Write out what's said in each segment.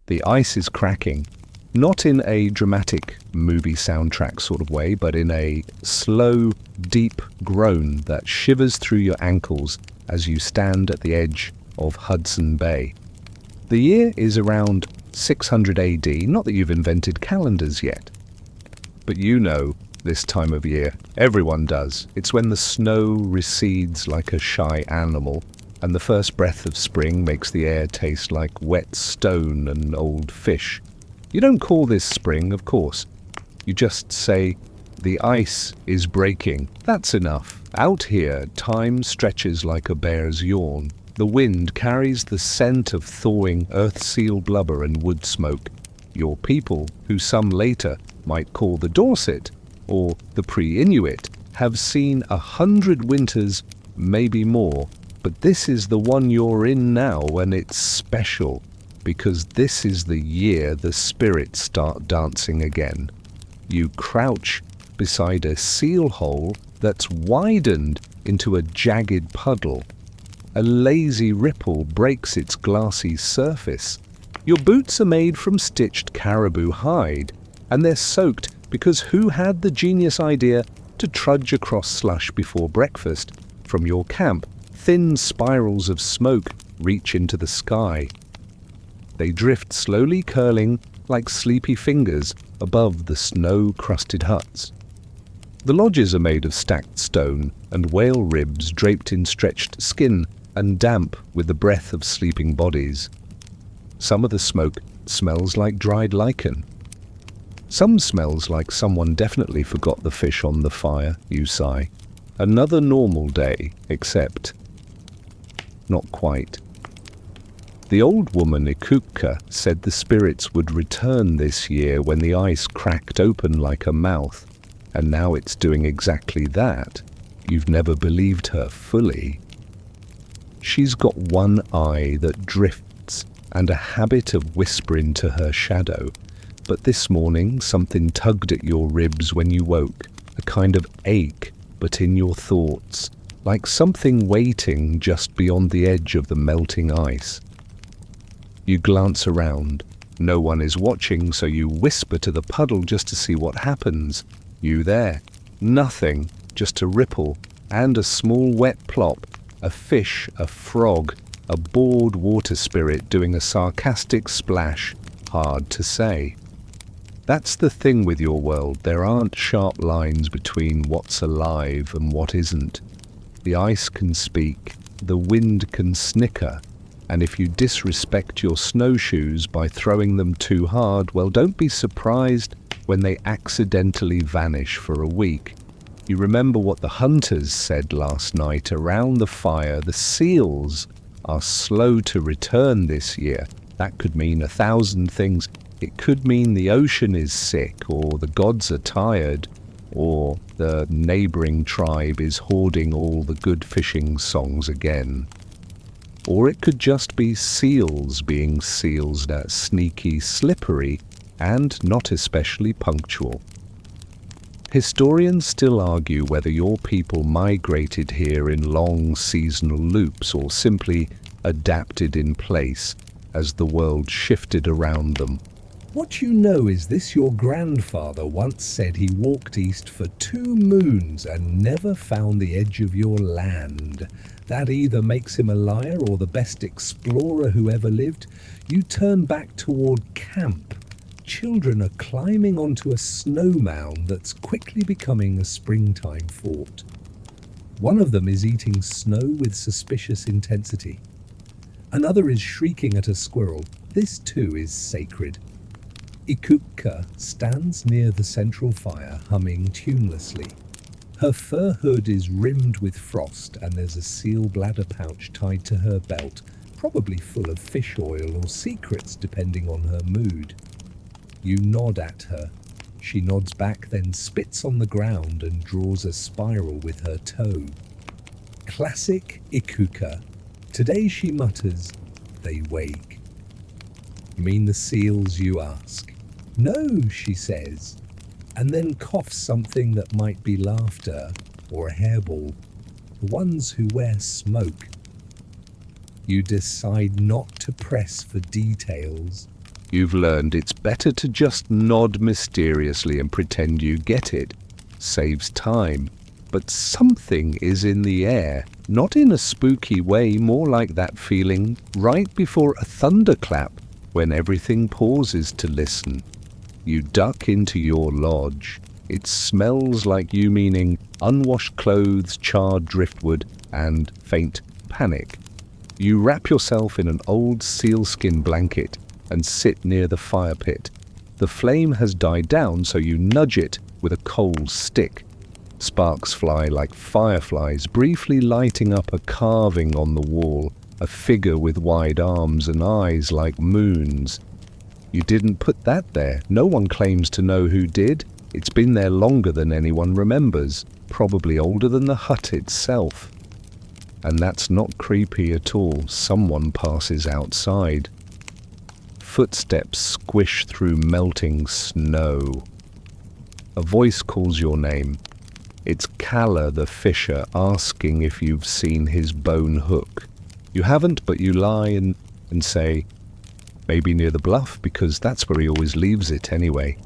The ice is cracking, not in a dramatic movie soundtrack sort of way, but in a slow, deep groan that shivers through your ankles as you stand at the edge of Hudson Bay. The year is around 600 AD, not that you've invented calendars yet. But you know this time of year, everyone does. It's when the snow recedes like a shy animal, and the first breath of spring makes the air taste like wet stone and old fish. You don't call this spring, of course. You just say, the ice is breaking. That's enough. Out here, time stretches like a bear's yawn. The wind carries the scent of thawing earth seal blubber and wood smoke. Your people, who some later might call the Dorset or the Pre-Inuit, have seen 100 winters, maybe more. But this is the one you're in now, and it's special, because this is the year the spirits start dancing again. You crouch beside a seal hole that's widened into a jagged puddle. A lazy ripple breaks its glassy surface. Your boots are made from stitched caribou hide, and they're soaked because who had the genius idea to trudge across slush before breakfast? From your camp, thin spirals of smoke reach into the sky. They drift slowly curling like sleepy fingers above the snow-crusted huts. The lodges are made of stacked stone and whale ribs draped in stretched skin and damp with the breath of sleeping bodies. Some of the smoke smells like dried lichen. Some smells like someone definitely forgot the fish on the fire, you sigh. Another normal day, except not quite. The old woman Ikuka said the spirits would return this year when the ice cracked open like a mouth, and now it's doing exactly that. You've never believed her fully. She's got one eye that drifts and a habit of whispering to her shadow, but this morning something tugged at your ribs when you woke, a kind of ache, but in your thoughts, like something waiting just beyond the edge of the melting ice. You glance around. No one is watching, so you whisper to the puddle just to see what happens. You there. Nothing, just a ripple and a small wet plop, a fish, a frog, a bored water spirit doing a sarcastic splash. Hard to say. That's the thing with your world. There aren't sharp lines between what's alive and what isn't. The ice can speak, the wind can snicker, and if you disrespect your snowshoes by throwing them too hard, well, don't be surprised when they accidentally vanish for a week. You remember what the hunters said last night around the fire. The seals are slow to return this year. That could mean 1,000 things. It could mean the ocean is sick, or the gods are tired, or the neighboring tribe is hoarding all the good fishing songs again. Or it could just be seals being seals, that sneaky, slippery, and not especially punctual. Historians still argue whether your people migrated here in long seasonal loops or simply adapted in place as the world shifted around them. What you know is this: your grandfather once said he walked east for 2 moons and never found the edge of your land. That either makes him a liar or the best explorer who ever lived. You turn back toward camp. Children are climbing onto a snow mound that's quickly becoming a springtime fort. One of them is eating snow with suspicious intensity. Another is shrieking at a squirrel. This too is sacred. Ikuka stands near the central fire, humming tunelessly. Her fur hood is rimmed with frost, and there's a seal bladder pouch tied to her belt, probably full of fish oil or secrets depending on her mood. You nod at her. She nods back, then spits on the ground and draws a spiral with her toe. Classic Ikuka. Today, she mutters, "They wake." "You mean the seals?" you ask. "No," she says, and then coughs something that might be laughter or a hairball. The ones who wear smoke. You decide not to press for details. You've learned it's better to just nod mysteriously and pretend you get it. Saves time. But something is in the air, not in a spooky way, more like that feeling right before a thunderclap when everything pauses to listen. You duck into your lodge. It smells like you, meaning unwashed clothes, charred driftwood, and faint panic. You wrap yourself in an old sealskin blanket and sit near the fire pit. The flame has died down, so you nudge it with a coal stick. Sparks fly like fireflies, briefly lighting up a carving on the wall, a figure with wide arms and eyes like moons. You didn't put that there. No one claims to know who did. It's been there longer than anyone remembers, probably older than the hut itself. And that's not creepy at all. Someone passes outside. Footsteps squish through melting snow. A voice calls your name. It's Calla the fisher asking if you've seen his bone hook. You haven't, but you lie and say, maybe near the bluff, because that's where he always leaves it anyway.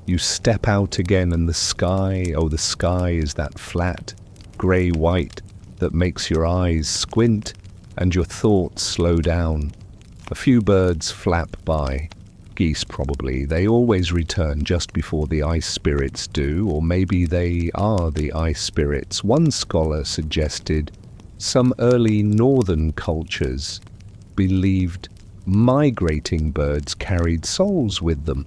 You step out again and the sky is that flat, grey-white that makes your eyes squint and your thoughts slow down. A few birds flap by. Geese probably. They always return just before the ice spirits do, or maybe they are the ice spirits. One scholar suggested some early northern cultures believed migrating birds carried souls with them.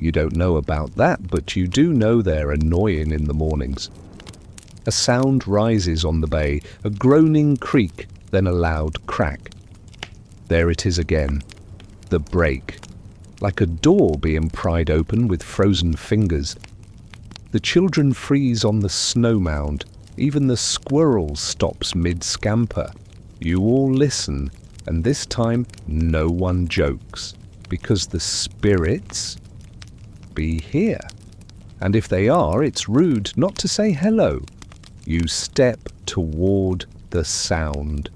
You don't know about that, but you do know they're annoying in the mornings. A sound rises on the bay, a groaning creak, then a loud crack. There it is again, the break. Like a door being pried open with frozen fingers. The children freeze on the snow mound. Even the squirrel stops mid-scamper. You all listen, and this time no one jokes, because the spirits be here. And if they are, it's rude not to say hello. You step toward the sound.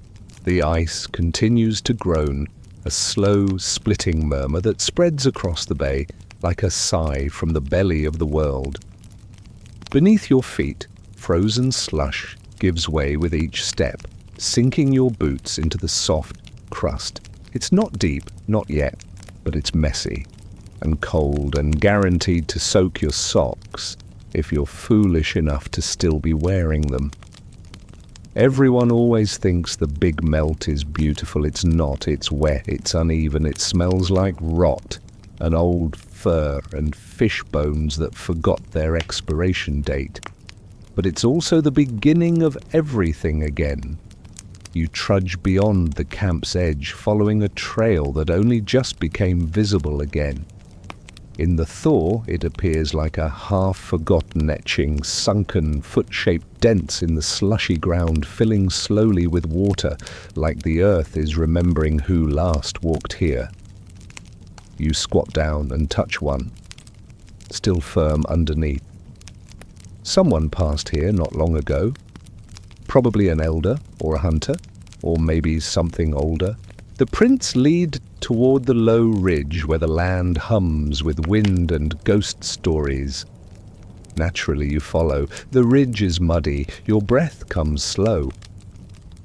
The ice continues to groan, a slow, splitting murmur that spreads across the bay like a sigh from the belly of the world. Beneath your feet, frozen slush gives way with each step, sinking your boots into the soft crust. It's not deep, not yet, but it's messy and cold and guaranteed to soak your socks if you're foolish enough to still be wearing them. Everyone always thinks the big melt is beautiful. It's not. It's wet. It's uneven. It smells like rot and old fur and fish bones that forgot their expiration date. But it's also the beginning of everything again. You trudge beyond the camp's edge, following a trail that only just became visible again. In the thaw, it appears like a half-forgotten etching, sunken, foot-shaped dents in the slushy ground, filling slowly with water, like the earth is remembering who last walked here. You squat down and touch one, still firm underneath. Someone passed here not long ago. Probably an elder, or a hunter, or maybe something older. The prints lead toward the low ridge where the land hums with wind and ghost stories. Naturally you follow. The ridge is muddy. Your breath comes slow.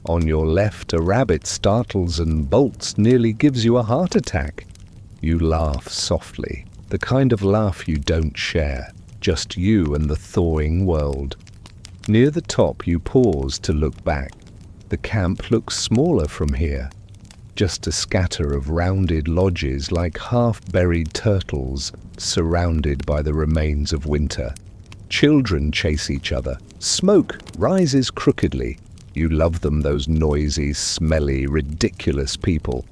On your left, a rabbit startles and bolts, nearly gives you a heart attack. You laugh softly, the kind of laugh you don't share, just you and the thawing world. Near the top you pause to look back. The camp looks smaller from here. Just a scatter of rounded lodges like half-buried turtles surrounded by the remains of winter. Children chase each other. Smoke rises crookedly. You love them, those noisy, smelly, ridiculous people.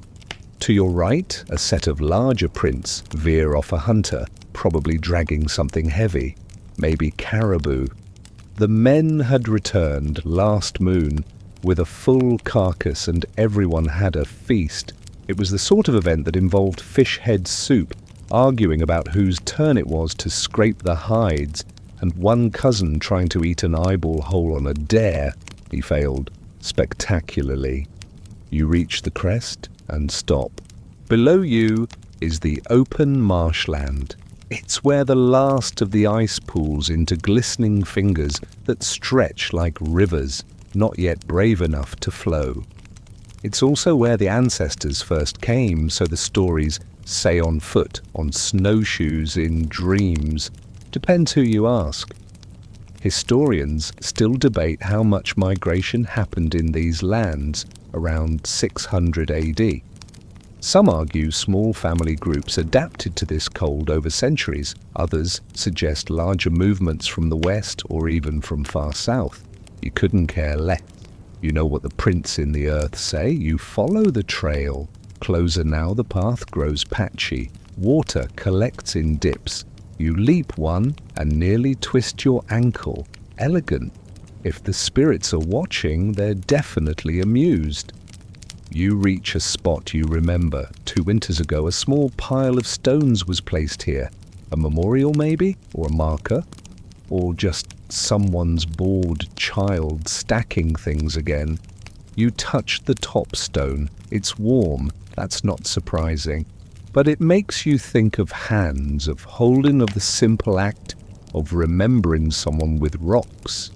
To your right, a set of larger prints veer off a hunter, probably dragging something heavy, maybe caribou. The men had returned last moon with a full carcass, and everyone had a feast. It was the sort of event that involved fish head soup, arguing about whose turn it was to scrape the hides, and one cousin trying to eat an eyeball whole on a dare. He failed spectacularly. You reach the crest and stop. Below you, is the open marshland. It's where the last of the ice pools into glistening fingers that stretch like rivers, not yet brave enough to flow. It's also where the ancestors first came, so the stories say on foot, on snowshoes, in dreams. Depends who you ask. Historians still debate how much migration happened in these lands around 600 AD. Some argue small family groups adapted to this cold over centuries. Others suggest larger movements from the west or even from far south. You couldn't care less. You know what the prints in the earth say. You follow the trail. Closer now the path grows patchy. Water collects in dips. You leap one and nearly twist your ankle. Elegant. If the spirits are watching, they're definitely amused. You reach a spot you remember. 2 winters ago, a small pile of stones was placed here. A memorial maybe? Or a marker? Or just someone's bored child stacking things again. You touch the top stone. It's warm. That's not surprising. But it makes you think of hands, of holding, of the simple act of remembering someone with rocks.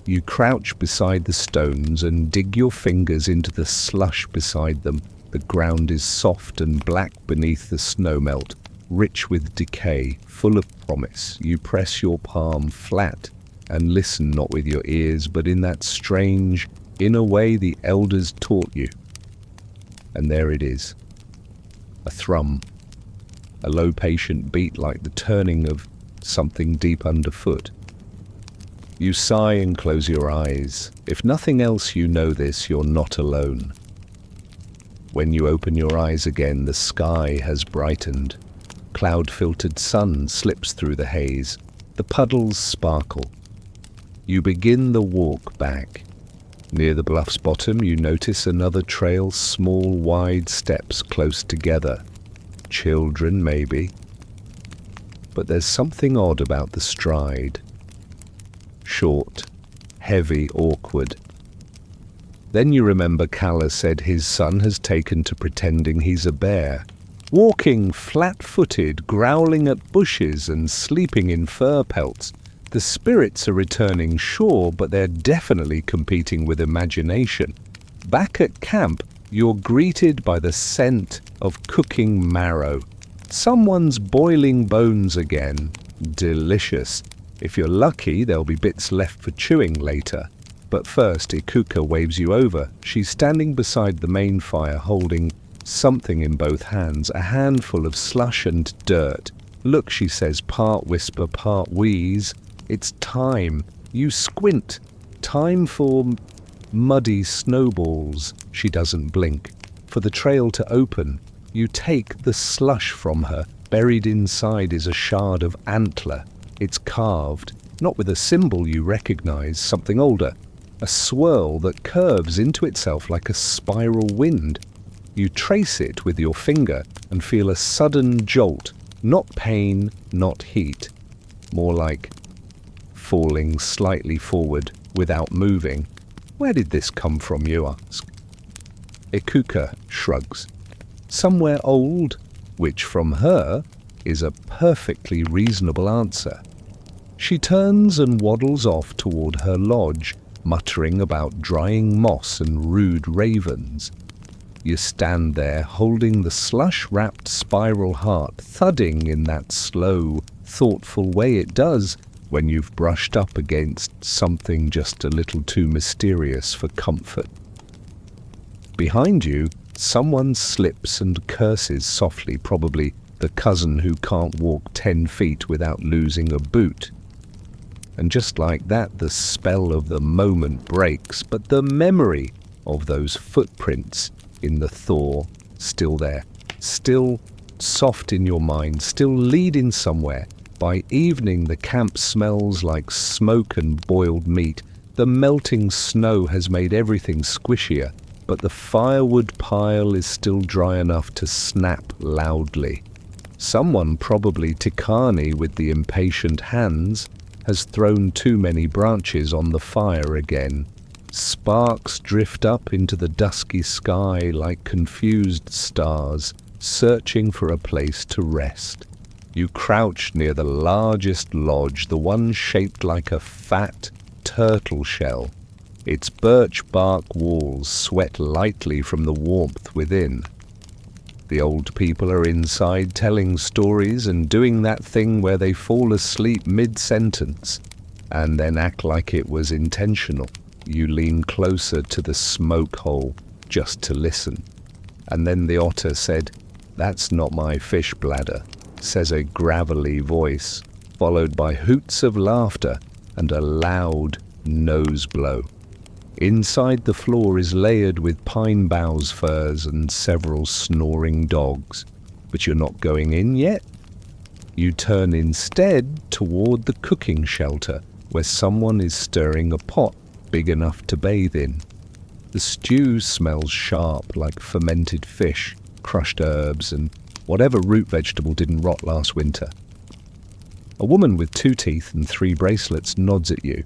You crouch beside the stones and dig your fingers into the slush beside them. The ground is soft and black beneath the snowmelt, rich with decay, full of promise. You press your palm flat and listen, not with your ears, but in that strange, inner way the elders taught you. And there it is. A thrum, a low patient beat like the turning of something deep underfoot. You sigh and close your eyes. If nothing else, you know this, you're not alone. When you open your eyes again, the sky has brightened. Cloud-filtered sun slips through the haze. The puddles sparkle. You begin the walk back. Near the bluff's bottom, you notice another trail, small, wide steps close together. Children, maybe. But there's something odd about the stride. Short, heavy, awkward. Then you remember Kala said his son has taken to pretending he's a bear. Walking flat-footed, growling at bushes and sleeping in fur pelts. The spirits are returning, sure, but they're definitely competing with imagination. Back at camp, you're greeted by the scent of cooking marrow. Someone's boiling bones again. Delicious. If you're lucky, there'll be bits left for chewing later. But first, Ikuka waves you over. She's standing beside the main fire, holding something in both hands, a handful of slush and dirt. Look, she says, part whisper, part wheeze. It's time. You squint. Time for muddy snowballs. She doesn't blink. For the trail to open, you take the slush from her. Buried inside is a shard of antler. It's carved, not with a symbol you recognize, something older. A swirl that curves into itself like a spiral wind. You trace it with your finger and feel a sudden jolt. Not pain, not heat. More like falling slightly forward without moving. Where did this come from, you ask? Ikuka shrugs. Somewhere old, which from her is a perfectly reasonable answer. She turns and waddles off toward her lodge, muttering about drying moss and rude ravens. You stand there holding the slush-wrapped spiral heart, thudding in that slow, thoughtful way it does when you've brushed up against something just a little too mysterious for comfort. Behind you, someone slips and curses softly, probably the cousin who can't walk 10 feet without losing a boot. And just like that, the spell of the moment breaks, but the memory of those footprints in the thaw, still there, still soft in your mind, still leading somewhere. By evening, the camp smells like smoke and boiled meat. The melting snow has made everything squishier, but the firewood pile is still dry enough to snap loudly. Someone, probably Tikani with the impatient hands, has thrown too many branches on the fire again. Sparks drift up into the dusky sky like confused stars. searching for a place to rest. You crouch near the largest lodge, the one shaped like a fat turtle shell. Its birch bark walls sweat lightly from the warmth within. The old people are inside telling stories and doing that thing where they fall asleep mid-sentence and then act like it was intentional. You lean closer to the smoke hole just to listen. And then the otter said, "That's not my fish bladder," says a gravelly voice, followed by hoots of laughter and a loud nose blow. Inside the floor is layered with pine boughs furs and several snoring dogs. But you're not going in yet. You turn instead toward the cooking shelter, where someone is stirring a pot big enough to bathe in. The stew smells sharp like fermented fish, crushed herbs, and whatever root vegetable didn't rot last winter. A woman with 2 teeth and 3 bracelets nods at you.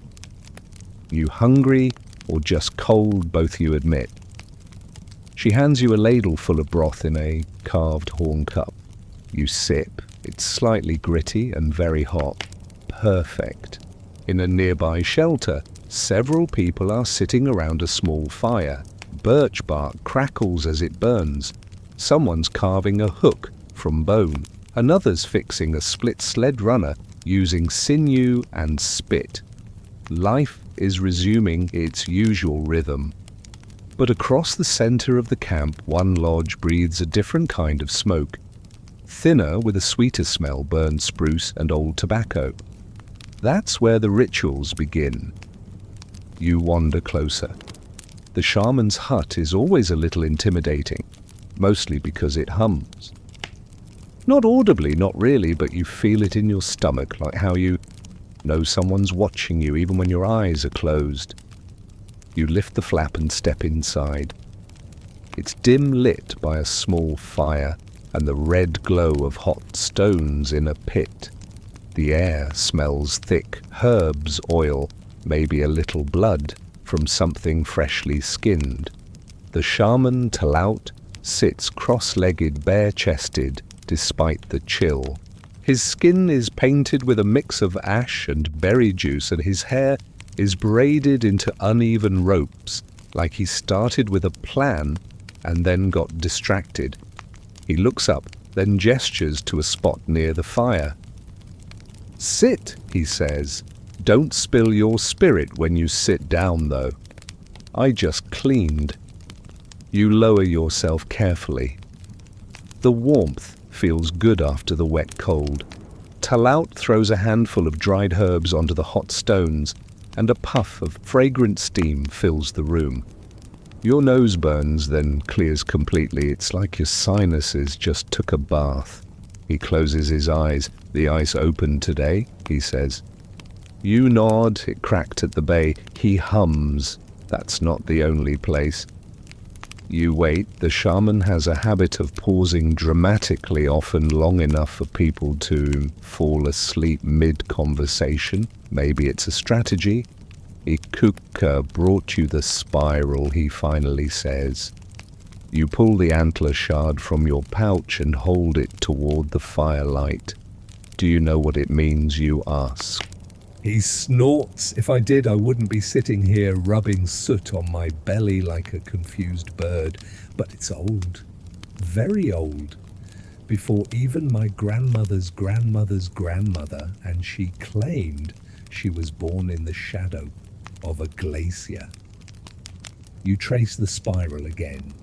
You hungry or just cold, both you admit. She hands you a ladle full of broth in a carved horn cup. You sip. It's slightly gritty and very hot. Perfect. In a nearby shelter, several people are sitting around a small fire. Birch bark crackles as it burns. Someone's carving a hook from bone. Another's fixing a split sled runner using sinew and spit. Life is resuming its usual rhythm. But across the center of the camp, one lodge breathes a different kind of smoke. Thinner with a sweeter smell, burned spruce and old tobacco. That's where the rituals begin. You wander closer. The shaman's hut is always a little intimidating, mostly because it hums. Not audibly, not really, but you feel it in your stomach, like how you know someone's watching you even when your eyes are closed. You lift the flap and step inside. It's dim lit by a small fire and the red glow of hot stones in a pit. The air smells thick, herbs, oil, maybe a little blood from something freshly skinned. The shaman Talaut sits cross-legged, bare-chested, despite the chill. His skin is painted with a mix of ash and berry juice, and his hair is braided into uneven ropes, like he started with a plan and then got distracted. He looks up, then gestures to a spot near the fire. "Sit," he says. "Don't spill your spirit when you sit down, though. I just cleaned." You lower yourself carefully. The warmth feels good after the wet cold. Talaut throws a handful of dried herbs onto the hot stones, and a puff of fragrant steam fills the room. Your nose burns, then clears completely. It's like your sinuses just took a bath. He closes his eyes. "The ice opened today," he says. You nod. It cracked at the bay. He hums. "That's not the only place." You wait. The shaman has a habit of pausing dramatically, often long enough for people to fall asleep mid-conversation. Maybe it's a strategy. "Ikuka brought you the spiral," he finally says. You pull the antler shard from your pouch and hold it toward the firelight. "Do you know what it means?" you ask. He snorts. "If I did, I wouldn't be sitting here rubbing soot on my belly like a confused bird. But it's old. Very old. Before even my grandmother's grandmother's grandmother, and she claimed she was born in the shadow of a glacier." You trace the spiral again.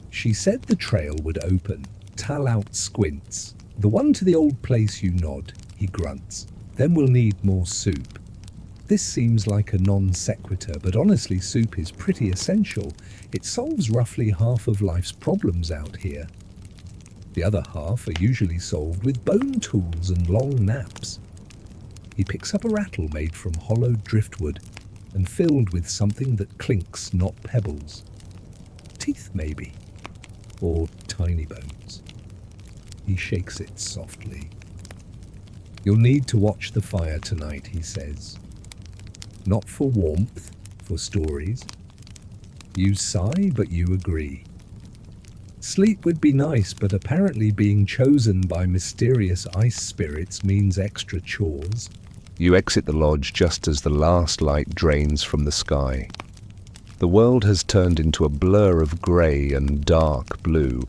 "She said the trail would open." Talaut squints. "The one to the old place," you nod. He grunts. "Then we'll need more soup." This seems like a non sequitur, but honestly, soup is pretty essential. It solves roughly half of life's problems out here. The other half are usually solved with bone tools and long naps. He picks up a rattle made from hollowed driftwood and filled with something that clinks, not pebbles. Teeth, maybe, or tiny bones. He shakes it softly. "You'll need to watch the fire tonight," he says. "Not for warmth, for stories." You sigh, but you agree. Sleep would be nice, but apparently being chosen by mysterious ice spirits means extra chores. You exit the lodge just as the last light drains from the sky. The world has turned into a blur of grey and dark blue.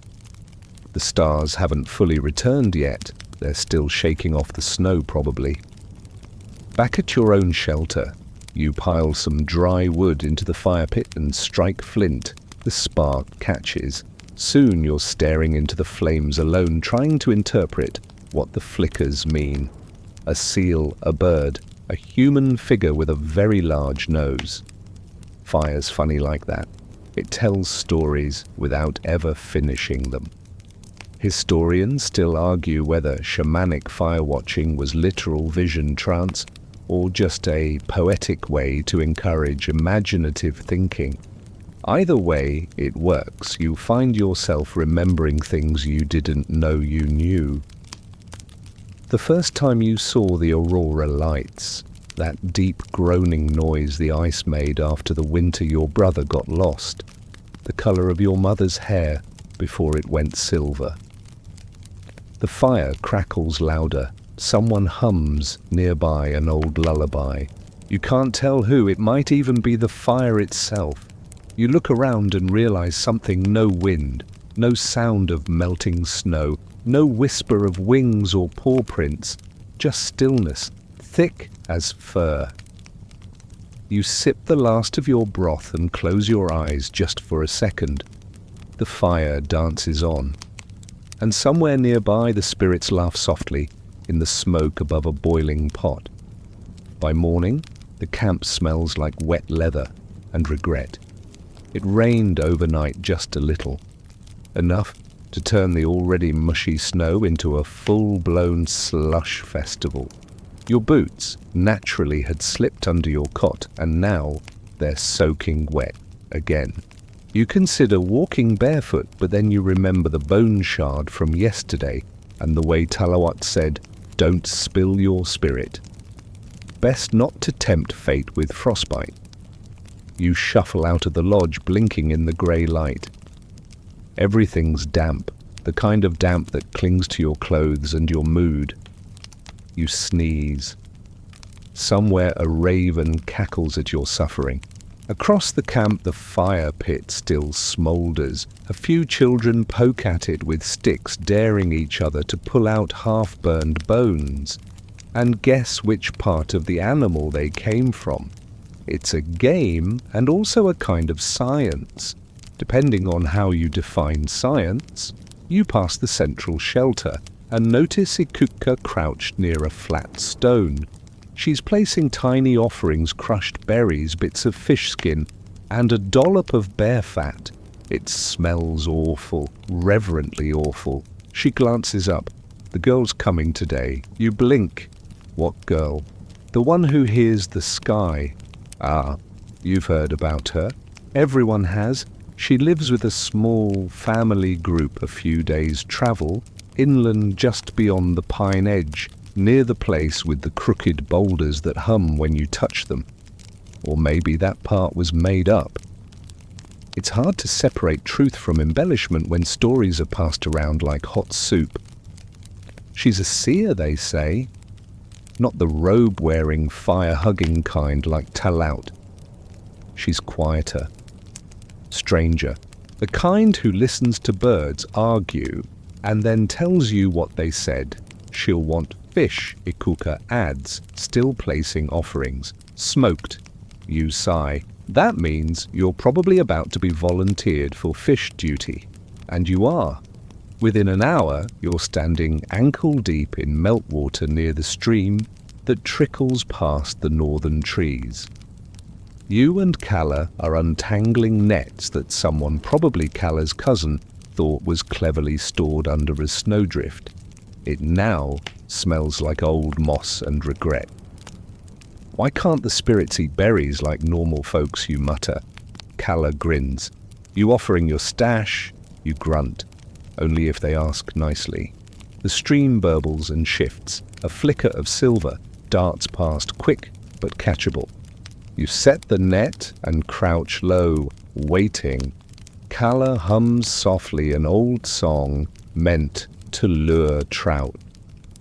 The stars haven't fully returned yet. They're still shaking off the snow, probably. Back at your own shelter, you pile some dry wood into the fire pit and strike flint. The spark catches. Soon you're staring into the flames alone, trying to interpret what the flickers mean. A seal, a bird, a human figure with a very large nose. Fire's funny like that. It tells stories without ever finishing them. Historians still argue whether shamanic fire watching was literal vision trance or just a poetic way to encourage imaginative thinking. Either way, it works. You find yourself remembering things you didn't know you knew. The first time you saw the aurora lights, that deep groaning noise the ice made after the winter your brother got lost, the color of your mother's hair before it went silver. The fire crackles louder. Someone hums nearby an old lullaby. You can't tell who. It might even be the fire itself. You look around and realize something: no wind, no sound of melting snow, no whisper of wings or paw prints, just stillness, thick as fur. You sip the last of your broth and close your eyes just for a second. The fire dances on. And somewhere nearby the spirits laugh softly in the smoke above a boiling pot. By morning, the camp smells like wet leather and regret. It rained overnight just a little, enough to turn the already mushy snow into a full-blown slush festival. Your boots naturally had slipped under your cot, and now they're soaking wet again. You consider walking barefoot, but then you remember the bone shard from yesterday and the way Talawat said, "Don't spill your spirit." Best not to tempt fate with frostbite. You shuffle out of the lodge, blinking in the grey light. Everything's damp, the kind of damp that clings to your clothes and your mood. You sneeze. Somewhere a raven cackles at your suffering. Across the camp, the fire pit still smoulders. A few children poke at it with sticks, daring each other to pull out half-burned bones and guess which part of the animal they came from. It's a game and also a kind of science. Depending on how you define science, you pass the central shelter and notice Ikuka crouched near a flat stone. She's placing tiny offerings, crushed berries, bits of fish skin, and a dollop of bear fat. It smells awful, reverently awful. She glances up. The girl's coming today. You blink. What girl? The one who hears the sky. Ah, you've heard about her. Everyone has. She lives with a small family group a few days' travel, inland just beyond the pine edge, near the place with the crooked boulders that hum when you touch them. Or maybe that part was made up. It's hard to separate truth from embellishment when stories are passed around like hot soup. She's a seer, they say. Not the robe-wearing, fire-hugging kind like Talaut. She's quieter, stranger, the kind who listens to birds argue and then tells you what they said. She'll want fish, Ikuka adds, still placing offerings. Smoked. You sigh. That means you're probably about to be volunteered for fish duty. And you are. Within an hour, you're standing ankle-deep in meltwater near the stream that trickles past the northern trees. You and Kala are untangling nets that someone, probably Kala's cousin, thought was cleverly stored under a snowdrift. It now smells like old moss and regret. Why can't the spirits eat berries like normal folks, you mutter. Kala grins. You offering your stash, you grunt. Only if they ask nicely. The stream burbles and shifts. A flicker of silver darts past, quick but catchable. You set the net and crouch low, waiting. caller hums softly an old song meant to lure trout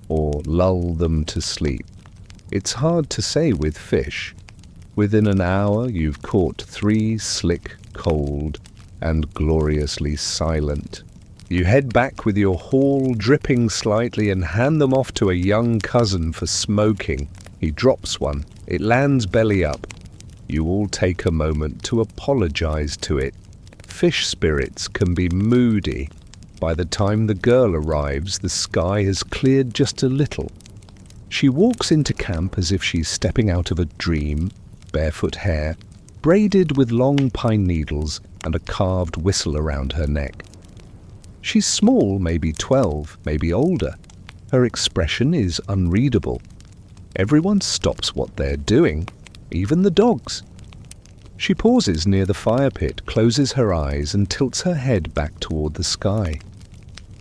or lull them to sleep. It's hard to say with fish. Within an hour you've caught 3 slick, cold, and gloriously silent. You head back with your haul dripping slightly and hand them off to a young cousin for smoking. He drops one. It lands belly up. You all take a moment to apologize to it. Fish spirits can be moody. By the time the girl arrives, the sky has cleared just a little. She walks into camp as if she's stepping out of a dream, barefoot hair, braided with long pine needles and a carved whistle around her neck. She's small, maybe 12, maybe older. Her expression is unreadable. Everyone stops what they're doing, even the dogs. She pauses near the fire pit, closes her eyes and tilts her head back toward the sky.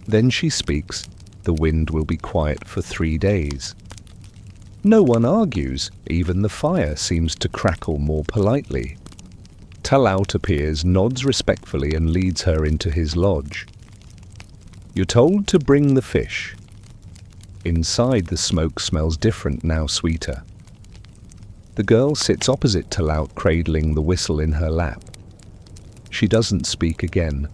Then she speaks. The wind will be quiet for 3 days. No one argues. Even the fire seems to crackle more politely. Talaut appears, nods respectfully and leads her into his lodge. You're told to bring the fish. Inside, the smoke smells different, now sweeter. The girl sits opposite Talaut, cradling the whistle in her lap. She doesn't speak again.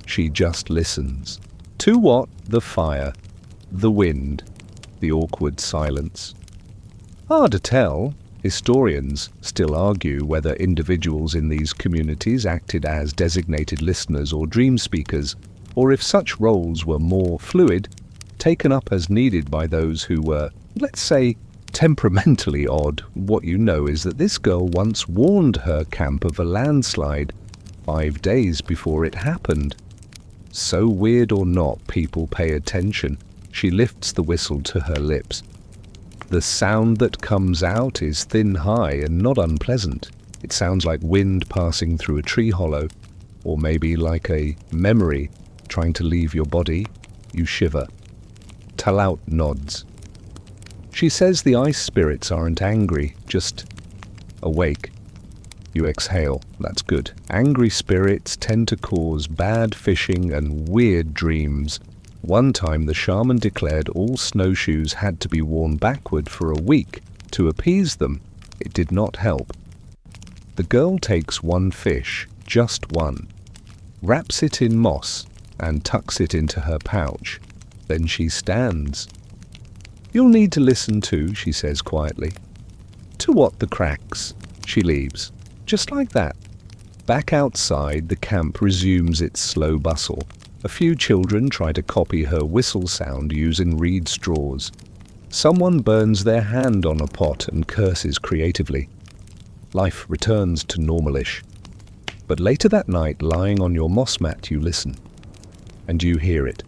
She just listens. To what? The fire, the wind, the awkward silence. Hard to tell. Historians still argue whether individuals in these communities acted as designated listeners or dream speakers, or if such roles were more fluid, taken up as needed by those who were, let's say, temperamentally odd. What you know is that this girl once warned her camp of a landslide 5 days before it happened. So weird or not, people pay attention. She lifts the whistle to her lips. The sound that comes out is thin, high, and not unpleasant. It sounds like wind passing through a tree hollow, or maybe like a memory trying to leave your body. You shiver. Talaut nods. She says the ice spirits aren't angry, just awake. You exhale. That's good. Angry spirits tend to cause bad fishing and weird dreams. One time the shaman declared all snowshoes had to be worn backward for a week to appease them. It did not help. The girl takes 1 fish, just 1, wraps it in moss and tucks it into her pouch. Then she stands. You'll need to listen too, she says quietly. To what? The cracks. She leaves. Just like that. Back outside, the camp resumes its slow bustle. A few children try to copy her whistle sound using reed straws. Someone burns their hand on a pot and curses creatively. Life returns to normalish. But later that night, lying on your moss mat, you listen. And you hear it.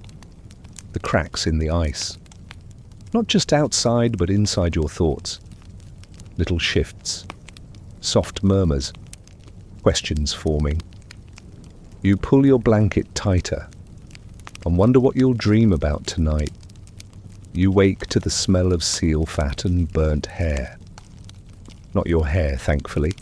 The cracks in the ice. Not just outside, but inside your thoughts. Little shifts. Soft murmurs. Questions forming. You pull your blanket tighter and wonder what you'll dream about tonight. You wake to the smell of seal fat and burnt hair. Not your hair, thankfully.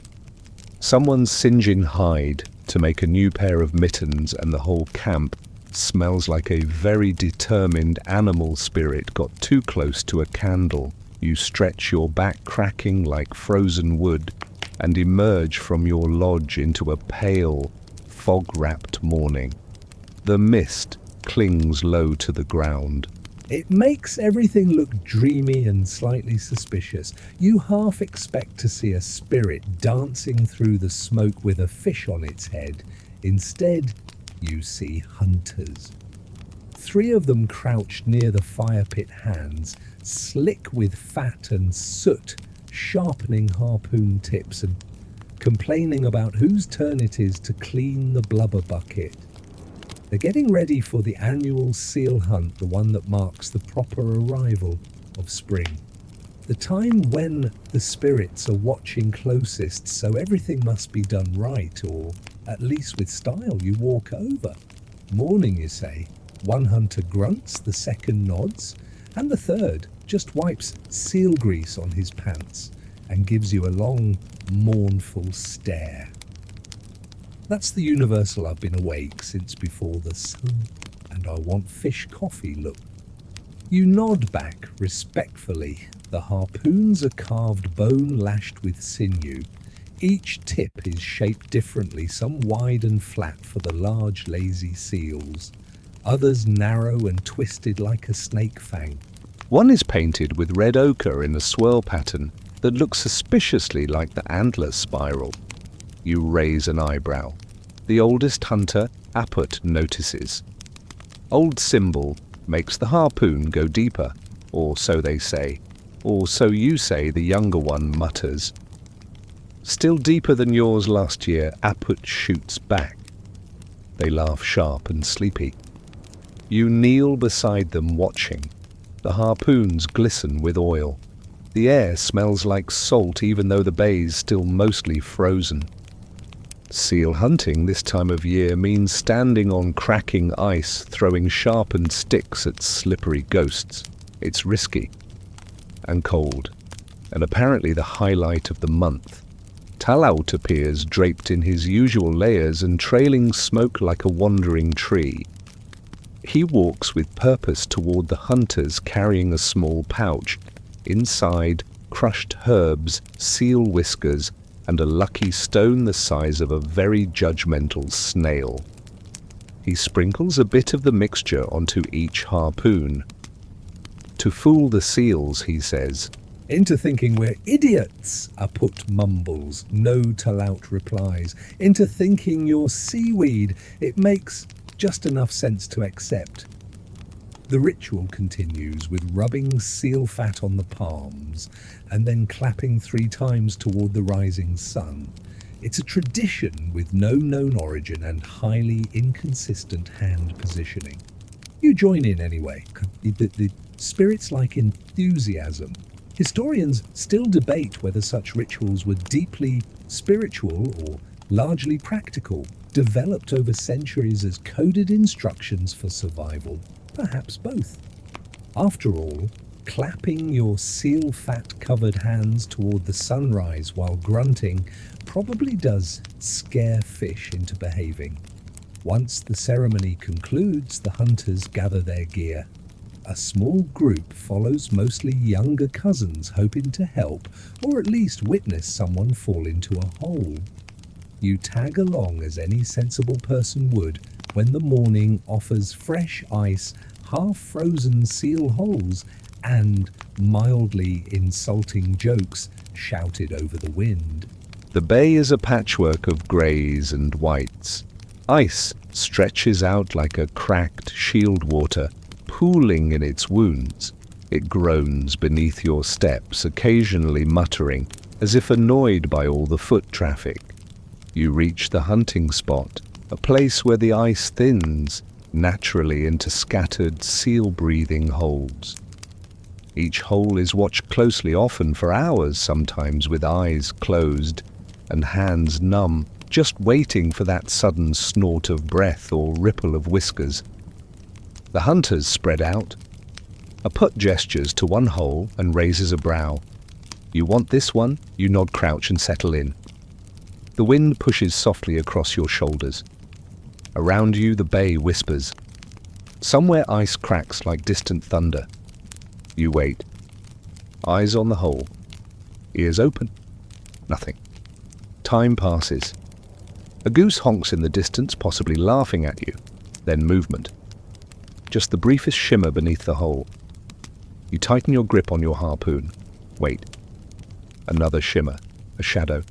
Someone's singeing hide to make a new pair of mittens, and the whole camp smells like a very determined animal spirit got too close to a candle. You stretch your back, cracking like frozen wood, and emerge from your lodge into a pale, fog-wrapped morning. The mist clings low to the ground. It makes everything look dreamy and slightly suspicious. You half expect to see a spirit dancing through the smoke with a fish on its head. Instead, you see hunters. 3 of them crouched near the fire pit, hands slick with fat and soot, sharpening harpoon tips and complaining about whose turn it is to clean the blubber bucket. They're getting ready for the annual seal hunt, the one that marks the proper arrival of spring. The time when the spirits are watching closest, so everything must be done right, or at least with style. You walk over. Morning, you say. 1 hunter grunts, the second nods, and the third just wipes seal grease on his pants and gives you a long, mournful stare. That's the universal "I've been awake since before the sun and I want fish coffee" look. You nod back respectfully. The harpoons are carved bone lashed with sinew. Each tip is shaped differently, some wide and flat for the large lazy seals, others narrow and twisted like a snake fang. One is painted with red ochre in a swirl pattern that looks suspiciously like the antler spiral. You raise an eyebrow. The oldest hunter, Aput, notices. Old Symbol makes the harpoon go deeper, or so they say, or so you say, the younger one mutters. Still deeper than yours last year, Aput shoots back. They laugh sharp and sleepy. You kneel beside them watching. The harpoons glisten with oil. The air smells like salt even though the bay's still mostly frozen. Seal hunting this time of year means standing on cracking ice, throwing sharpened sticks at slippery ghosts. It's risky and cold, and apparently the highlight of the month. Talaut appears draped in his usual layers and trailing smoke like a wandering tree. He walks with purpose toward the hunters carrying a small pouch. Inside, crushed herbs, seal whiskers, and a lucky stone the size of a very judgmental snail. He sprinkles a bit of the mixture onto each harpoon. To fool the seals, he says. "Into thinking we're idiots," Aput mumbles. No Talaut replies. "Into thinking you're seaweed. It makes just enough sense to accept." The ritual continues with rubbing seal fat on the palms and then clapping 3 times toward the rising sun. It's a tradition with no known origin and highly inconsistent hand positioning. You join in anyway. The spirit's like enthusiasm. Historians still debate whether such rituals were deeply spiritual or largely practical, developed over centuries as coded instructions for survival. Perhaps both. After all, clapping your seal fat-covered hands toward the sunrise while grunting probably does scare fish into behaving. Once the ceremony concludes, the hunters gather their gear. A small group follows mostly younger cousins hoping to help or at least witness someone fall into a hole. You tag along as any sensible person would when the morning offers fresh ice, half-frozen seal holes, and mildly insulting jokes shouted over the wind. The bay is a patchwork of greys and whites. Ice stretches out like a cracked shield water, pooling in its wounds. It groans beneath your steps, occasionally muttering, as if annoyed by all the foot traffic. You reach the hunting spot, a place where the ice thins naturally into scattered seal-breathing holes. Each hole is watched closely, often for hours, sometimes with eyes closed and hands numb, just waiting for that sudden snort of breath or ripple of whiskers. The hunters spread out. Aput gestures to one hole and raises a brow. You want this one? You nod, crouch, and settle in. The wind pushes softly across your shoulders. Around you, the bay whispers. Somewhere ice cracks like distant thunder. You wait. Eyes on the hole. Ears open. Nothing. Time passes. A goose honks in the distance, possibly laughing at you. Then movement. Just the briefest shimmer beneath the hole. You tighten your grip on your harpoon. Wait. Another shimmer. A shadow.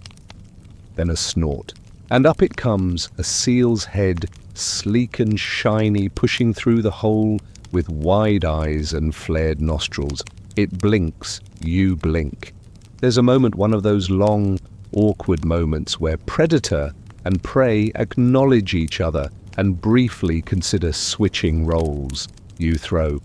Then a snort. And up it comes, a seal's head, sleek and shiny, pushing through the hole with wide eyes and flared nostrils. It blinks. You blink. There's a moment, one of those long, awkward moments where predator and prey acknowledge each other and briefly consider switching roles. You throw.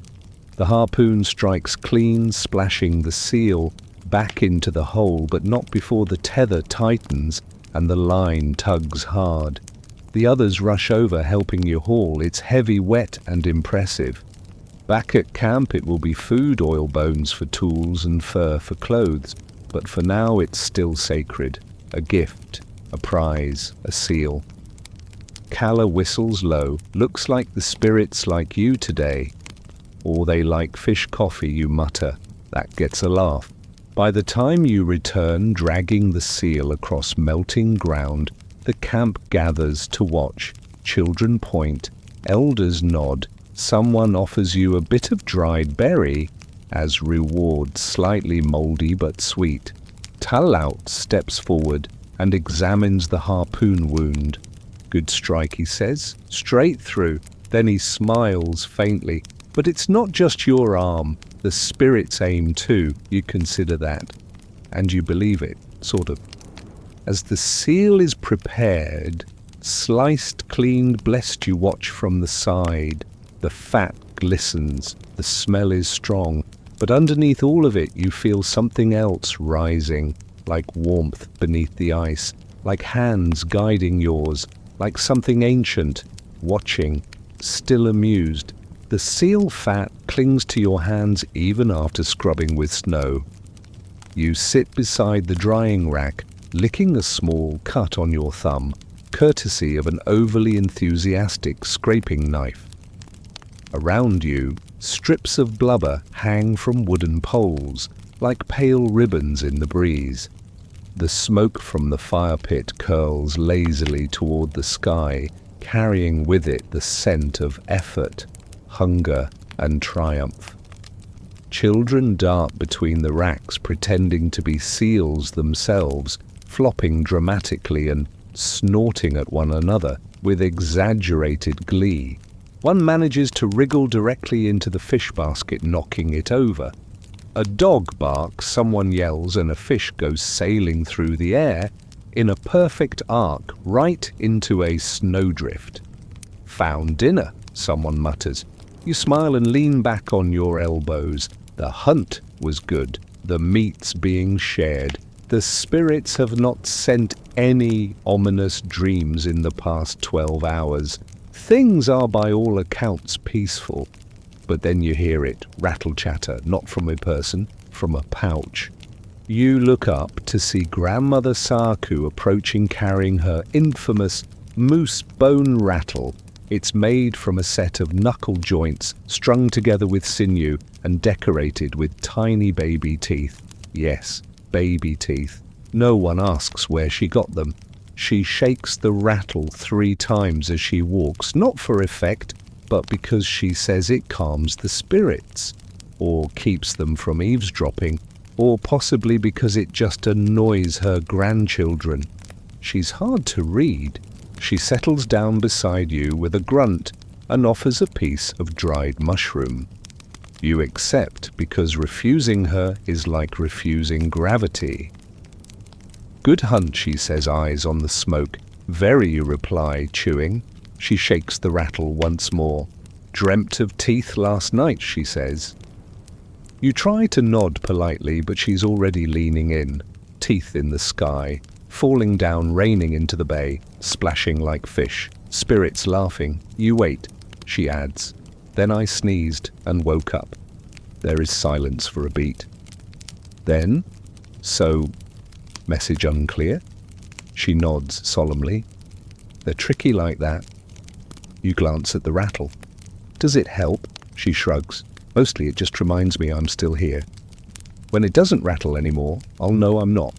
The harpoon strikes clean, splashing the seal back into the hole, but not before the tether tightens and the line tugs hard. The others rush over, helping you haul. It's heavy, wet, and impressive. Back at camp, it will be food, oil bones for tools and fur for clothes. But for now, it's still sacred. A gift, a prize, a seal. Calla whistles low. Looks like the spirits like you today. Or they like fish coffee, you mutter. That gets a laugh. By the time you return, dragging the seal across melting ground, the camp gathers to watch. Children point, elders nod. Someone offers you a bit of dried berry as reward, slightly moldy but sweet. Talaut steps forward and examines the harpoon wound. Good strike, he says, straight through. Then he smiles faintly. But it's not just your arm. The spirit's aim too. You consider that. And you believe it, sort of. As the seal is prepared, sliced, cleaned, blessed, you watch from the side. The fat glistens. The smell is strong. But underneath all of it, you feel something else rising, like warmth beneath the ice, like hands guiding yours, like something ancient, watching, still amused. The seal fat clings to your hands even after scrubbing with snow. You sit beside the drying rack, licking a small cut on your thumb, courtesy of an overly enthusiastic scraping knife. Around you, strips of blubber hang from wooden poles, like pale ribbons in the breeze. The smoke from the fire pit curls lazily toward the sky, carrying with it the scent of effort, hunger, and triumph. Children dart between the racks, pretending to be seals themselves, flopping dramatically and snorting at one another with exaggerated glee. One manages to wriggle directly into the fish basket, knocking it over. A dog barks, someone yells, and a fish goes sailing through the air in a perfect arc right into a snowdrift. Found dinner, someone mutters. You smile and lean back on your elbows. The hunt was good, the meats being shared. The spirits have not sent any ominous dreams in the past 12 hours. Things are by all accounts peaceful. But then you hear it, rattle chatter, not from a person, from a pouch. You look up to see Grandmother Saku approaching, carrying her infamous moose bone rattle. It's made from a set of knuckle joints strung together with sinew and decorated with tiny baby teeth. Yes, baby teeth. No one asks where she got them. She shakes the rattle 3 times as she walks, not for effect, but because she says it calms the spirits, or keeps them from eavesdropping, or possibly because it just annoys her grandchildren. She's hard to read. She settles down beside you with a grunt and offers a piece of dried mushroom. You accept because refusing her is like refusing gravity. Good hunt, she says, eyes on the smoke. Very, you reply, chewing. She shakes the rattle once more. Dreamt of teeth last night, she says. You try to nod politely, but she's already leaning in. Teeth in the sky, falling down, raining into the bay, splashing like fish. Spirits laughing. You wait, she adds. Then I sneezed and woke up. There is silence for a beat. Then, so, message unclear? She nods solemnly. They're tricky like that. You glance at the rattle. Does it help? She shrugs. Mostly it just reminds me I'm still here. When it doesn't rattle anymore, I'll know I'm not.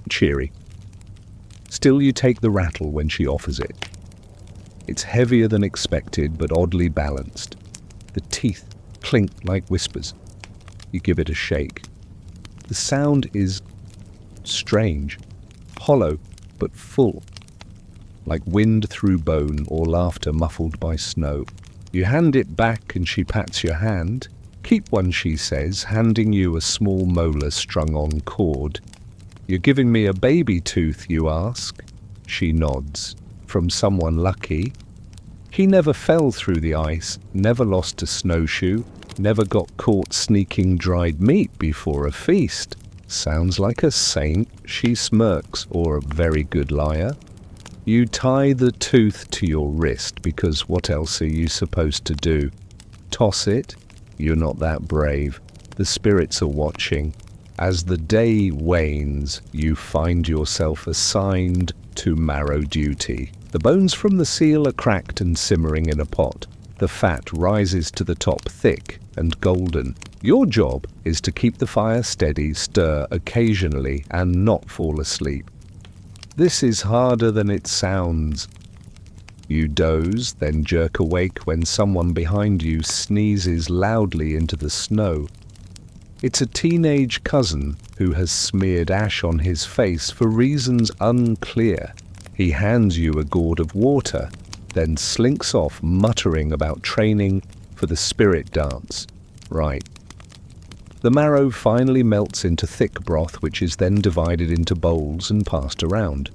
Cheery. Still you take the rattle when she offers it. It's heavier than expected, but oddly balanced. The teeth clink like whispers. You give it a shake. The sound is strange, hollow, but full, like wind through bone or laughter muffled by snow. You hand it back and she pats your hand. Keep one, she says, handing you a small molar strung on cord. You're giving me a baby tooth, you ask. She nods. From someone lucky. He never fell through the ice, never lost a snowshoe, never got caught sneaking dried meat before a feast. Sounds like a saint, she smirks, or a very good liar. You tie the tooth to your wrist because what else are you supposed to do? Toss it? You're not that brave. The spirits are watching. As the day wanes, you find yourself assigned to marrow duty. The bones from the seal are cracked and simmering in a pot. The fat rises to the top thick and golden. Your job is to keep the fire steady, stir occasionally, and not fall asleep. This is harder than it sounds. You doze, then jerk awake when someone behind you sneezes loudly into the snow. It's a teenage cousin who has smeared ash on his face for reasons unclear. He hands you a gourd of water, then slinks off muttering about training for the spirit dance. Right. The marrow finally melts into thick broth, which is then divided into bowls and passed around.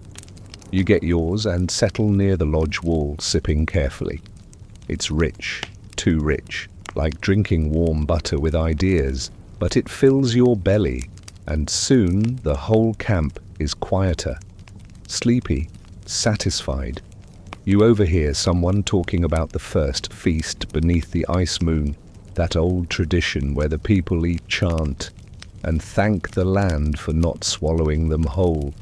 You get yours and settle near the lodge wall, sipping carefully. It's rich, too rich, like drinking warm butter with ideas, but it fills your belly, and soon the whole camp is quieter, sleepy, satisfied. You overhear someone talking about the first feast beneath the ice moon, that old tradition where the people eat chant and thank the land for not swallowing them whole.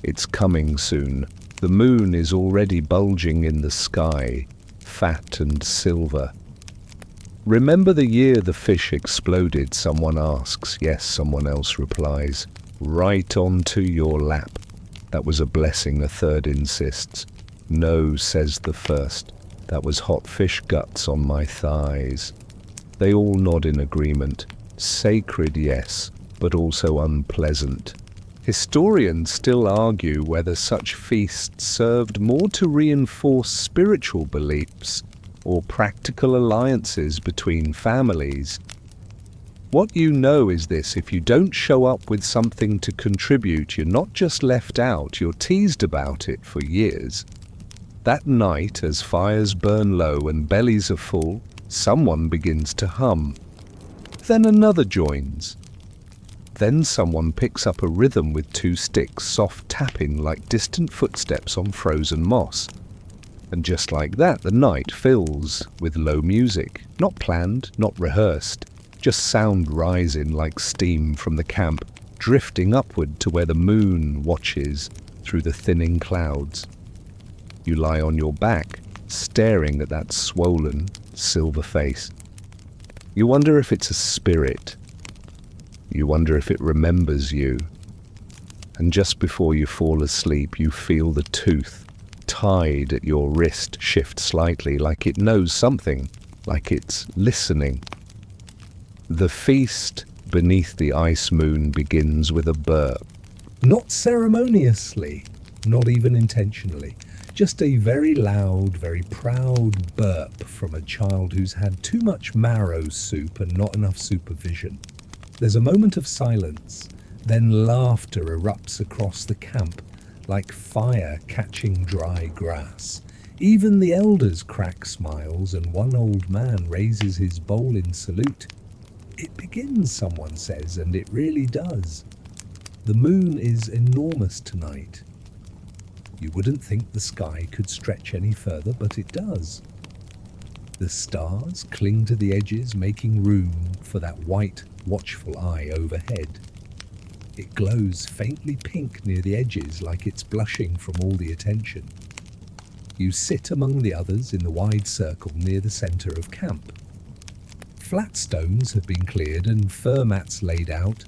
It's coming soon. The moon is already bulging in the sky, fat and silver. Remember the year the fish exploded, someone asks. Yes, someone else replies. Right onto your lap. That was a blessing, a third insists. No, says the first. That was hot fish guts on my thighs. They all nod in agreement. Sacred, yes, but also unpleasant. Historians still argue whether such feasts served more to reinforce spiritual beliefs or practical alliances between families. What you know is this: if you don't show up with something to contribute, you're not just left out, you're teased about it for years. That night, as fires burn low and bellies are full, someone begins to hum. Then another joins. Then someone picks up a rhythm with two sticks, soft tapping like distant footsteps on frozen moss. And just like that, the night fills with low music. Not planned, not rehearsed, just sound rising like steam from the camp, drifting upward to where the moon watches through the thinning clouds. You lie on your back, staring at that swollen, silver face. You wonder if it's a spirit. You wonder if it remembers you. And just before you fall asleep, you feel the tooth tied at your wrist shift slightly, like it knows something, like it's listening. The feast beneath the ice moon begins with a burp. Not ceremoniously, not even intentionally. Just a very loud, very proud burp from a child who's had too much marrow soup and not enough supervision. There's a moment of silence, then laughter erupts across the camp, like fire catching dry grass. Even the elders crack smiles, and one old man raises his bowl in salute. It begins, someone says, and it really does. The moon is enormous tonight. You wouldn't think the sky could stretch any further, but it does. The stars cling to the edges, making room for that white, watchful eye overhead. It glows faintly pink near the edges, like it's blushing from all the attention. You sit among the others in the wide circle near the center of camp. Flat stones have been cleared and fur mats laid out.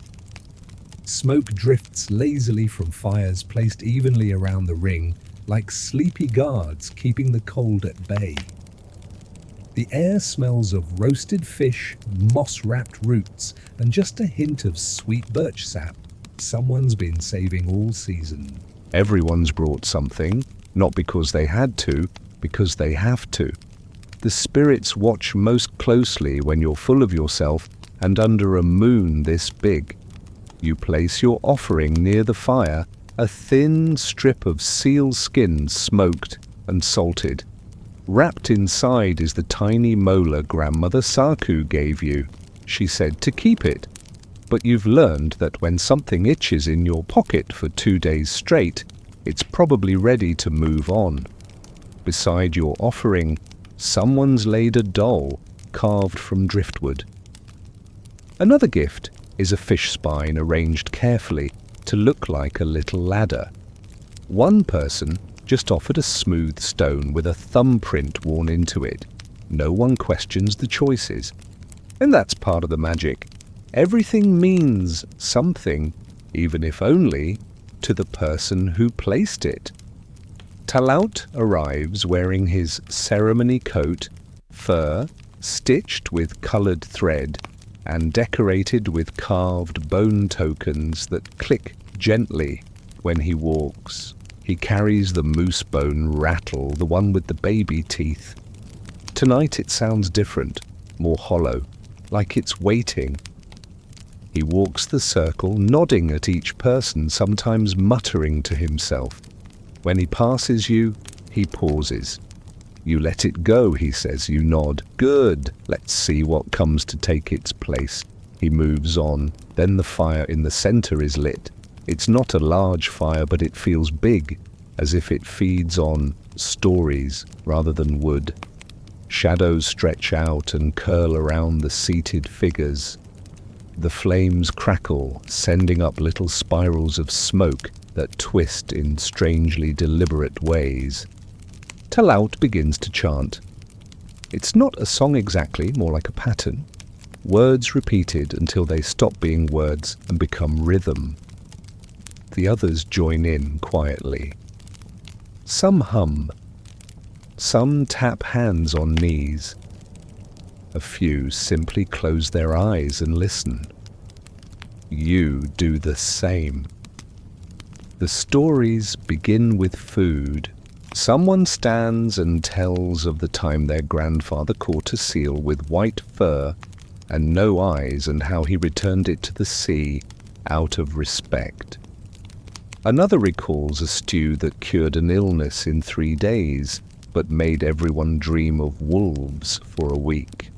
Smoke drifts lazily from fires placed evenly around the ring, like sleepy guards keeping the cold at bay. The air smells of roasted fish, moss-wrapped roots, and just a hint of sweet birch sap. Someone's been saving all season. Everyone's brought something, not because they had to, because they have to. The spirits watch most closely when you're full of yourself and under a moon this big. You place your offering near the fire, a thin strip of seal skin smoked and salted. Wrapped inside is the tiny molar Grandmother Saku gave you. She said to keep it. But you've learned that when something itches in your pocket for 2 days straight, it's probably ready to move on. Beside your offering, someone's laid a doll carved from driftwood. Another gift is a fish spine arranged carefully to look like a little ladder. One person just offered a smooth stone with a thumbprint worn into it. No one questions the choices. And that's part of the magic. Everything means something, even if only to the person who placed it. Talaut arrives wearing his ceremony coat, fur, stitched with coloured thread, and decorated with carved bone tokens that click gently when he walks. He carries the moose bone rattle, the one with the baby teeth. Tonight it sounds different, more hollow, like it's waiting. He walks the circle, nodding at each person, sometimes muttering to himself. When he passes you, he pauses. You let it go, he says. You nod. Good. Let's see what comes to take its place. He moves on. Then the fire in the center is lit. It's not a large fire, but it feels big, as if it feeds on stories rather than wood. Shadows stretch out and curl around the seated figures. The flames crackle, sending up little spirals of smoke that twist in strangely deliberate ways. Talaut begins to chant. It's not a song exactly, more like a pattern. Words repeated until they stop being words and become rhythm. The others join in quietly. Some hum. Some tap hands on knees. A few simply close their eyes and listen. You do the same. The stories begin with food. Someone stands and tells of the time their grandfather caught a seal with white fur and no eyes, and how he returned it to the sea out of respect. Another recalls a stew that cured an illness in 3 days, but made everyone dream of wolves for a week.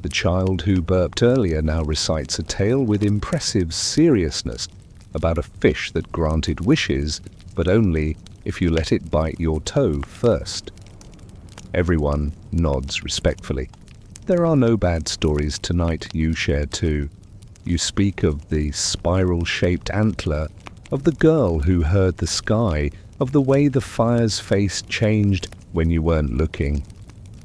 The child who burped earlier now recites a tale with impressive seriousness about a fish that granted wishes, but only if you let it bite your toe first. Everyone nods respectfully. There are no bad stories tonight, you share too. You speak of the spiral-shaped antler, of the girl who heard the sky, of the way the fire's face changed when you weren't looking.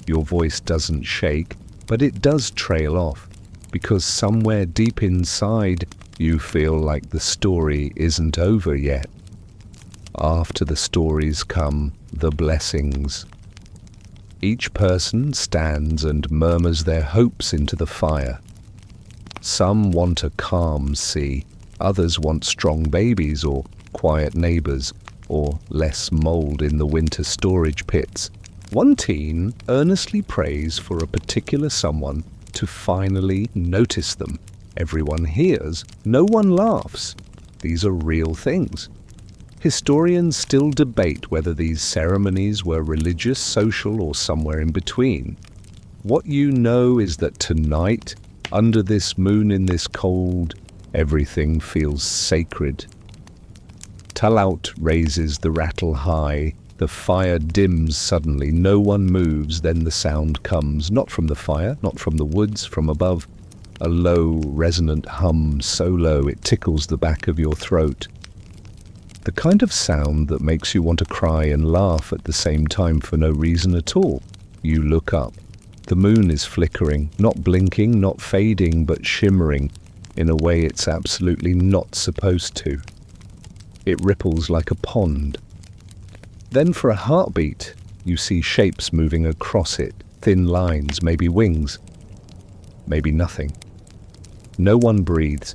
Your voice doesn't shake, but it does trail off, because somewhere deep inside you feel like the story isn't over yet. After the stories come the blessings. Each person stands and murmurs their hopes into the fire. Some want a calm sea, others want strong babies or quiet neighbors, or less mold in the winter storage pits. One teen earnestly prays for a particular someone to finally notice them. Everyone hears, no one laughs. These are real things. Historians still debate whether these ceremonies were religious, social, or somewhere in between. What you know is that tonight, under this moon in this cold, everything feels sacred. Talaut raises the rattle high. The fire dims suddenly. No one moves. Then the sound comes, not from the fire, not from the woods, from above. A low, resonant hum, so low it tickles the back of your throat. The kind of sound that makes you want to cry and laugh at the same time for no reason at all. You look up. The moon is flickering, not blinking, not fading, but shimmering in a way it's absolutely not supposed to. It ripples like a pond. Then for a heartbeat, you see shapes moving across it, thin lines, maybe wings, maybe nothing. No one breathes.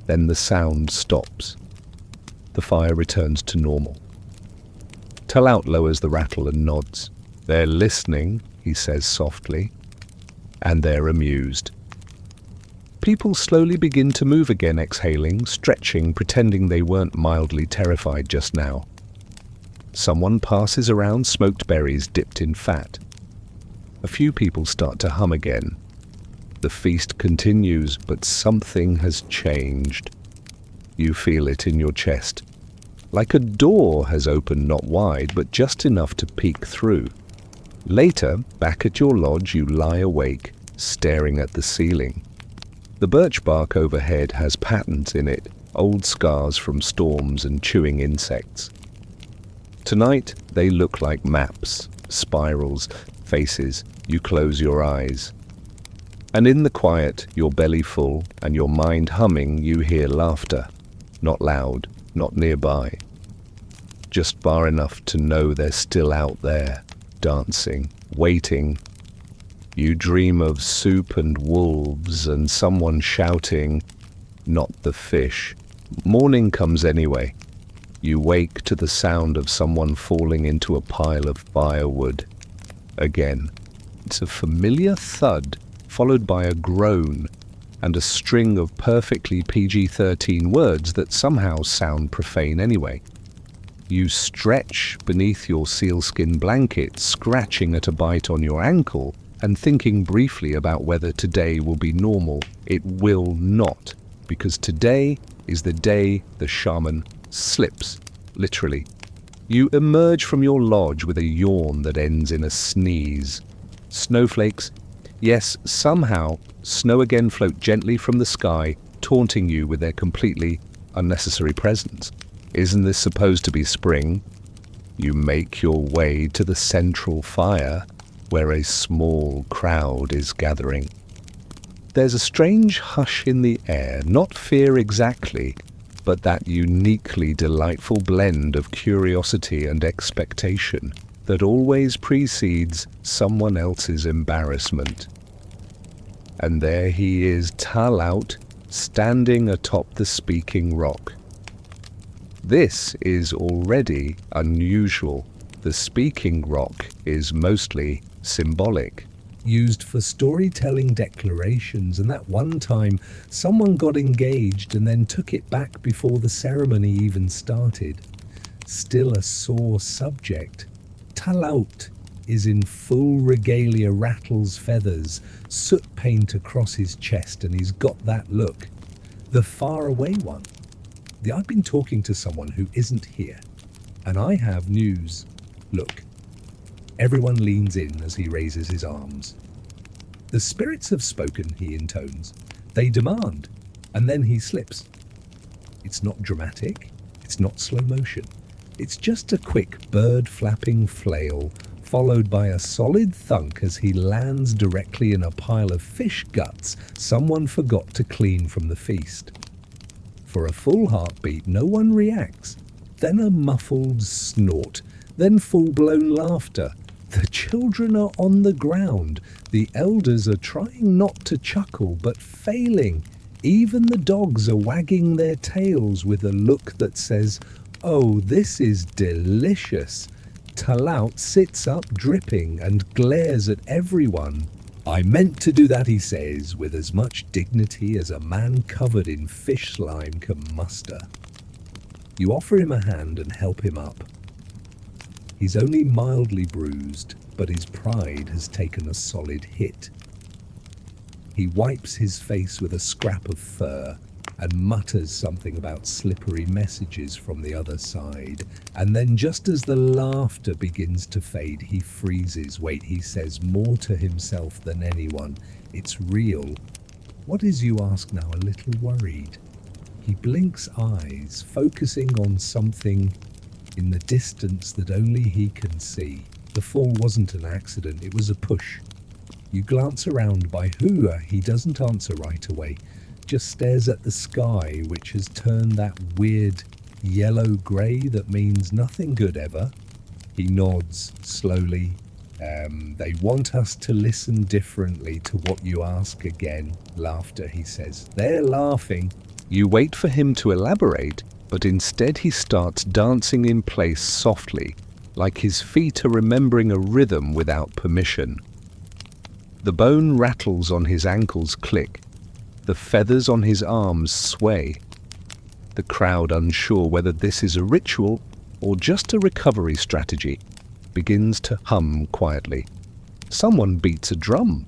Then the sound stops. The fire returns to normal. Talaut lowers the rattle and nods. They're listening, he says softly, and they're amused. People slowly begin to move again, exhaling, stretching, pretending they weren't mildly terrified just now. Someone passes around smoked berries dipped in fat. A few people start to hum again. The feast continues, but something has changed. You feel it in your chest. Like a door has opened, not wide, but just enough to peek through. Later, back at your lodge, you lie awake, staring at the ceiling. The birch bark overhead has patterns in it, old scars from storms and chewing insects. Tonight, they look like maps, spirals, faces. You close your eyes. And in the quiet, your belly full and your mind humming, you hear laughter. Not loud, not nearby. Just far enough to know they're still out there, dancing, waiting. You dream of soup and wolves and someone shouting, "Not the fish." Morning comes anyway. You wake to the sound of someone falling into a pile of firewood. Again, it's a familiar thud, followed by a groan and a string of perfectly PG-13 words that somehow sound profane anyway. You stretch beneath your sealskin blanket, scratching at a bite on your ankle and thinking briefly about whether today will be normal. It will not, because today is the day the shaman slips, literally. You emerge from your lodge with a yawn that ends in a sneeze. Snowflakes, yes, somehow, snow again float gently from the sky, taunting you with their completely unnecessary presence. Isn't this supposed to be spring? You make your way to the central fire, where a small crowd is gathering. There's a strange hush in the air, not fear exactly, but that uniquely delightful blend of curiosity and expectation that always precedes someone else's embarrassment. And there he is, Talaut, standing atop the speaking rock. This is already unusual. The speaking rock is mostly symbolic. Used for storytelling declarations, and that one time someone got engaged and then took it back before the ceremony even started. Still a sore subject. Talaut is in full regalia, rattles feathers, soot paint across his chest, and he's got that look. The faraway one. I've been talking to someone who isn't here, and I have news. Look. Everyone leans in as he raises his arms. The spirits have spoken, he intones. They demand, and then he slips. It's not dramatic, it's not slow motion. It's just a quick bird-flapping flail, followed by a solid thunk as he lands directly in a pile of fish guts someone forgot to clean from the feast. For a full heartbeat, no one reacts. Then a muffled snort, then full-blown laughter. The children are on the ground. The elders are trying not to chuckle, but failing. Even the dogs are wagging their tails with a look that says, "Oh, this is delicious." Talaut sits up dripping and glares at everyone. "I meant to do that," he says, with as much dignity as a man covered in fish slime can muster. You offer him a hand and help him up. He's only mildly bruised, but his pride has taken a solid hit. He wipes his face with a scrap of fur and mutters something about slippery messages from the other side. And then just as the laughter begins to fade, he freezes. Wait, he says more to himself than anyone. It's real. What is, you ask now, a little worried? He blinks eyes, focusing on something in the distance that only he can see. The fall wasn't an accident, it was a push. You glance around by who, he doesn't answer right away, just stares at the sky, which has turned that weird yellow-grey that means nothing good ever. He nods slowly. They want us to listen differently to what you ask again. Laughter, he says. They're laughing. You wait for him to elaborate, but instead he starts dancing in place softly, like his feet are remembering a rhythm without permission. The bone rattles on his ankles click. The feathers on his arms sway. The crowd, unsure whether this is a ritual or just a recovery strategy, begins to hum quietly. Someone beats a drum.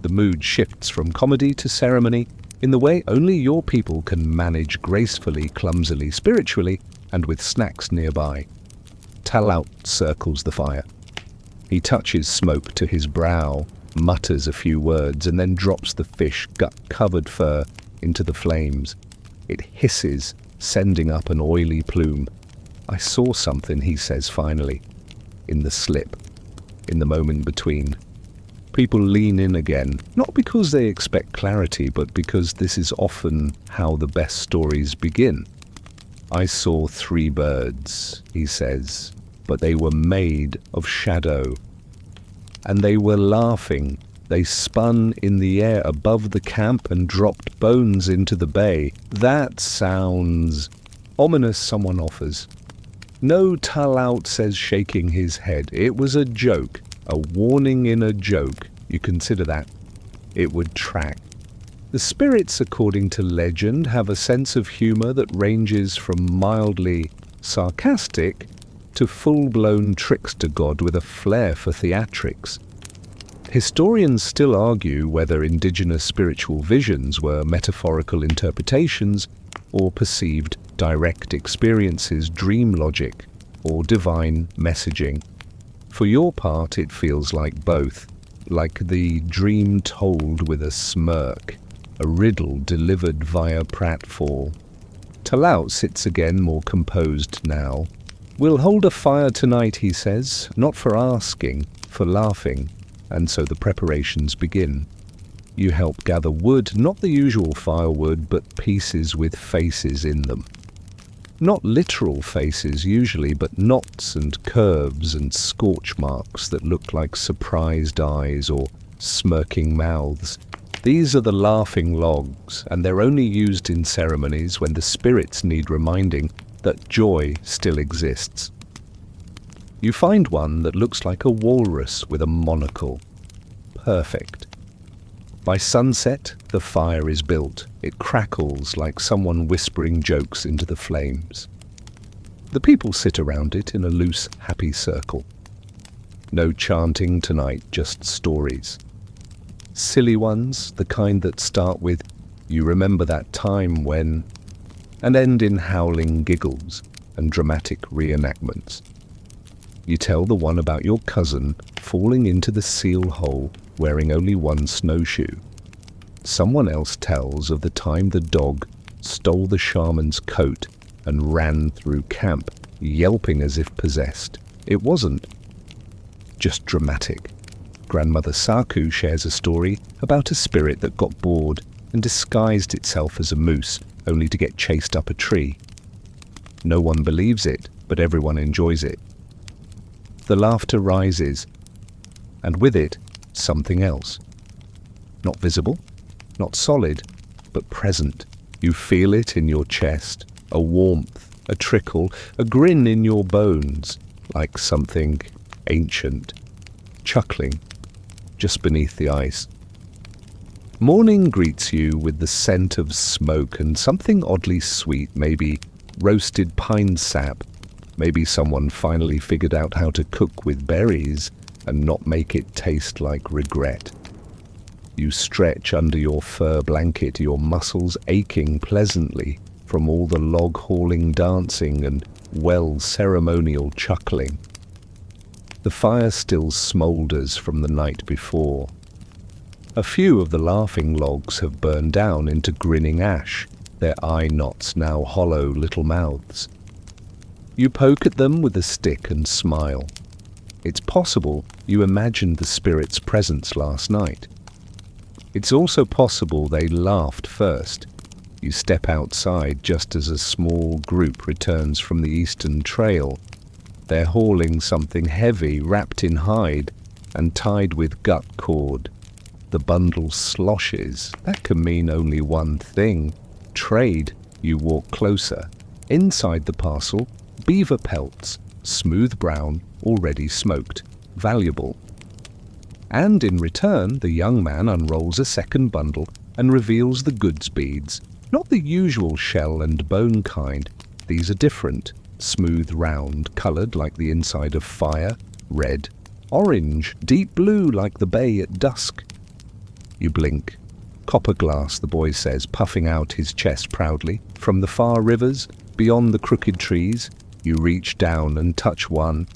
The mood shifts from comedy to ceremony in the way only your people can manage gracefully, clumsily, spiritually, and with snacks nearby. Talaut circles the fire. He touches smoke to his brow, mutters a few words, and then drops the fish gut-covered fur into the flames. It hisses, sending up an oily plume. I saw something, he says finally, in the slip, in the moment between. People lean in again, not because they expect clarity, but because this is often how the best stories begin. I saw 3 birds, he says, but they were made of shadow. And they were laughing. They spun in the air above the camp and dropped bones into the bay. That sounds ominous, someone offers. No, Talaut says, shaking his head. It was a joke, a warning in a joke. You consider that. It would track. The spirits, according to legend, have a sense of humor that ranges from mildly sarcastic to full-blown trickster god with a flair for theatrics. Historians still argue whether indigenous spiritual visions were metaphorical interpretations or perceived direct experiences, dream logic, or divine messaging. For your part, it feels like both, like the dream told with a smirk, a riddle delivered via pratfall. Talaut sits again, more composed now. We'll hold a fire tonight, he says, not for asking, for laughing, and so the preparations begin. You help gather wood, not the usual firewood, but pieces with faces in them. Not literal faces usually, but knots and curves and scorch marks that look like surprised eyes or smirking mouths. These are the laughing logs, and they're only used in ceremonies when the spirits need reminding that joy still exists. You find one that looks like a walrus with a monocle. Perfect. By sunset, the fire is built. It crackles like someone whispering jokes into the flames. The people sit around it in a loose, happy circle. No chanting tonight, just stories. Silly ones, the kind that start with, "You remember that time when," and end in howling giggles and dramatic reenactments. You tell the one about your cousin falling into the seal hole wearing only one snowshoe. Someone else tells of the time the dog stole the shaman's coat and ran through camp, yelping as if possessed. It wasn't just dramatic. Grandmother Saku shares a story about a spirit that got bored and disguised itself as a moose, only to get chased up a tree. No one believes it, but everyone enjoys it. The laughter rises, and with it, something else. Not visible, not solid, but present. You feel it in your chest, a warmth, a trickle, a grin in your bones, like something ancient, chuckling just beneath the ice. Morning greets you with the scent of smoke and something oddly sweet, maybe roasted pine sap. Maybe someone finally figured out how to cook with berries and not make it taste like regret. You stretch under your fur blanket, your muscles aching pleasantly from all the log-hauling dancing and well-ceremonial chuckling. The fire still smoulders from the night before. A few of the laughing logs have burned down into grinning ash, their eye knots now hollow little mouths. You poke at them with a stick and smile. It's possible you imagined the spirit's presence last night. It's also possible they laughed first. You step outside just as a small group returns from the eastern trail. They're hauling something heavy wrapped in hide and tied with gut cord. The bundle sloshes. That can mean only one thing. Trade. You walk closer. Inside the parcel, beaver pelts, smooth brown, already smoked. Valuable. And in return, the young man unrolls a second bundle and reveals the goods beads. Not the usual shell and bone kind. These are different. Smooth, round, coloured like the inside of fire, red, orange, deep blue like the bay at dusk. You blink. Copper glass, the boy says, puffing out his chest proudly. From the far rivers, beyond the crooked trees, you reach down and touch one.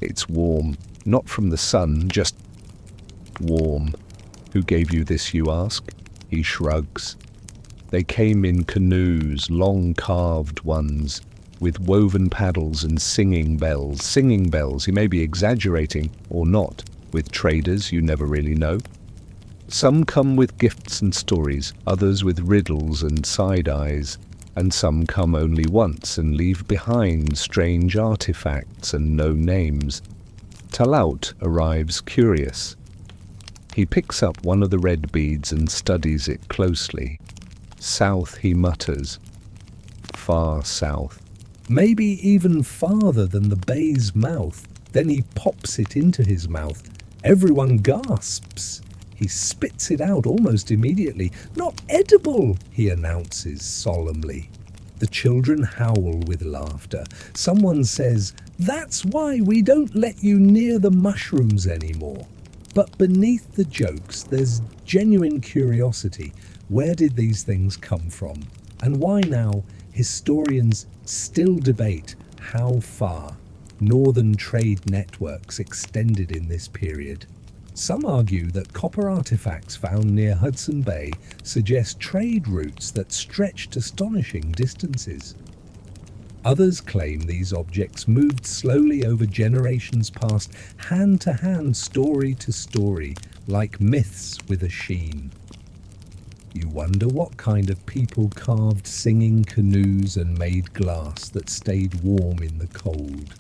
It's warm, not from the sun, just warm. Who gave you this, you ask? He shrugs. They came in canoes, long carved ones. with woven paddles and singing bells. Singing bells, he may be exaggerating or not. With traders, you never really know. Some come with gifts and stories, others with riddles and side eyes, and some come only once and leave behind strange artifacts and no names. Talaut arrives curious. He picks up one of the red beads and studies it closely. South, he mutters. Far south. Maybe even farther than the bay's mouth. Then he pops it into his mouth. Everyone gasps. He spits it out almost immediately. "Not edible," he announces solemnly. The children howl with laughter. Someone says, "That's why we don't let you near the mushrooms anymore." But beneath the jokes, there's genuine curiosity. Where did these things come from? And why now historians still debate how far northern trade networks extended in this period? Some argue that copper artifacts found near Hudson Bay suggest trade routes that stretched astonishing distances. Others claim these objects moved slowly over generations past, hand to hand, story to story, like myths with a sheen. You wonder what kind of people carved singing canoes and made glass that stayed warm in the cold.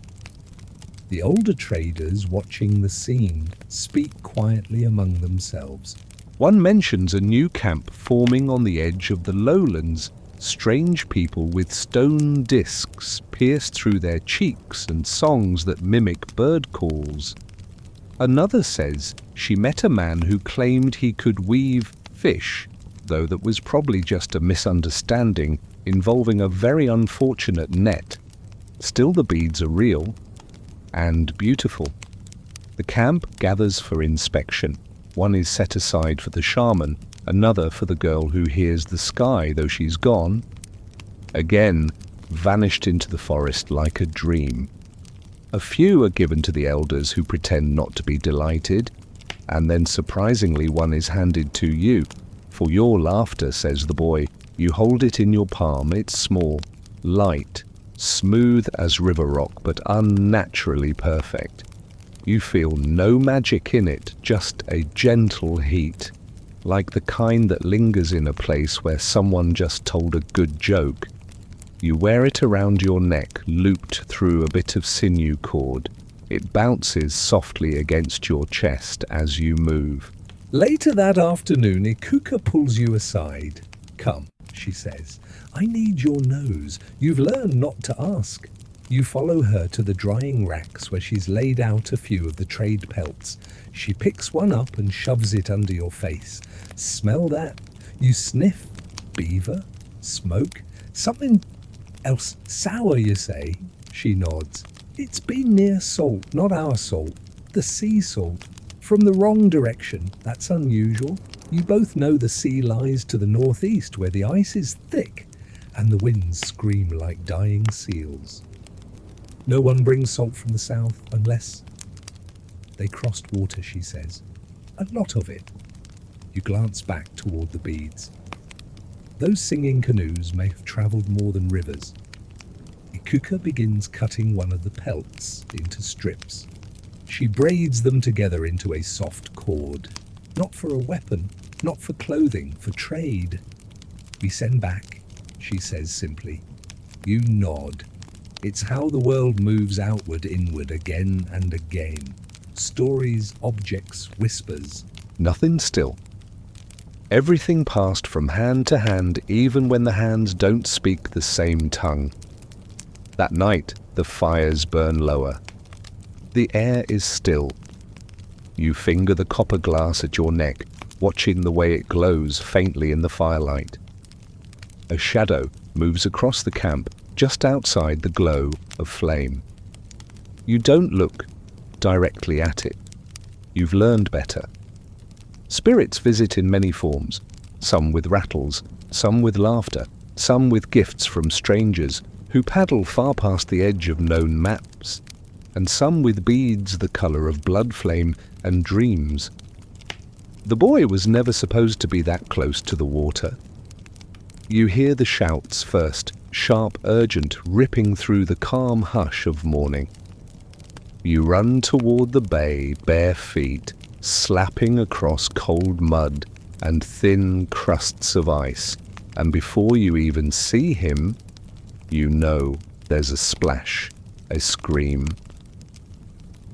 The older traders watching the scene speak quietly among themselves. One mentions a new camp forming on the edge of the lowlands. Strange people with stone discs pierced through their cheeks and songs that mimic bird calls. Another says she met a man who claimed he could weave fish, though that was probably just a misunderstanding involving a very unfortunate net. Still, the beads are real and beautiful. The camp gathers for inspection. One is set aside for the shaman, another for the girl who hears the sky, though she's gone. Again, vanished into the forest like a dream. A few are given to the elders who pretend not to be delighted, and then surprisingly one is handed to you. "For your laughter," says the boy. You hold it in your palm. It's small, light, smooth as river rock, but unnaturally perfect. You feel no magic in it, just a gentle heat, like the kind that lingers in a place where someone just told a good joke. You wear it around your neck, looped through a bit of sinew cord. It bounces softly against your chest as you move. Later that afternoon, Ikuka pulls you aside. "Come," she says, "I need your nose. You've learned not to ask." You follow her to the drying racks where she's laid out a few of the trade pelts. She picks one up and shoves it under your face. "Smell that?" You sniff. "Beaver? Smoke? Something else sour, you say?" She nods. "It's been near salt, not our salt. The sea salt. From the wrong direction. That's unusual. You both know the sea lies to the northeast where the ice is thick and the winds scream like dying seals. No one brings salt from the south unless they crossed water," she says. "A lot of it." You glance back toward the beads. Those singing canoes may have traveled more than rivers. Ikuka begins cutting one of the pelts into strips. She braids them together into a soft cord. Not for a weapon, not for clothing, for trade. "We send back," she says simply. You nod. It's how the world moves outward, inward, again and again. Stories, objects, whispers. Nothing still. Everything passed from hand to hand, even when the hands don't speak the same tongue. That night, the fires burn lower. The air is still. You finger the copper glass at your neck, watching the way it glows faintly in the firelight. A shadow moves across the camp, just outside the glow of flame. You don't look directly at it. You've learned better. Spirits visit in many forms, some with rattles, some with laughter, some with gifts from strangers who paddle far past the edge of known maps, and some with beads the colour of blood flame and dreams. The boy was never supposed to be that close to the water. You hear the shouts first, sharp, urgent, ripping through the calm hush of morning. You run toward the bay, bare feet, slapping across cold mud and thin crusts of ice, and before you even see him, you know there's a splash, a scream,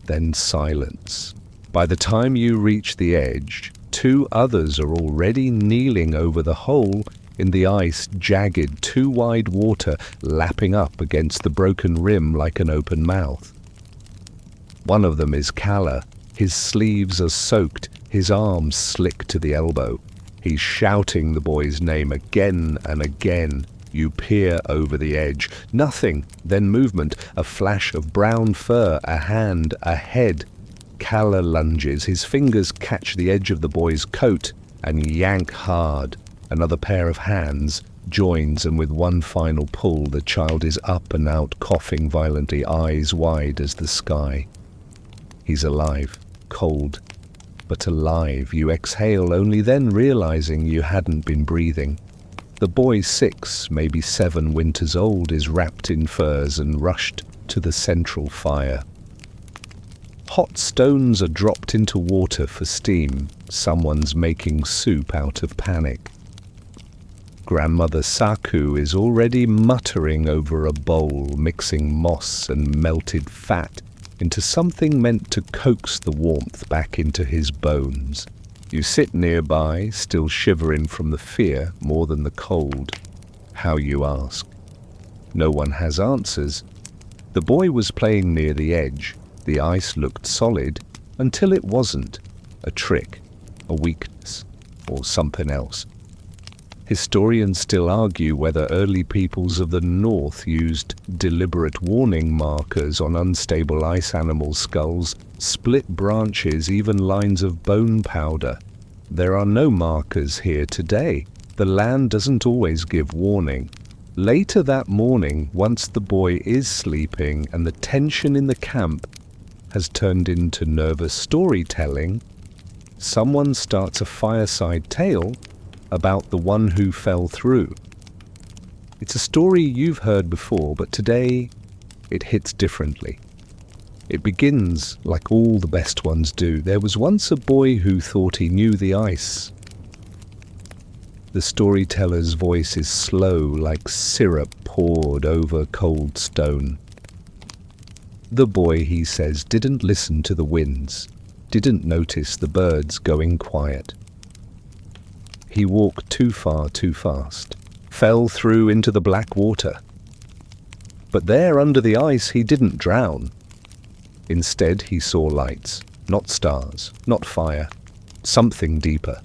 then silence. By the time you reach the edge, 2 others are already kneeling over the hole in the ice, jagged, too wide water lapping up against the broken rim like an open mouth. One of them is Calla. His sleeves are soaked, his arms slick to the elbow. He's shouting the boy's name again and again. You peer over the edge. Nothing, then movement, a flash of brown fur, a hand, a head. Calla lunges, his fingers catch the edge of the boy's coat and yank hard. Another pair of hands joins, and with one final pull, the child is up and out, coughing violently, eyes wide as the sky. He's alive, cold, but alive. You exhale, only then realizing you hadn't been breathing. The boy, 6, maybe 7 winters old, is wrapped in furs and rushed to the central fire. Hot stones are dropped into water for steam. Someone's making soup out of panic. Grandmother Saku is already muttering over a bowl, mixing moss and melted fat into something meant to coax the warmth back into his bones. You sit nearby, still shivering from the fear more than the cold. How, you ask? No one has answers. The boy was playing near the edge. The ice looked solid until it wasn't. A trick, a weakness, or something else. Historians still argue whether early peoples of the north used deliberate warning markers on unstable ice animal skulls, split branches, even lines of bone powder. There are no markers here today. The land doesn't always give warning. Later that morning, once the boy is sleeping and the tension in the camp has turned into nervous storytelling, someone starts a fireside tale about the one who fell through. It's a story you've heard before, but today it hits differently. It begins like all the best ones do. There was once a boy who thought he knew the ice. The storyteller's voice is slow, like syrup poured over cold stone. The boy, he says, didn't listen to the winds, didn't notice the birds going quiet. He walked too far too fast, fell through into the black water. But there under the ice he didn't drown. Instead he saw lights, not stars, not fire, something deeper.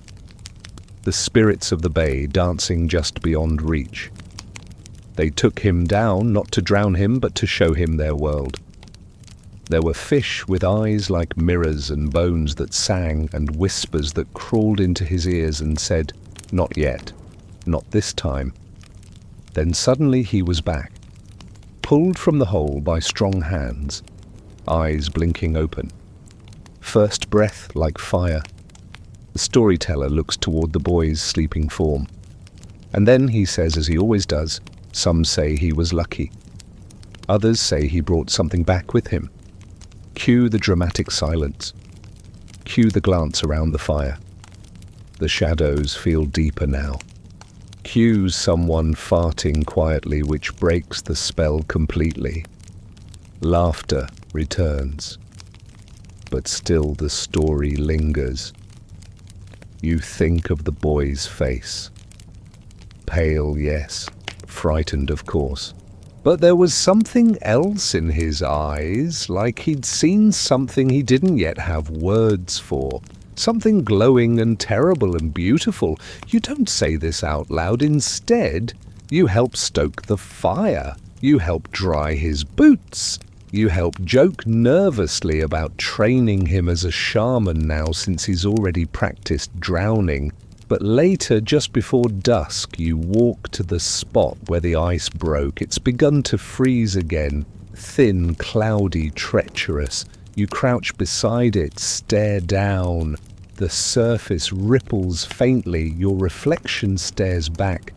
The spirits of the bay dancing just beyond reach. They took him down, not to drown him, but to show him their world. There were fish with eyes like mirrors and bones that sang, and whispers that crawled into his ears and said, "Not yet, not this time." Then suddenly he was back, pulled from the hole by strong hands, eyes blinking open. First breath like fire. The storyteller looks toward the boy's sleeping form. And then he says, as he always does, some say he was lucky. Others say he brought something back with him. Cue the dramatic silence. Cue the glance around the fire. The shadows feel deeper now. Cue someone farting quietly, which breaks the spell completely. Laughter returns. But still the story lingers. You think of the boy's face. Pale, yes. Frightened, of course. But there was something else in his eyes, like he'd seen something he didn't yet have words for. Something glowing and terrible and beautiful. You don't say this out loud. Instead, you help stoke the fire. You help dry his boots. You help joke nervously about training him as a shaman now, since he's already practiced drowning. But later, just before dusk, you walk to the spot where the ice broke. It's begun to freeze again, thin, cloudy, treacherous. You crouch beside it, stare down. The surface ripples faintly. Your reflection stares back.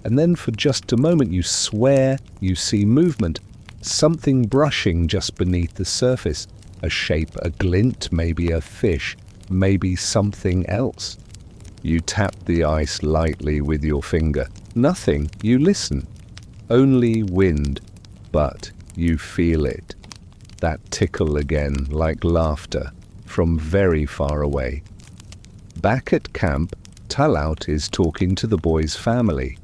And then for just a moment you swear you see movement, something brushing just beneath the surface, a shape, a glint, maybe a fish, maybe something else. You tap the ice lightly with your finger. Nothing. You listen. Only wind, but you feel it. That tickle again, like laughter, from very far away. Back at camp, Talaut is talking to the boy's family.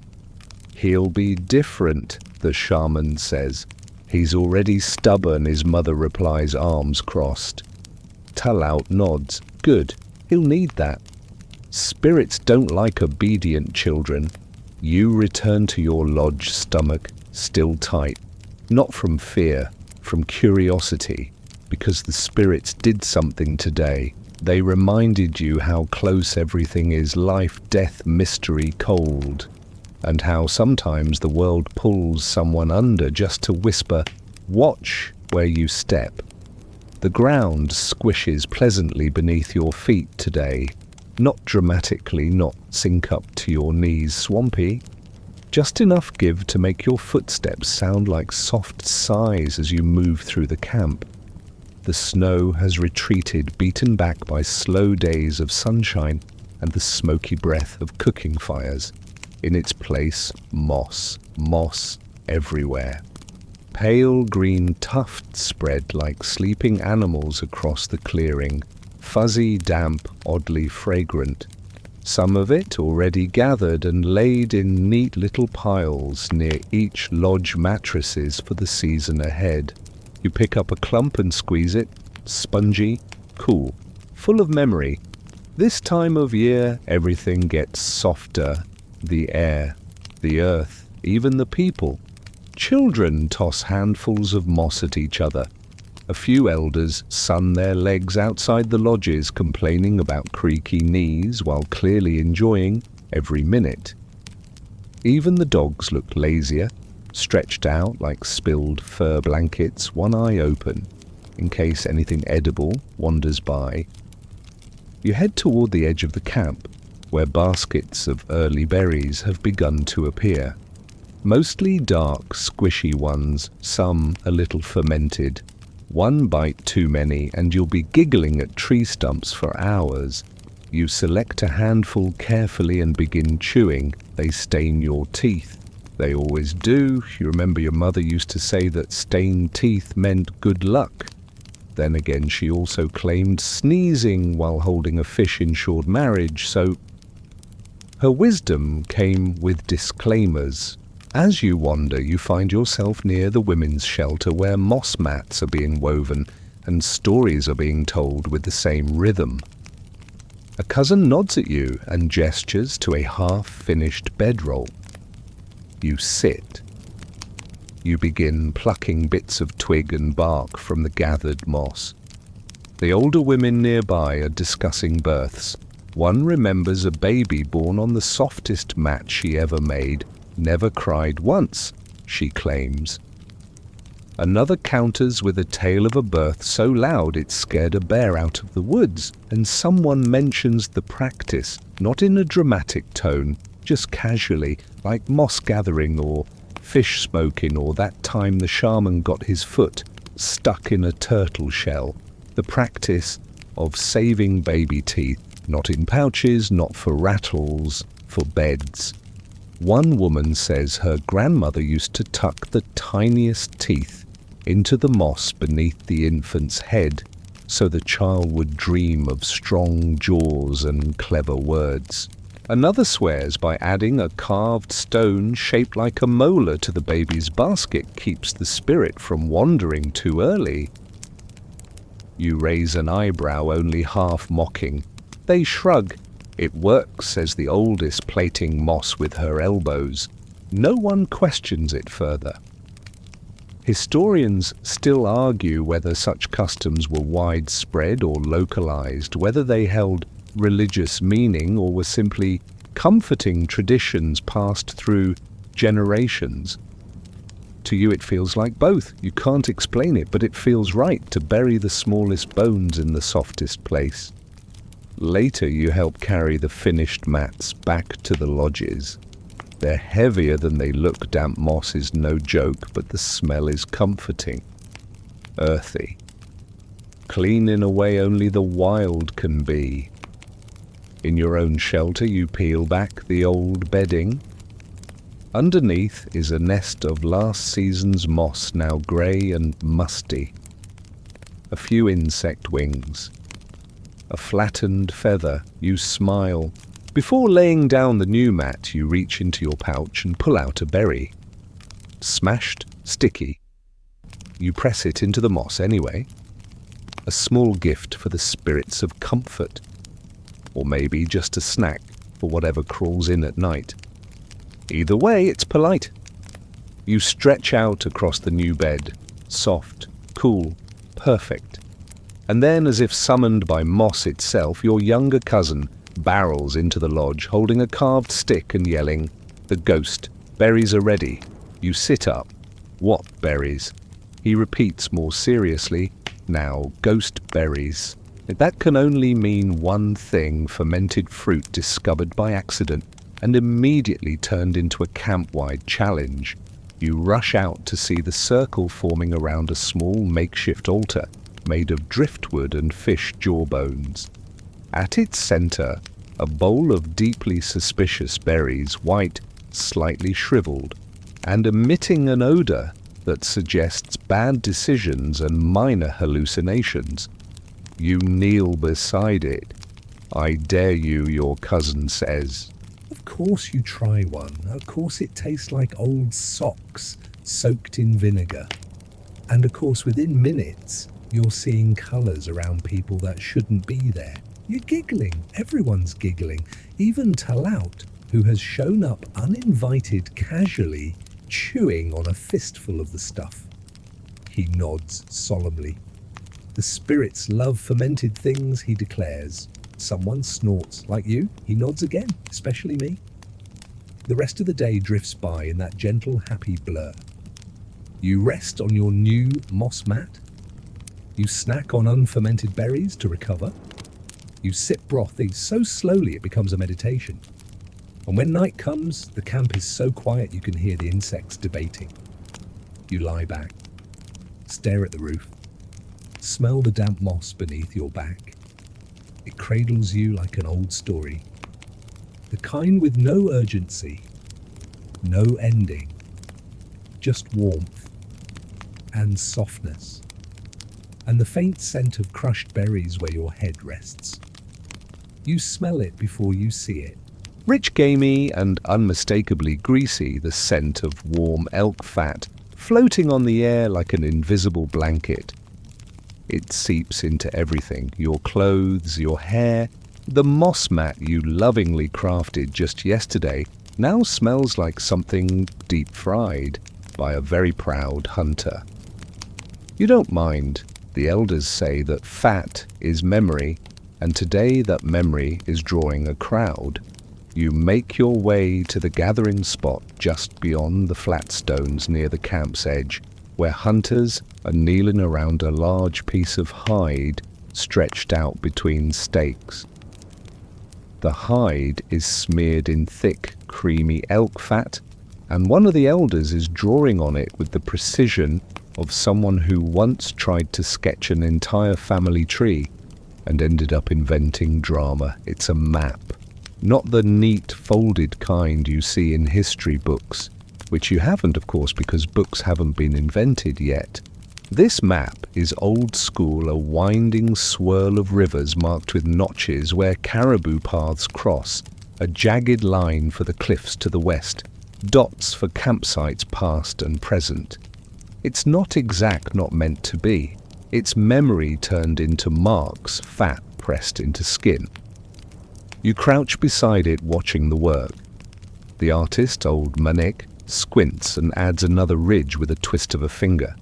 He'll be different, the shaman says. He's already stubborn, his mother replies, arms crossed. Talaut nods. Good, he'll need that. Spirits don't like obedient children. You return to your lodge, stomach still tight. Not from fear, from curiosity, because the spirits did something today. They reminded you how close everything is, life, death, mystery, cold, and how sometimes the world pulls someone under just to whisper, watch where you step. The ground squishes pleasantly beneath your feet today, not dramatically, not sink up to your knees swampy, just enough give to make your footsteps sound like soft sighs as you move through the camp. The snow has retreated, beaten back by slow days of sunshine and the smoky breath of cooking fires. In its place, moss, moss everywhere. Pale green tufts spread like sleeping animals across the clearing, fuzzy, damp, oddly fragrant. Some of it already gathered and laid in neat little piles near each lodge mattresses for the season ahead. You pick up a clump and squeeze it, spongy, cool, full of memory. This time of year, everything gets softer. The air, the earth, even the people. Children toss handfuls of moss at each other. A few elders sun their legs outside the lodges, complaining about creaky knees while clearly enjoying every minute. Even the dogs look lazier, stretched out like spilled fur blankets, one eye open, in case anything edible wanders by. You head toward the edge of the camp, where baskets of early berries have begun to appear. Mostly dark, squishy ones, some a little fermented. One bite too many and you'll be giggling at tree stumps for hours. You select a handful carefully and begin chewing. They stain your teeth. They always do. You remember your mother used to say that stained teeth meant good luck. Then again, she also claimed sneezing while holding a fish ensured marriage, so her wisdom came with disclaimers. As you wander, you find yourself near the women's shelter where moss mats are being woven and stories are being told with the same rhythm. A cousin nods at you and gestures to a half-finished bedroll. You sit. You begin plucking bits of twig and bark from the gathered moss. The older women nearby are discussing births. One remembers a baby born on the softest mat she ever made, never cried once, she claims. Another counters with a tale of a birth so loud it scared a bear out of the woods, and someone mentions the practice, not in a dramatic tone, just casually, like moss gathering or fish smoking or that time the shaman got his foot stuck in a turtle shell. The practice of saving baby teeth, not in pouches, not for rattles, for beds. One woman says her grandmother used to tuck the tiniest teeth into the moss beneath the infant's head so the child would dream of strong jaws and clever words. Another swears by adding a carved stone shaped like a molar to the baby's basket keeps the spirit from wandering too early. You raise an eyebrow, only half mocking. They shrug. It works, says the oldest, plating moss with her elbows. No one questions it further. Historians still argue whether such customs were widespread or localized, whether they held religious meaning or were simply comforting traditions passed through generations. To you it feels like both. You can't explain it, but it feels right to bury the smallest bones in the softest place. Later you help carry the finished mats back to the lodges. They're heavier than they look. Damp moss is no joke, but the smell is comforting. Earthy. Clean in a way only the wild can be. In your own shelter you peel back the old bedding. Underneath is a nest of last season's moss, now grey and musty. A few insect wings. A flattened feather. You smile. Before laying down the new mat, you reach into your pouch and pull out a berry. Smashed, sticky. You press it into the moss anyway. A small gift for the spirits of comfort. Or maybe just a snack for whatever crawls in at night. Either way, it's polite. You stretch out across the new bed, soft, cool, perfect. And then, as if summoned by moss itself, your younger cousin barrels into the lodge, holding a carved stick and yelling, "The ghost, berries are ready." You sit up. "What berries?" He repeats more seriously, "Now, ghost berries." That can only mean one thing: fermented fruit discovered by accident and immediately turned into a camp-wide challenge. You rush out to see the circle forming around a small makeshift altar made of driftwood and fish jawbones. At its center, a bowl of deeply suspicious berries, white, slightly shriveled, and emitting an odor that suggests bad decisions and minor hallucinations. You kneel beside it. "I dare you," your cousin says. Of course you try one. Of course it tastes like old socks soaked in vinegar. And of course within minutes you're seeing colours around people that shouldn't be there. You're giggling. Everyone's giggling. Even Talaut, who has shown up uninvited casually, chewing on a fistful of the stuff. He nods solemnly. The spirits love fermented things, he declares. Someone snorts. Like you, he nods again, especially me. The rest of the day drifts by in that gentle, happy blur. You rest on your new moss mat. You snack on unfermented berries to recover. You sip brothy so slowly it becomes a meditation. And when night comes, the camp is so quiet you can hear the insects debating. You lie back, stare at the roof, smell the damp moss beneath your back. It cradles you like an old story. The kind with no urgency, no ending, just warmth and softness, and the faint scent of crushed berries where your head rests. You smell it before you see it. Rich, gamey, and unmistakably greasy, the scent of warm elk fat floating on the air like an invisible blanket. It seeps into everything: your clothes, your hair. The moss mat you lovingly crafted just yesterday now smells like something deep-fried by a very proud hunter. You don't mind. The elders say that fat is memory, and today that memory is drawing a crowd. You make your way to the gathering spot just beyond the flat stones near the camp's edge, where hunters are kneeling around a large piece of hide stretched out between stakes. The hide is smeared in thick, creamy elk fat, and one of the elders is drawing on it with the precision of someone who once tried to sketch an entire family tree and ended up inventing drama. It's a map. Not the neat, folded kind you see in history books, which you haven't, of course, because books haven't been invented yet. This map is old school, a winding swirl of rivers marked with notches where caribou paths cross, a jagged line for the cliffs to the west, dots for campsites past and present. It's not exact, not meant to be. It's memory turned into marks, fat pressed into skin. You crouch beside it watching the work. The artist, old Manik, squints and adds another ridge with a twist of a finger.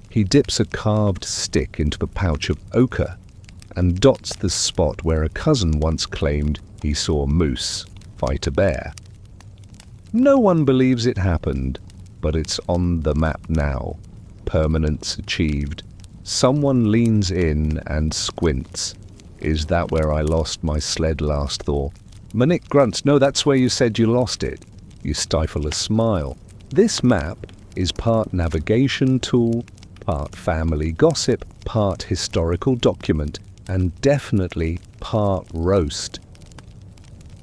He dips a carved stick into the pouch of ochre and dots the spot where a cousin once claimed he saw a moose fight a bear. No one believes it happened, but it's on the map now. Permanence achieved. Someone leans in and squints. "Is that where I lost my sled last, Thor?" Manik grunts. "No, that's where you said you lost it." You stifle a smile. This map is part navigation tool, part family gossip, part historical document, and definitely part roast.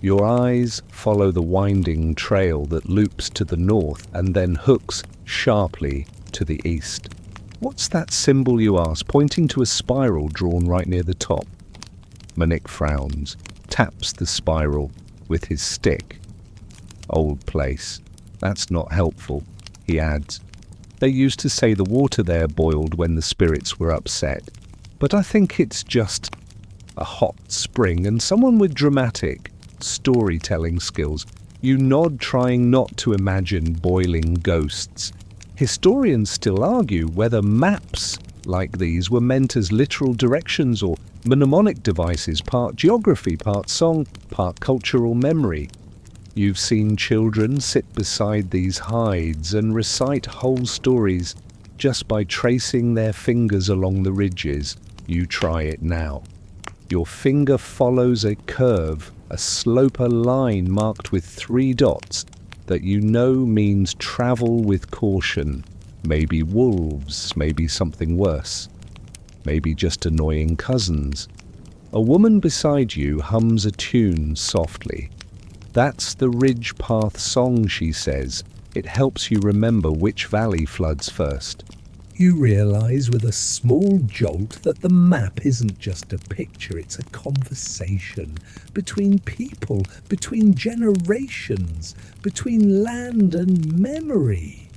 Your eyes follow the winding trail that loops to the north and then hooks sharply to the east. What's that symbol, you ask, pointing to a spiral drawn right near the top? Monique frowns, taps the spiral with his stick. Old place. That's not helpful, he adds. They used to say the water there boiled when the spirits were upset. But I think it's just a hot spring, and someone with dramatic storytelling skills. You nod, trying not to imagine boiling ghosts. Historians still argue whether maps like these were meant as literal directions or mnemonic devices, part geography, part song, part cultural memory. You've seen children sit beside these hides and recite whole stories just by tracing their fingers along the ridges. You try it now. Your finger follows a curve, a slope, a line marked with 3 dots that you know means travel with caution. Maybe wolves, maybe something worse. Maybe just annoying cousins. A woman beside you hums a tune softly. That's the Ridge Path song, she says. It helps you remember which valley floods first. You realise with a small jolt that the map isn't just a picture, it's a conversation between people, between generations, between land and memory.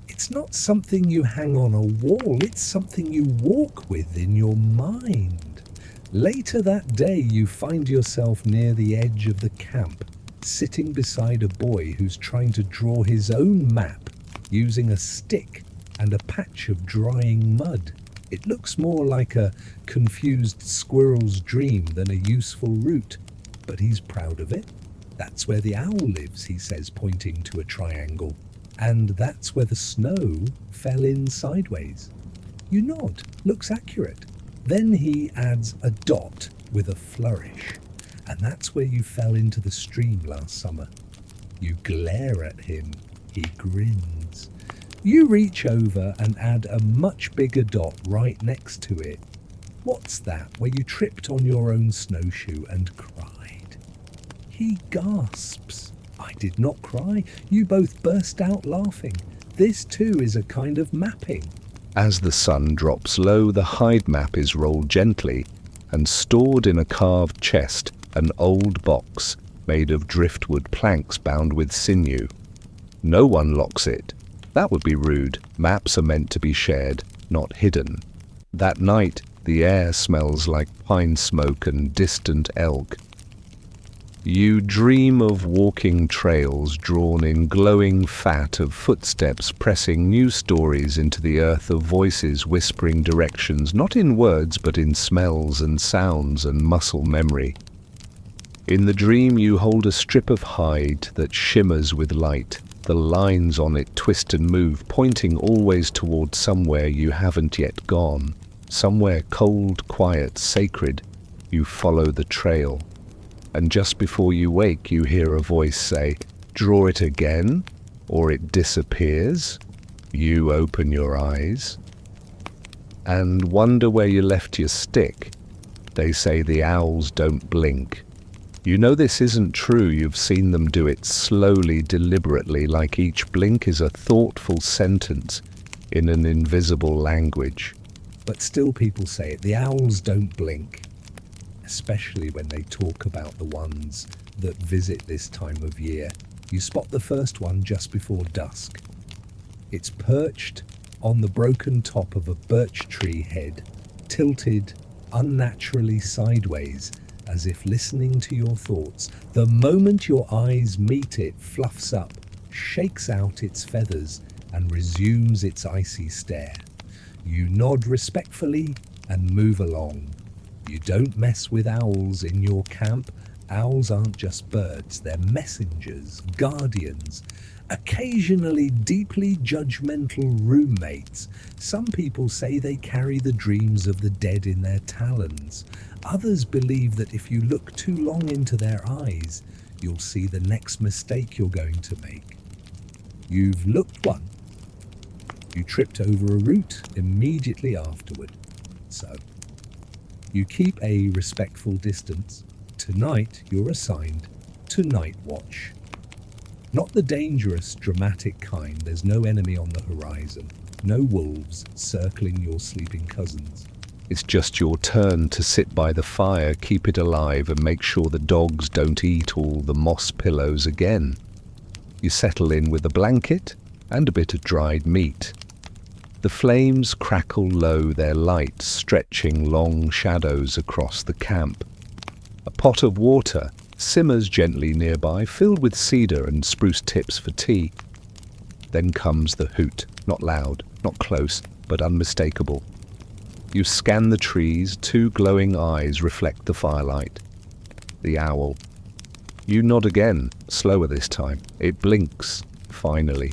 It's not something you hang on a wall, it's something you walk with in your mind. Later that day, you find yourself near the edge of the camp, sitting beside a boy who's trying to draw his own map using a stick and a patch of drying mud. It looks more like a confused squirrel's dream than a useful route, but he's proud of it. That's where the owl lives, he says, pointing to a triangle. And that's where the snow fell in sideways. You nod, looks accurate. Then he adds a dot with a flourish. And that's where you fell into the stream last summer. You glare at him. He grins. You reach over and add a much bigger dot right next to it. What's that, where you tripped on your own snowshoe and cried? He gasps. I did not cry. You both burst out laughing. This too is a kind of mapping. As the sun drops low, the hide map is rolled gently and stored in a carved chest, an old box made of driftwood planks bound with sinew. No one locks it. That would be rude. Maps are meant to be shared, not hidden. That night, the air smells like pine smoke and distant elk. You dream of walking trails drawn in glowing fat, of footsteps pressing new stories into the earth, of voices whispering directions, not in words but in smells and sounds and muscle memory. In the dream you hold a strip of hide that shimmers with light. The lines on it twist and move, pointing always toward somewhere you haven't yet gone. Somewhere cold, quiet, sacred. You follow the trail. And just before you wake, you hear a voice say, "Draw it again," or it disappears. You open your eyes and wonder where you left your stick. They say the owls don't blink. You know this isn't true. You've seen them do it slowly, deliberately, like each blink is a thoughtful sentence in an invisible language. But still people say it. The owls don't blink. Especially when they talk about the ones that visit this time of year. You spot the first one just before dusk. It's perched on the broken top of a birch tree head, tilted unnaturally sideways, as if listening to your thoughts. The moment your eyes meet, it fluffs up, shakes out its feathers, and resumes its icy stare. You nod respectfully and move along. You don't mess with owls in your camp. Owls aren't just birds, they're messengers, guardians, occasionally deeply judgmental roommates. Some people say they carry the dreams of the dead in their talons. Others believe that if you look too long into their eyes, you'll see the next mistake you're going to make. You've looked one. You tripped over a root immediately afterward. So, you keep a respectful distance. Tonight, you're assigned to night watch. Not the dangerous, dramatic kind. There's no enemy on the horizon. No wolves circling your sleeping cousins. It's just your turn to sit by the fire, keep it alive, and make sure the dogs don't eat all the moss pillows again. You settle in with a blanket and a bit of dried meat. The flames crackle low, their light stretching long shadows across the camp. A pot of water simmers gently nearby, filled with cedar and spruce tips for tea. Then comes the hoot, not loud, not close, but unmistakable. You scan the trees, two glowing eyes reflect the firelight. The owl. You nod again, slower this time. It blinks, finally.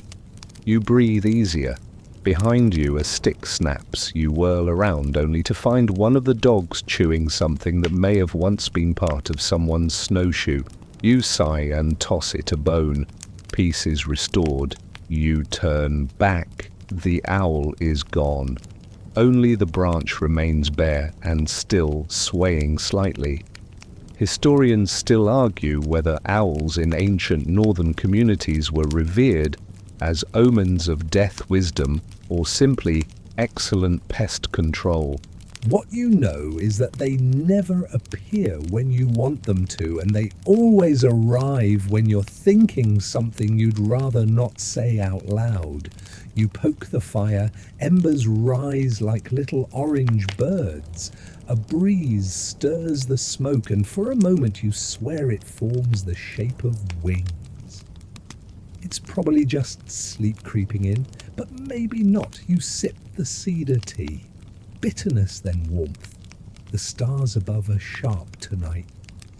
You breathe easier. Behind you, a stick snaps. You whirl around, only to find one of the dogs chewing something that may have once been part of someone's snowshoe. You sigh and toss it a bone. Peace is restored. You turn back. The owl is gone. Only the branch remains bare and still swaying slightly. Historians still argue whether owls in ancient northern communities were revered as omens of death wisdom or simply excellent pest control. What you know is that they never appear when you want them to, and they always arrive when you're thinking something you'd rather not say out loud. You poke the fire, embers rise like little orange birds. A breeze stirs the smoke, and for a moment you swear it forms the shape of wings. It's probably just sleep creeping in, but maybe not. You sip the cedar tea. Bitterness, then warmth. The stars above are sharp tonight.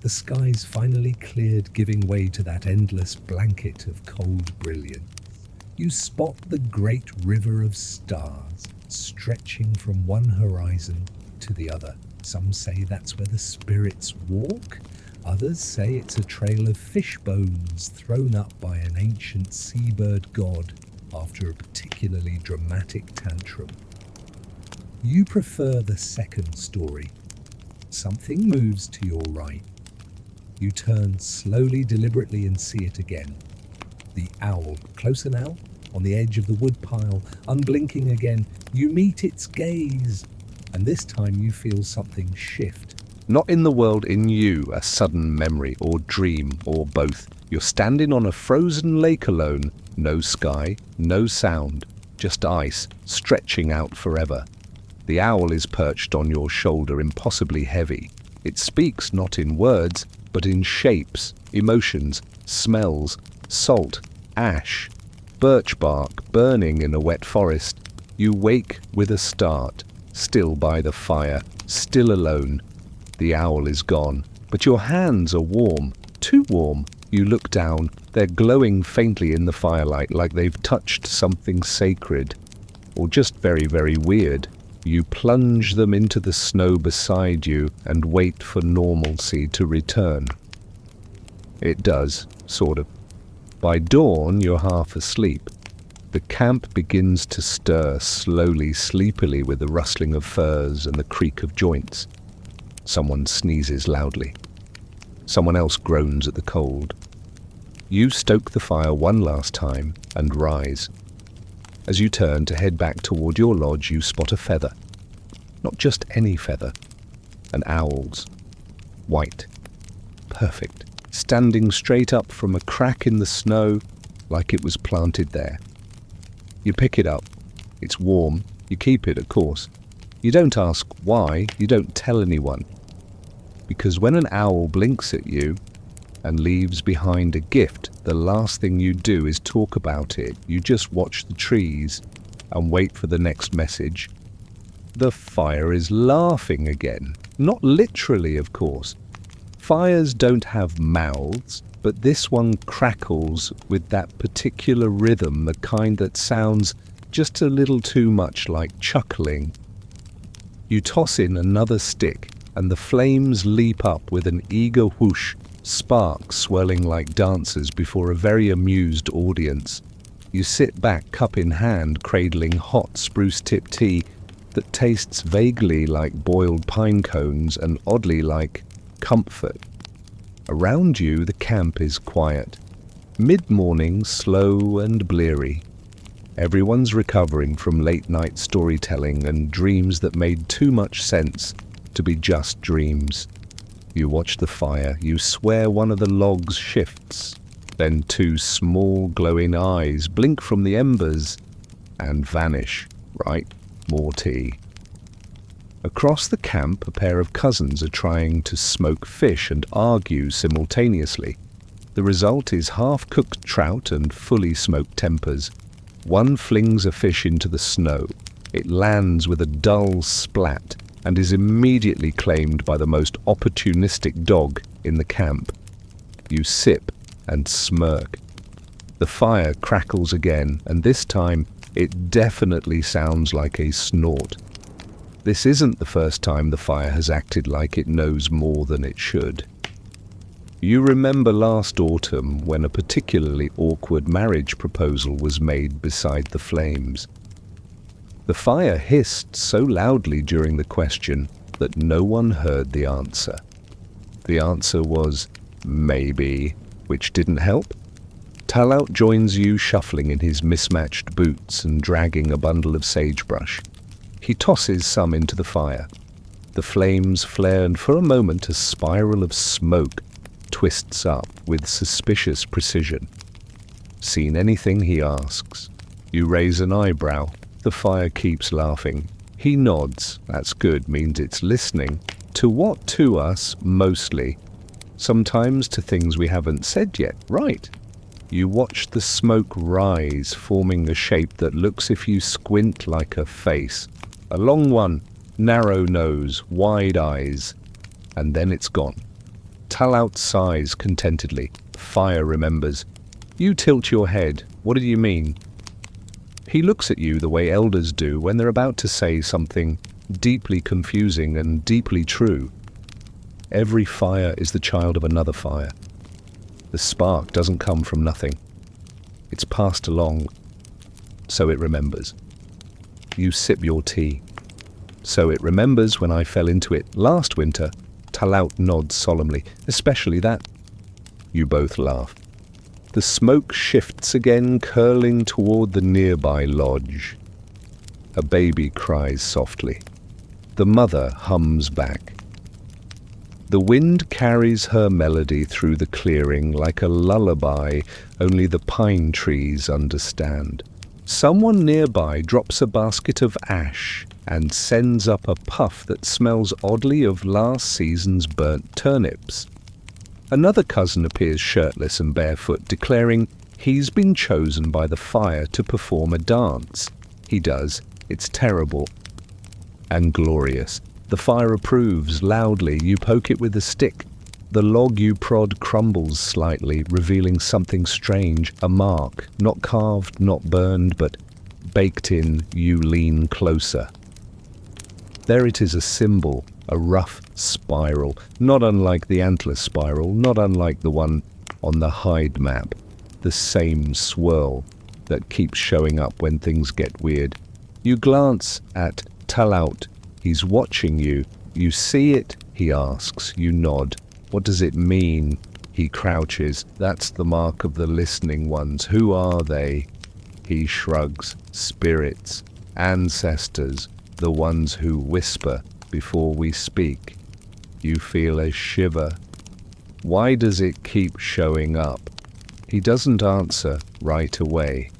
The sky's finally cleared, giving way to that endless blanket of cold brilliance. You spot the great river of stars stretching from one horizon to the other. Some say that's where the spirits walk. Others say it's a trail of fish bones thrown up by an ancient seabird god after a particularly dramatic tantrum. You prefer the second story. Something moves to your right. You turn slowly, deliberately, and see it again. The owl, closer now, on the edge of the woodpile, unblinking again. You meet its gaze, and this time you feel something shift. Not in the world, in you, a sudden memory or dream or both. You're standing on a frozen lake alone. No sky, no sound, just ice stretching out forever. The owl is perched on your shoulder, impossibly heavy. It speaks not in words, but in shapes, emotions, smells, salt, ash, birch bark burning in a wet forest. You wake with a start, still by the fire, still alone. The owl is gone, but your hands are warm, too warm. You look down, they're glowing faintly in the firelight like they've touched something sacred, or just very, very weird. You plunge them into the snow beside you and wait for normalcy to return. It does, sort of. By dawn, you're half asleep. The camp begins to stir slowly, sleepily, with the rustling of furs and the creak of joints. Someone sneezes loudly. Someone else groans at the cold. You stoke the fire one last time and rise. As you turn to head back toward your lodge, you spot a feather. Not just any feather. An owl's. White. Perfect. Standing straight up from a crack in the snow, like it was planted there. You pick it up. It's warm. You keep it, of course. You don't ask why. You don't tell anyone. Because when an owl blinks at you and leaves behind a gift, the last thing you do is talk about it. You just watch the trees and wait for the next message. The fire is laughing again. Not literally, of course. Fires don't have mouths, but this one crackles with that particular rhythm, the kind that sounds just a little too much like chuckling. You toss in another stick, and the flames leap up with an eager whoosh sparks swirling like dancers before a very amused audience. You sit back, cup in hand, cradling hot spruce-tip tea that tastes vaguely like boiled pine cones and oddly like comfort. Around you, the camp is quiet. Mid-morning, slow and bleary. Everyone's recovering from late-night storytelling and dreams that made too much sense to be just dreams. You watch the fire. You swear one of the logs shifts. Then two small glowing eyes blink from the embers and vanish. Right, more tea. Across the camp, a pair of cousins are trying to smoke fish and argue simultaneously. The result is half-cooked trout and fully smoked tempers. One flings a fish into the snow. It lands with a dull splat and is immediately claimed by the most opportunistic dog in the camp. You sip and smirk. The fire crackles again, and this time it definitely sounds like a snort. This isn't the first time the fire has acted like it knows more than it should. You remember last autumn when a particularly awkward marriage proposal was made beside the flames. The fire hissed so loudly during the question that no one heard the answer. The answer was maybe, which didn't help. Talaut joins you shuffling in his mismatched boots and dragging a bundle of sagebrush. He tosses some into the fire. The flames flare and for a moment a spiral of smoke twists up with suspicious precision. Seen anything? He asks. You raise an eyebrow. The fire keeps laughing. He nods. That's good, means it's listening. To what? To us, mostly. Sometimes to things we haven't said yet. Right. You watch the smoke rise, forming a shape that looks, if you squint, like a face. A long one, narrow nose, wide eyes. And then it's gone. Talaut sighs contentedly. Fire remembers. You tilt your head. What do you mean? He looks at you the way elders do when they're about to say something deeply confusing and deeply true. Every fire is the child of another fire. The spark doesn't come from nothing. It's passed along, so it remembers. You sip your tea. So it remembers when I fell into it last winter. Talaut nods solemnly, especially that. You both laugh. The smoke shifts again, curling toward the nearby lodge. A baby cries softly. The mother hums back. The wind carries her melody through the clearing like a lullaby only the pine trees understand. Someone nearby drops a basket of ash and sends up a puff that smells oddly of last season's burnt turnips. Another cousin appears shirtless and barefoot, declaring he's been chosen by the fire to perform a dance. He does. It's terrible and glorious. The fire approves loudly. You poke it with a stick. The log you prod crumbles slightly, revealing something strange, a mark, not carved, not burned, but baked in. You lean closer. There it is, a symbol, a rough spiral, not unlike the antler spiral, not unlike the one on the hide map. The same swirl that keeps showing up when things get weird. You glance at Talaut. He's watching you. You see it? He asks. You nod. What does it mean? He crouches. That's the mark of the listening ones. Who are they? He shrugs. Spirits. Ancestors. The ones who whisper before we speak. You feel a shiver. Why does it keep showing up? He doesn't answer right away.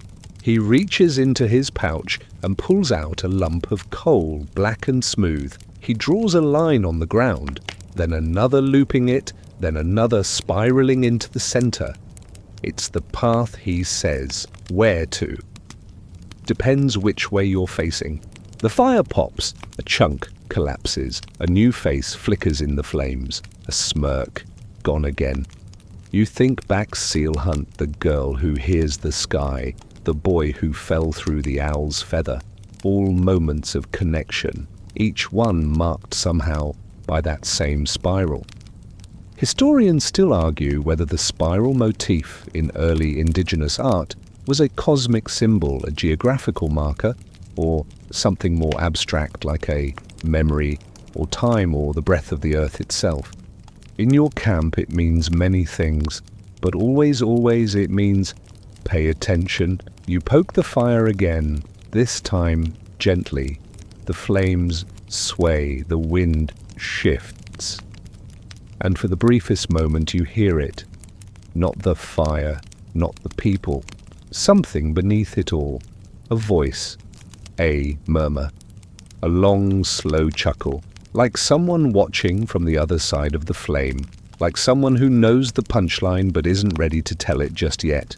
He reaches into his pouch and pulls out a lump of coal, black and smooth. He draws a line on the ground, then another looping it, then another spiraling into the center. It's the path he says. Where to? Depends which way you're facing. The fire pops. A chunk collapses. A new face flickers in the flames. A smirk. Gone again. You think back seal hunt, the girl who hears the sky, the boy who fell through the owl's feather. All moments of connection, each one marked somehow by that same spiral. Historians still argue whether the spiral motif in early indigenous art was a cosmic symbol, a geographical marker, or something more abstract like a memory or time or the breath of the earth itself. In your camp it means many things, but always it means pay attention. You poke the fire again, this time gently. The flames sway, the wind shifts. And for the briefest moment you hear it. Not the fire, not the people. Something beneath it all. A voice, a murmur, a long, slow chuckle, like someone watching from the other side of the flame, like someone who knows the punchline but isn't ready to tell it just yet.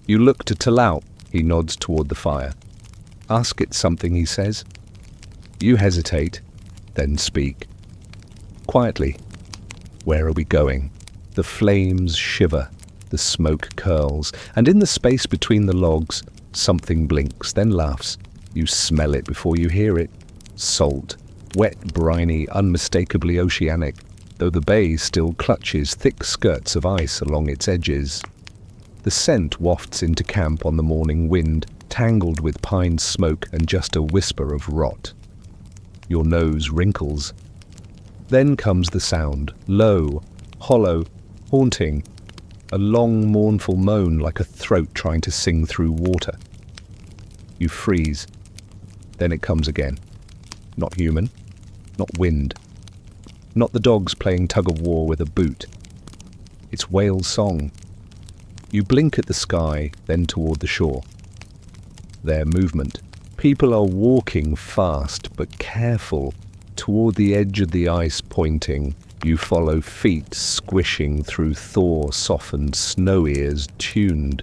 You look to Talau. He nods toward the fire. Ask it something, he says. You hesitate, then speak. Quietly. Where are we going? The flames shiver, the smoke curls, and in the space between the logs, something blinks, then laughs. You smell it before you hear it. Salt, wet, briny, unmistakably oceanic, though the bay still clutches thick skirts of ice along its edges. The scent wafts into camp on the morning wind, tangled with pine smoke and just a whisper of rot. Your nose wrinkles. Then comes the sound, low, hollow, haunting, a long, mournful moan like a throat trying to sing through water. You freeze. Then it comes again. Not human, not wind, not the dogs playing tug-of-war with a boot. It's whale song. You blink at the sky, then toward the shore. Their movement. People are walking fast, but careful, toward the edge of the ice pointing. You follow feet squishing through thaw-softened snow ears tuned.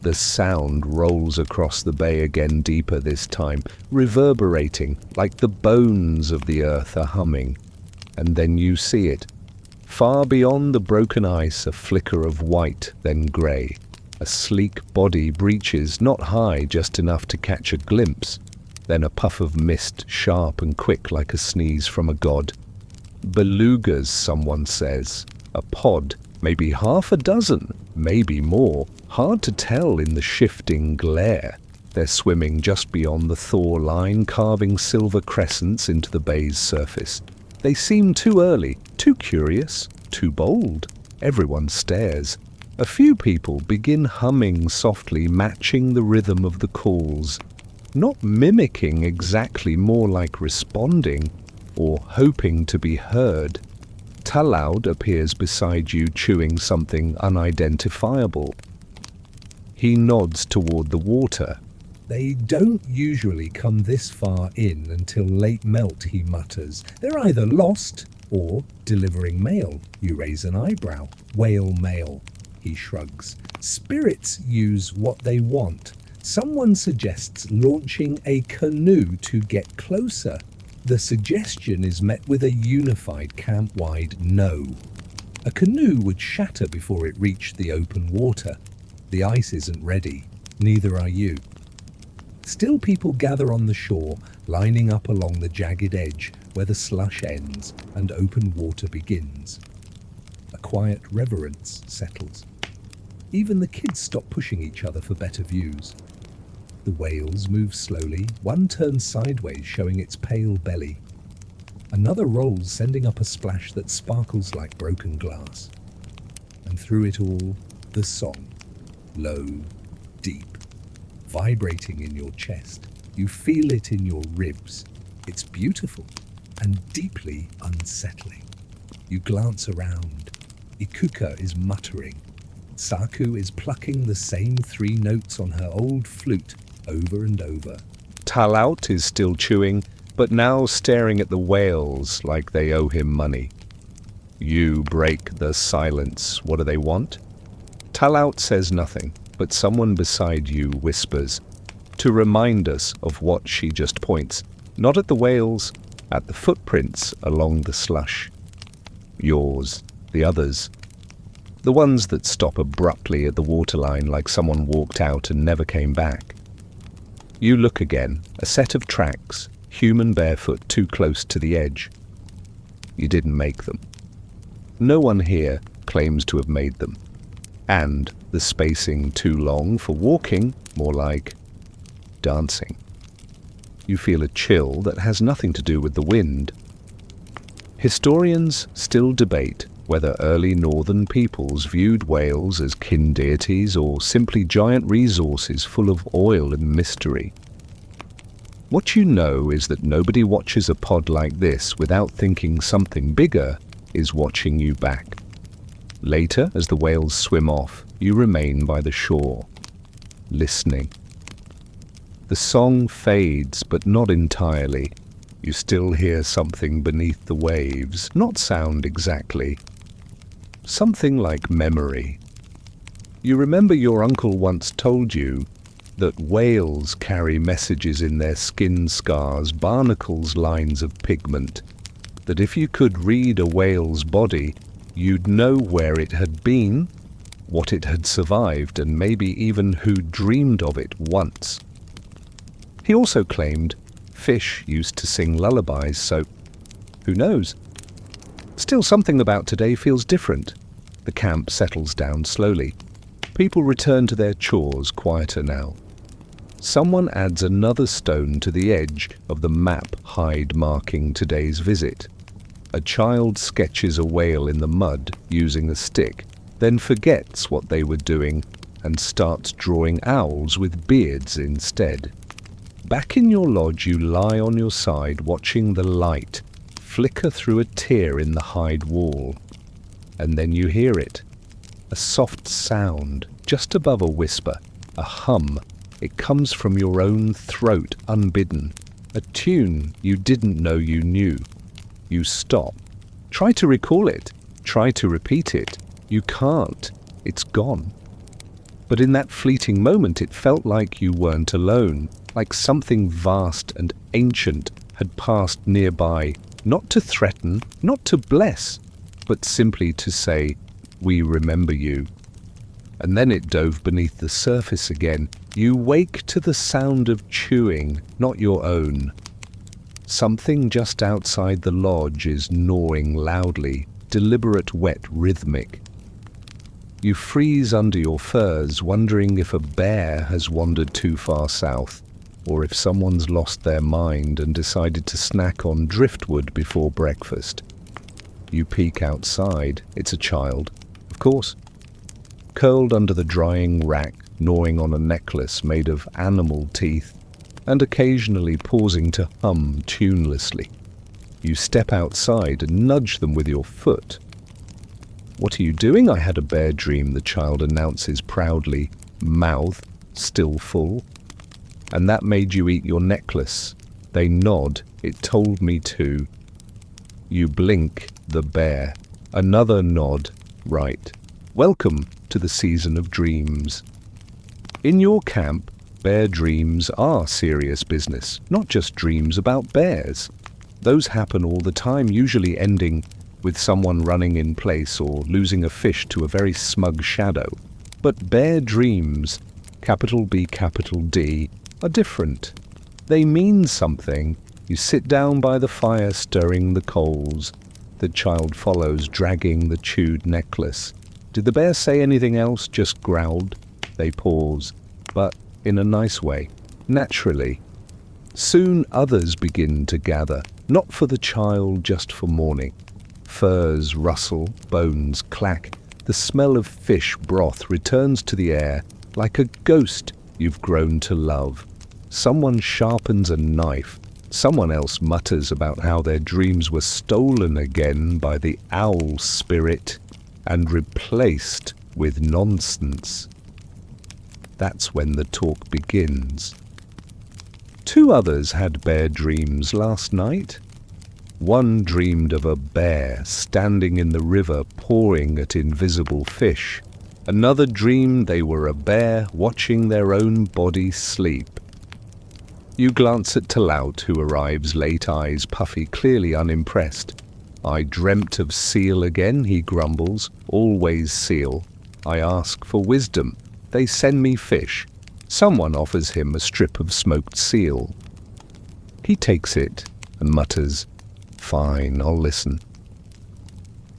The sound rolls across the bay again, deeper this time, reverberating like the bones of the earth are humming. And then you see it. Far beyond the broken ice, a flicker of white, then grey. A sleek body breaches, not high, just enough to catch a glimpse. Then a puff of mist, sharp and quick like a sneeze from a god. Belugas, someone says. A pod, maybe half a dozen, maybe more. Hard to tell in the shifting glare. They're swimming just beyond the thaw line, carving silver crescents into the bay's surface. They seem too early, too curious, too bold. Everyone stares. A few people begin humming softly, matching the rhythm of the calls. Not mimicking exactly, more like responding or hoping to be heard. Talau appears beside you, chewing something unidentifiable. He nods toward the water. They don't usually come this far in until late melt, he mutters. They're either lost or delivering mail. You raise an eyebrow. Whale mail, he shrugs. Spirits use what they want. Someone suggests launching a canoe to get closer. The suggestion is met with a unified camp-wide no. A canoe would shatter before it reached the open water. The ice isn't ready, neither are you. Still, people gather on the shore, lining up along the jagged edge where the slush ends and open water begins. A quiet reverence settles. Even the kids stop pushing each other for better views. The whales move slowly, one turns sideways showing its pale belly. Another rolls, sending up a splash that sparkles like broken glass. And through it all, the song. Low, deep, vibrating in your chest. You feel it in your ribs. It's beautiful and deeply unsettling. You glance around. Ikuka is muttering. Saku is plucking the same 3 notes on her old flute over and over. Talau is still chewing, but now staring at the whales like they owe him money. You break the silence. What do they want? Talau says nothing, but someone beside you whispers, to remind us of what she just points, not at the whales, at the footprints along the slush. Yours, the others. The ones that stop abruptly at the waterline like someone walked out and never came back. You look again, a set of tracks, human barefoot too close to the edge. You didn't make them. No one here claims to have made them. And the spacing too long for walking, more like dancing. You feel a chill that has nothing to do with the wind. Historians still debate whether early northern peoples viewed whales as kin deities or simply giant resources full of oil and mystery. What you know is that nobody watches a pod like this without thinking something bigger is watching you back. Later, as the whales swim off, you remain by the shore, listening. The song fades, but not entirely. You still hear something beneath the waves, not sound exactly. Something like memory. You remember your uncle once told you that whales carry messages in their skin scars, barnacles, lines of pigment, that if you could read a whale's body, you'd know where it had been, what it had survived, and maybe even who dreamed of it once. He also claimed fish used to sing lullabies, so who knows? Still, something about today feels different. The camp settles down slowly. People return to their chores, quieter now. Someone adds another stone to the edge of the map hide marking today's visit. A child sketches a whale in the mud using a stick, then forgets what they were doing and starts drawing owls with beards instead. Back in your lodge, you lie on your side watching the light flicker through a tear in the hide wall. And then you hear it. A soft sound, just above a whisper, a hum. It comes from your own throat, unbidden. A tune you didn't know you knew. You stop. Try to recall it. Try to repeat it. You can't. It's gone. But in that fleeting moment, it felt like you weren't alone, like something vast and ancient had passed nearby, not to threaten, not to bless, but simply to say, "We remember you." And then it dove beneath the surface again. You wake to the sound of chewing, not your own. Something just outside the lodge is gnawing loudly, deliberate, wet, rhythmic. You freeze under your furs, wondering if a bear has wandered too far south, or if someone's lost their mind and decided to snack on driftwood before breakfast. You peek outside. It's a child, of course. Curled under the drying rack, gnawing on a necklace made of animal teeth, and occasionally pausing to hum tunelessly. You step outside and nudge them with your foot. "What are you doing?" "I had a bear dream," the child announces proudly, mouth still full. "And that made you eat your necklace." They nod. "It told me to." You blink, the bear. Another nod. "Right. Welcome to the season of dreams." In your camp, bear dreams are serious business, not just dreams about bears. Those happen all the time, usually ending with someone running in place or losing a fish to a very smug shadow. But bear dreams, capital B, capital D, are different. They mean something. You sit down by the fire stirring the coals. The child follows, dragging the chewed necklace. Did the bear say anything else? Just growled. They pause, but in a nice way, naturally. Soon others begin to gather, not for the child, just for morning. Furs rustle, bones clack. The smell of fish broth returns to the air like a ghost you've grown to love. Someone sharpens a knife. Someone else mutters about how their dreams were stolen again by the owl spirit and replaced with nonsense. That's when the talk begins. Two others had bear dreams last night. One dreamed of a bear standing in the river pawing at invisible fish. Another dreamed they were a bear watching their own body sleep. You glance at Talaut, who arrives late, eyes puffy, clearly unimpressed. "I dreamt of seal again," he grumbles. "Always seal. I ask for wisdom. They send me fish." Someone offers him a strip of smoked seal. He takes it and mutters, "Fine, I'll listen."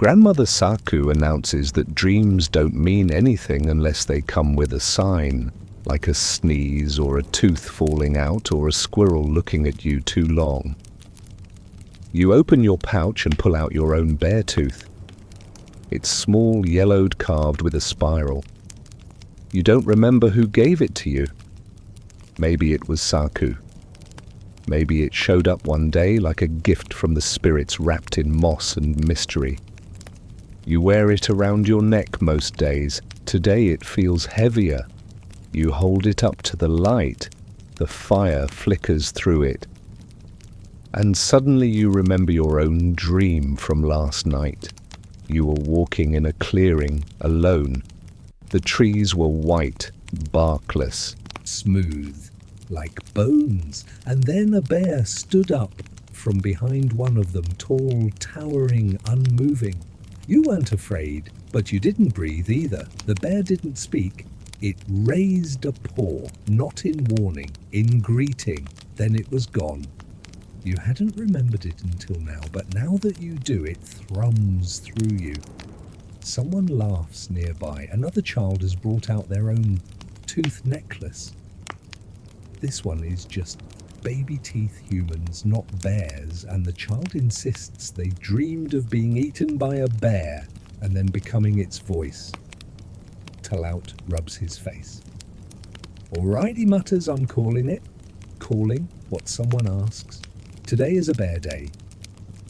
Grandmother Saku announces that dreams don't mean anything unless they come with a sign, like a sneeze or a tooth falling out or a squirrel looking at you too long. You open your pouch and pull out your own bear tooth. It's small, yellowed, carved with a spiral. You don't remember who gave it to you. Maybe it was Saku. Maybe it showed up one day like a gift from the spirits wrapped in moss and mystery. You wear it around your neck most days. Today it feels heavier. You hold it up to the light. The fire flickers through it. And suddenly you remember your own dream from last night. You were walking in a clearing, alone. The trees were white, barkless, smooth, like bones, and then a bear stood up from behind one of them, tall, towering, unmoving. You weren't afraid, but you didn't breathe either. The bear didn't speak. It raised a paw, not in warning, in greeting. Then it was gone. You hadn't remembered it until now, but now that you do, it thrums through you. Someone laughs nearby. Another child has brought out their own tooth necklace. This one is just baby teeth humans, not bears, and the child insists they dreamed of being eaten by a bear and then becoming its voice. Talaut rubs his face. All right, he mutters, I'm calling it. Calling what someone asks. Today is a bear day.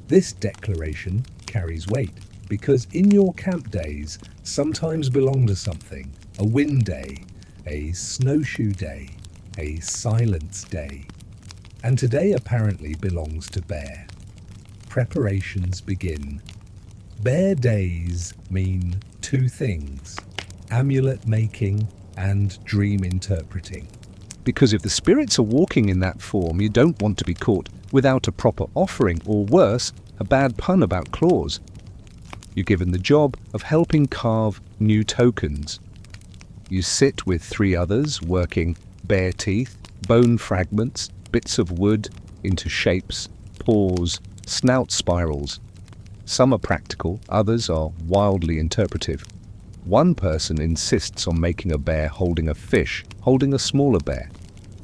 This declaration carries weight because in your camp days sometimes belong to something. A wind day, a snowshoe day, a silence day. And today apparently belongs to bear. Preparations begin. Bear days mean two things: amulet making and dream interpreting. Because if the spirits are walking in that form, you don't want to be caught without a proper offering, or worse, a bad pun about claws. You're given the job of helping carve new tokens. You sit with 3 others working bear teeth, bone fragments, bits of wood into shapes, paws, snout spirals. Some are practical, others are wildly interpretive. One person insists on making a bear holding a fish, holding a smaller bear.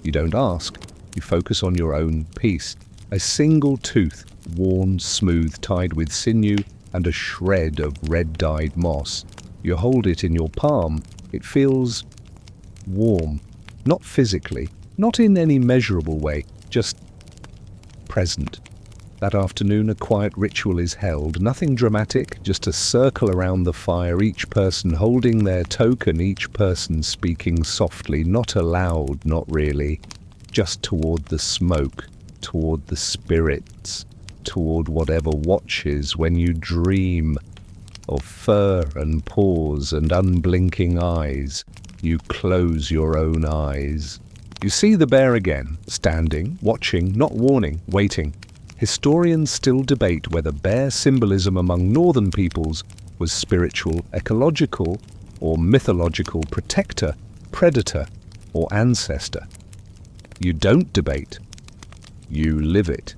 You don't ask, you focus on your own piece. A single tooth, worn, smooth, tied with sinew and a shred of red-dyed moss. You hold it in your palm. It feels warm, not physically, not in any measurable way, just present. That afternoon, a quiet ritual is held, nothing dramatic, just a circle around the fire, each person holding their token, each person speaking softly, not aloud, not really, just toward the smoke, toward the spirits, toward whatever watches when you dream of fur and paws and unblinking eyes. You close your own eyes. You see the bear again, standing, watching, not warning, waiting. Historians still debate whether bear symbolism among northern peoples was spiritual, ecological, or mythological protector, predator, or ancestor. You don't debate. You live it.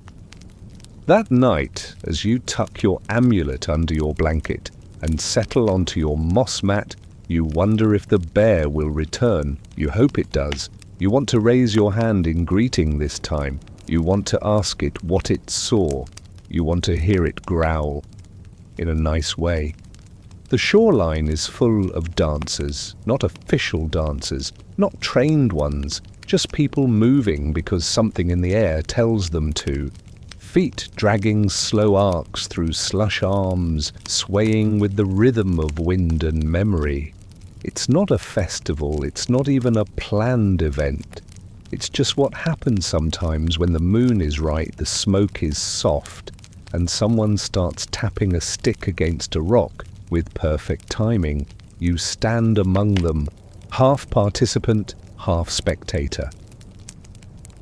That night, as you tuck your amulet under your blanket and settle onto your moss mat, you wonder if the bear will return. You hope it does. You want to raise your hand in greeting this time. You want to ask it what it saw. You want to hear it growl in a nice way. The shoreline is full of dancers, not official dancers, not trained ones, just people moving because something in the air tells them to. Feet dragging slow arcs through slush arms, swaying with the rhythm of wind and memory. It's not a festival, it's not even a planned event. It's just what happens sometimes when the moon is right, the smoke is soft, and someone starts tapping a stick against a rock with perfect timing. You stand among them, half participant, half spectator.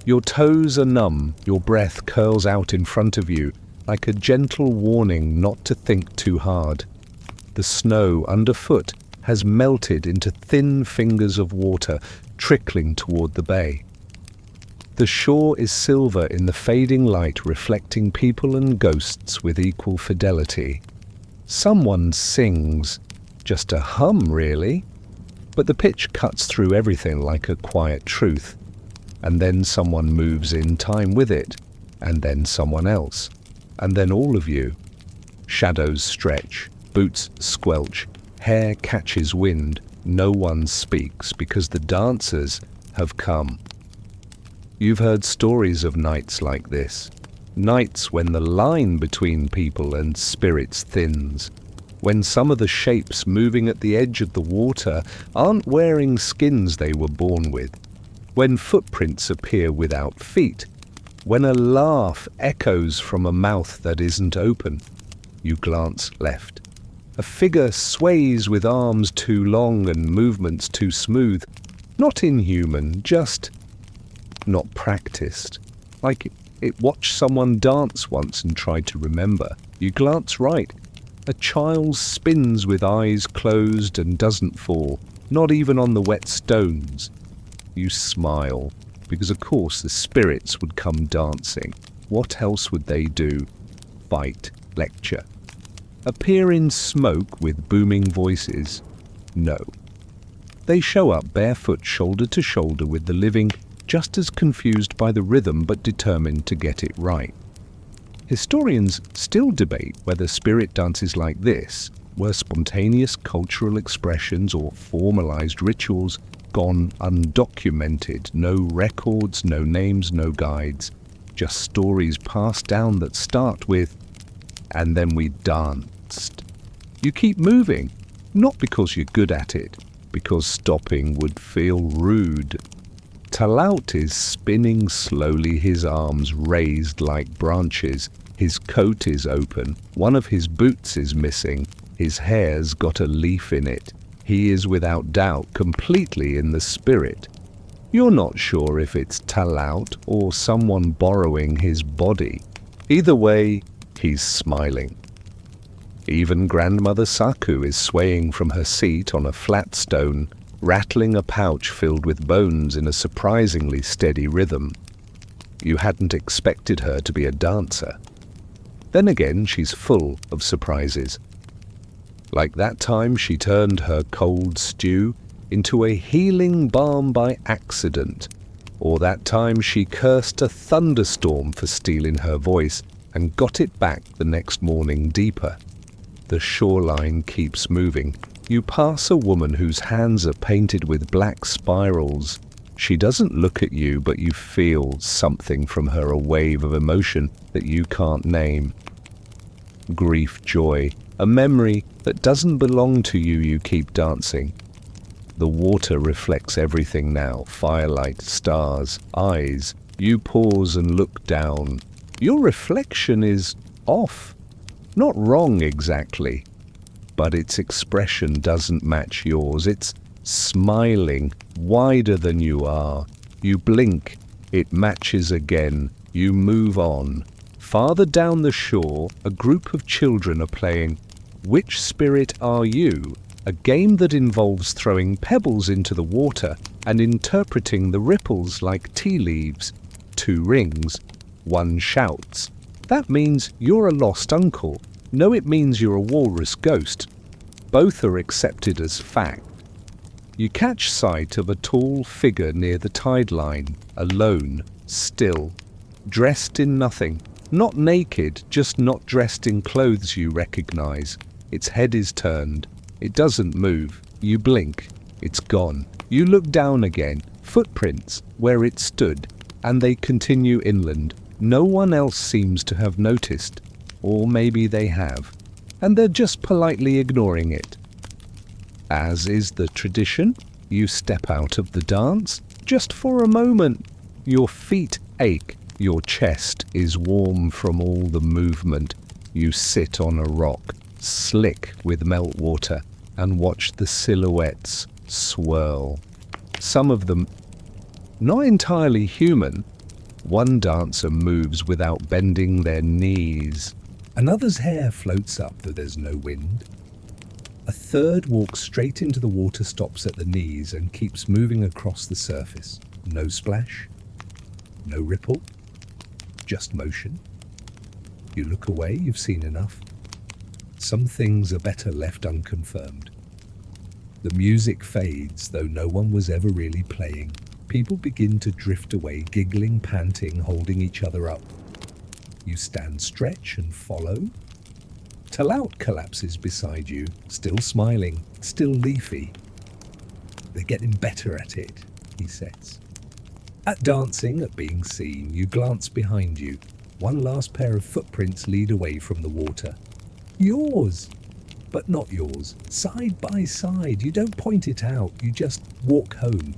Your toes are numb, your breath curls out in front of you, like a gentle warning not to think too hard. The snow underfoot has melted into thin fingers of water, trickling toward the bay. The shore is silver in the fading light, reflecting people and ghosts with equal fidelity. Someone sings, just a hum really, but the pitch cuts through everything like a quiet truth. And then someone moves in time with it, and then someone else, and then all of you. Shadows stretch, boots squelch, hair catches wind, no one speaks because the dancers have come. You've heard stories of nights like this, nights when the line between people and spirits thins, when some of the shapes moving at the edge of the water aren't wearing skins they were born with, when footprints appear without feet, when a laugh echoes from a mouth that isn't open. You glance left. A figure sways with arms too long and movements too smooth. Not inhuman, just not practiced. Like it watched someone dance once and tried to remember. You glance right. A child spins with eyes closed and doesn't fall, not even on the wet stones. You smile, because of course the spirits would come dancing. What else would they do? Fight, lecture. Appear in smoke with booming voices? No. They show up barefoot, shoulder to shoulder with the living, just as confused by the rhythm but determined to get it right. Historians still debate whether spirit dances like this were spontaneous cultural expressions or formalized rituals gone undocumented, no records, no names, no guides, just stories passed down that start with, and then we danced. You keep moving, not because you're good at it, because stopping would feel rude. Talaut is spinning slowly, his arms raised like branches. His coat is open, one of his boots is missing, his hair's got a leaf in it. He is without doubt completely in the spirit. You're not sure if it's Talaut or someone borrowing his body. Either way, he's smiling. Even Grandmother Saku is swaying from her seat on a flat stone, rattling a pouch filled with bones in a surprisingly steady rhythm. You hadn't expected her to be a dancer. Then again, she's full of surprises. Like that time she turned her cold stew into a healing balm by accident, or that time she cursed a thunderstorm for stealing her voice and got it back the next morning deeper. The shoreline keeps moving. You pass a woman whose hands are painted with black spirals. She doesn't look at you, but you feel something from her, a wave of emotion that you can't name. Grief, joy, a memory that doesn't belong to you. You keep dancing. The water reflects everything now, firelight, stars, eyes. You pause and look down. Your reflection is off. Not wrong exactly, but its expression doesn't match yours. It's smiling, wider than you are. You blink, it matches again. You move on. Farther down the shore, a group of children are playing Which Spirit Are You? A game that involves throwing pebbles into the water and interpreting the ripples like tea leaves. 2 rings. 1 shouts. That means you're a lost uncle. No, it means you're a walrus ghost. Both are accepted as fact. You catch sight of a tall figure near the tide line, alone, still, dressed in nothing. Not naked, just not dressed in clothes you recognize. Its head is turned. It doesn't move. You blink. It's gone. You look down again. Footprints, where it stood, and they continue inland. No one else seems to have noticed. Or maybe they have, and they're just politely ignoring it. As is the tradition, you step out of the dance, just for a moment. Your feet ache, your chest is warm from all the movement. You sit on a rock, slick with meltwater, and watch the silhouettes swirl. Some of them not entirely human. One dancer moves without bending their knees. Another's hair floats up, though there's no wind. A third walks straight into the water, stops at the knees, and keeps moving across the surface. No splash, no ripple, just motion. You look away, you've seen enough. Some things are better left unconfirmed. The music fades, though no one was ever really playing. People begin to drift away, giggling, panting, holding each other up. You stand, stretch, and follow. Talaut collapses beside you, still smiling, still leafy. They're getting better at it, he says. At dancing, at being seen, you glance behind you. One last pair of footprints lead away from the water. Yours! But not yours. Side by side. You don't point it out. You just walk home.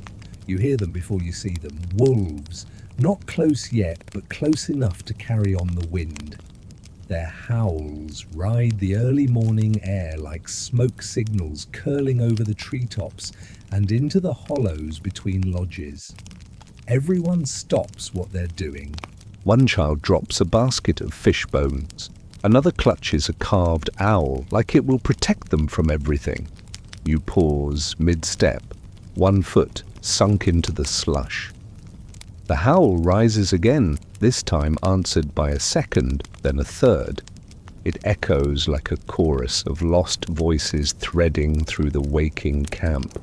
You hear them before you see them. Wolves. Not close yet, but close enough to carry on the wind. Their howls ride the early morning air like smoke signals curling over the treetops and into the hollows between lodges. Everyone stops what they're doing. One child drops a basket of fish bones. Another clutches a carved owl, like it will protect them from everything. You pause mid-step, one foot sunk into the slush. The howl rises again, this time answered by a second, then a third. It echoes like a chorus of lost voices threading through the waking camp.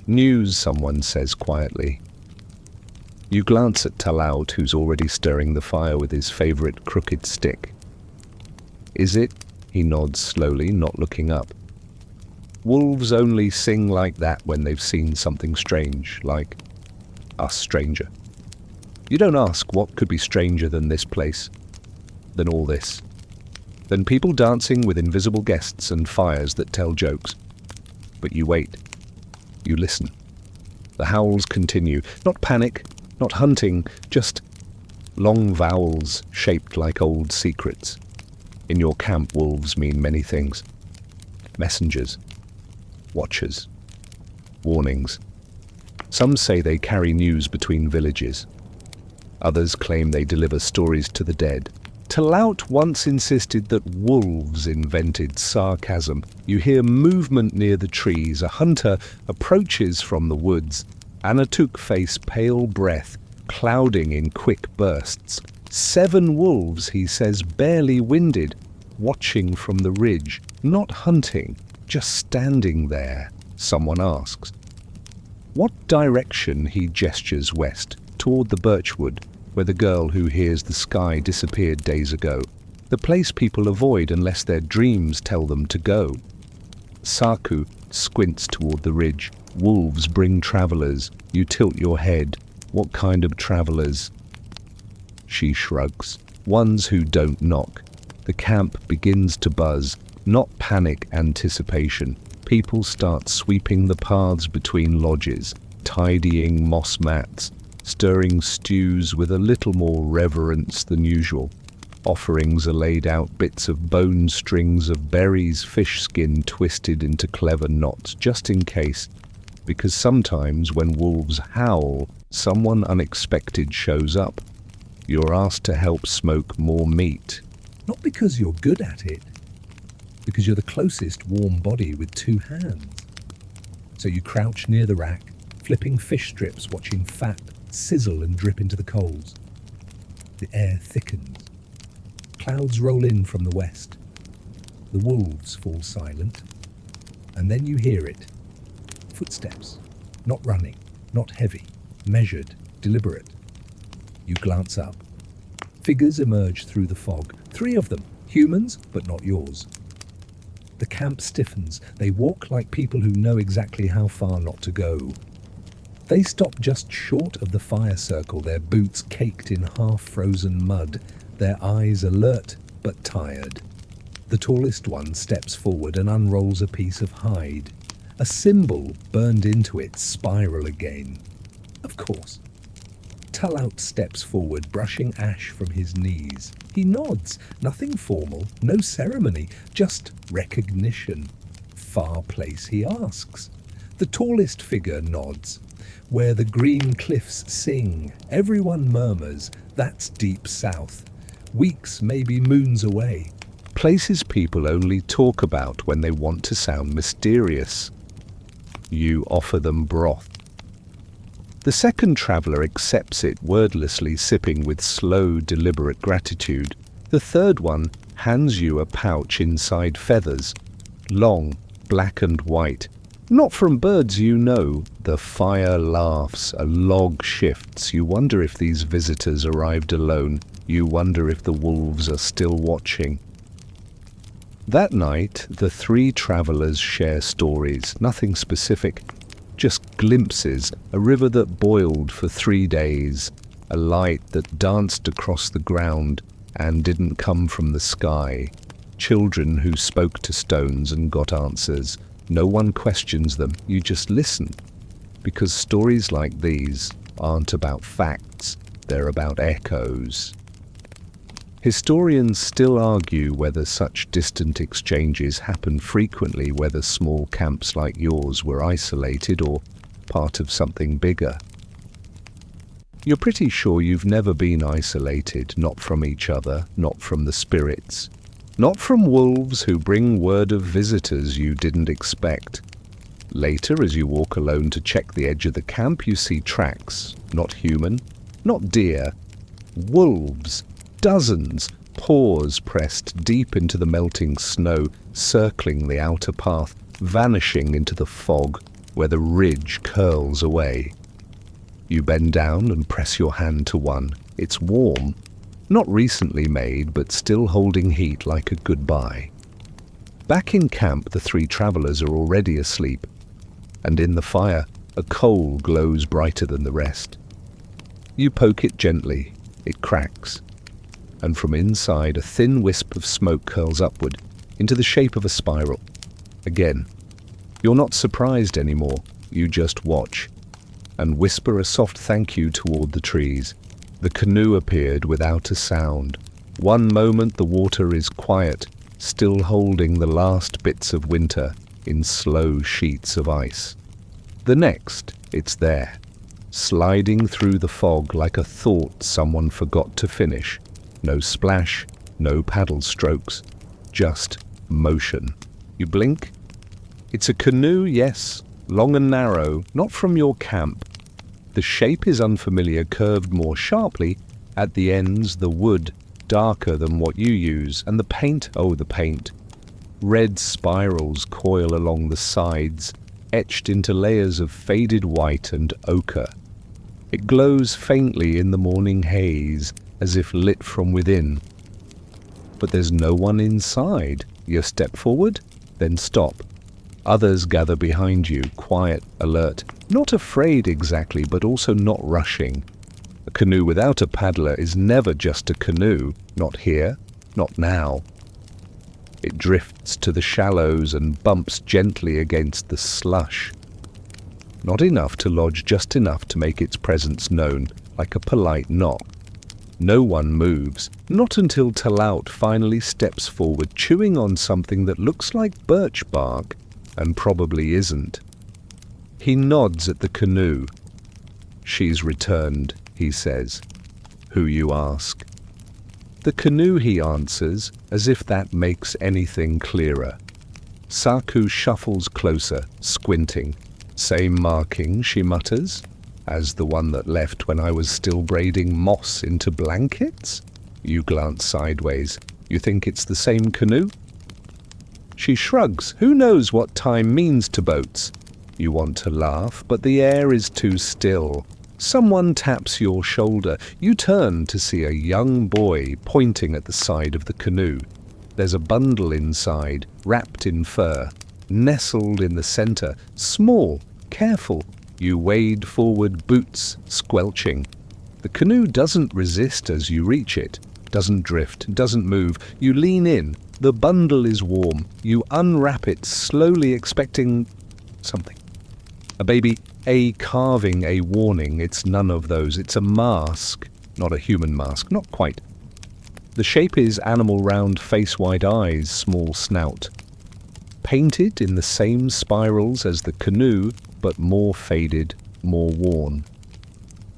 News, someone says quietly. You glance at Talaut, who's already stirring the fire with his favorite crooked stick. Is it? He nods slowly, not looking up. Wolves only sing like that when they've seen something strange, like us stranger. You don't ask what could be stranger than this place, than all this, than people dancing with invisible guests and fires that tell jokes. But you wait. You listen. The howls continue, not panic, not hunting, just long vowels shaped like old secrets. In your camp, wolves mean many things. Messengers, watchers, warnings. Some say they carry news between villages. Others claim they deliver stories to the dead. Talaut once insisted that wolves invented sarcasm. You hear movement near the trees. A hunter approaches from the woods. Anatuk face pale breath, clouding in quick bursts. 7 wolves, he says, barely winded, watching from the ridge, not hunting, just standing there. Someone asks. What direction? He gestures west, toward the birchwood, where the girl who hears the sky disappeared days ago. The place people avoid unless their dreams tell them to go. Saku squints toward the ridge. Wolves bring travelers. You tilt your head. What kind of travelers? She shrugs. Ones who don't knock. The camp begins to buzz. Not panic, anticipation. People start sweeping the paths between lodges, tidying moss mats, stirring stews with a little more reverence than usual. Offerings are laid out, bits of bone strings of berries, fish skin twisted into clever knots, just in case, because sometimes when wolves howl, someone unexpected shows up. You're asked to help smoke more meat. Not because you're good at it, because you're the closest warm body with 2 hands. So you crouch near the rack, flipping fish strips, watching fat sizzle and drip into the coals. The air thickens. Clouds roll in from the west. The wolves fall silent. And then you hear it. Footsteps. Not running, not heavy, measured, deliberate. You glance up. Figures emerge through the fog. 3 of them, humans, but not yours. The camp stiffens. They walk like people who know exactly how far not to go. They stop just short of the fire circle, their boots caked in half-frozen mud, their eyes alert but tired. The tallest one steps forward and unrolls a piece of hide. A symbol burned into its spiral again. Of course. Talaut steps forward, brushing ash from his knees. He nods. Nothing formal, no ceremony, just recognition. Far place, he asks. The tallest figure nods. Where the green cliffs sing, everyone murmurs, that's deep south. Weeks, maybe moons away. Places people only talk about when they want to sound mysterious. You offer them broth. The second traveller accepts it, wordlessly sipping with slow, deliberate gratitude. The third one hands you a pouch inside feathers, long, black and white. Not from birds you know. The fire laughs, a log shifts. You wonder if these visitors arrived alone. You wonder if the wolves are still watching. That night, the three travelers share stories, nothing specific, just glimpses, a river that boiled for 3 days, a light that danced across the ground and didn't come from the sky, children who spoke to stones and got answers. No one questions them, you just listen, because stories like these aren't about facts, they're about echoes. Historians still argue whether such distant exchanges happen frequently, whether small camps like yours were isolated or part of something bigger. You're pretty sure you've never been isolated, not from each other, not from the spirits, not from wolves who bring word of visitors you didn't expect. Later, as you walk alone to check the edge of the camp, you see tracks, not human, not deer, wolves. Dozens, paws pressed deep into the melting snow, circling the outer path, vanishing into the fog where the ridge curls away. You bend down and press your hand to one. It's warm, not recently made, but still holding heat like a goodbye. Back in camp, the three travelers are already asleep, and in the fire, a coal glows brighter than the rest. You poke it gently, it cracks, and from inside a thin wisp of smoke curls upward into the shape of a spiral. Again, you're not surprised anymore, you just watch, and whisper a soft thank you toward the trees. The canoe appeared without a sound. One moment the water is quiet, still holding the last bits of winter in slow sheets of ice. The next, it's there, sliding through the fog like a thought someone forgot to finish. No splash, no paddle strokes, just motion. You blink. It's a canoe, yes, long and narrow, not from your camp. The shape is unfamiliar, curved more sharply. At the ends, the wood, darker than what you use, and the paint, oh, the paint. Red spirals coil along the sides, etched into layers of faded white and ochre. It glows faintly in the morning haze, as if lit from within. But there's no one inside. You step forward, then stop. Others gather behind you, quiet, alert, not afraid exactly, but also not rushing. A canoe without a paddler is never just a canoe, not here, not now. It drifts to the shallows and bumps gently against the slush. Not enough to lodge, just enough to make its presence known, like a polite knock. No one moves, not until Talaut finally steps forward, chewing on something that looks like birch bark, and probably isn't. He nods at the canoe. She's returned, he says. Who, you ask? The canoe, he answers, as if that makes anything clearer. Saku shuffles closer, squinting. Same marking, she mutters. As the one that left when I was still braiding moss into blankets? You glance sideways. You think it's the same canoe? She shrugs. Who knows what time means to boats? You want to laugh, but the air is too still. Someone taps your shoulder. You turn to see a young boy pointing at the side of the canoe. There's a bundle inside, wrapped in fur, nestled in the center, small, careful. You wade forward, boots squelching. The canoe doesn't resist as you reach it, doesn't drift, doesn't move. You lean in. The bundle is warm. You unwrap it slowly, expecting something. A baby, a carving, a warning. It's none of those. It's a mask, not a human mask, not quite. The shape is animal round face, wide eyes, small snout. Painted in the same spirals as the canoe, but more faded, more worn.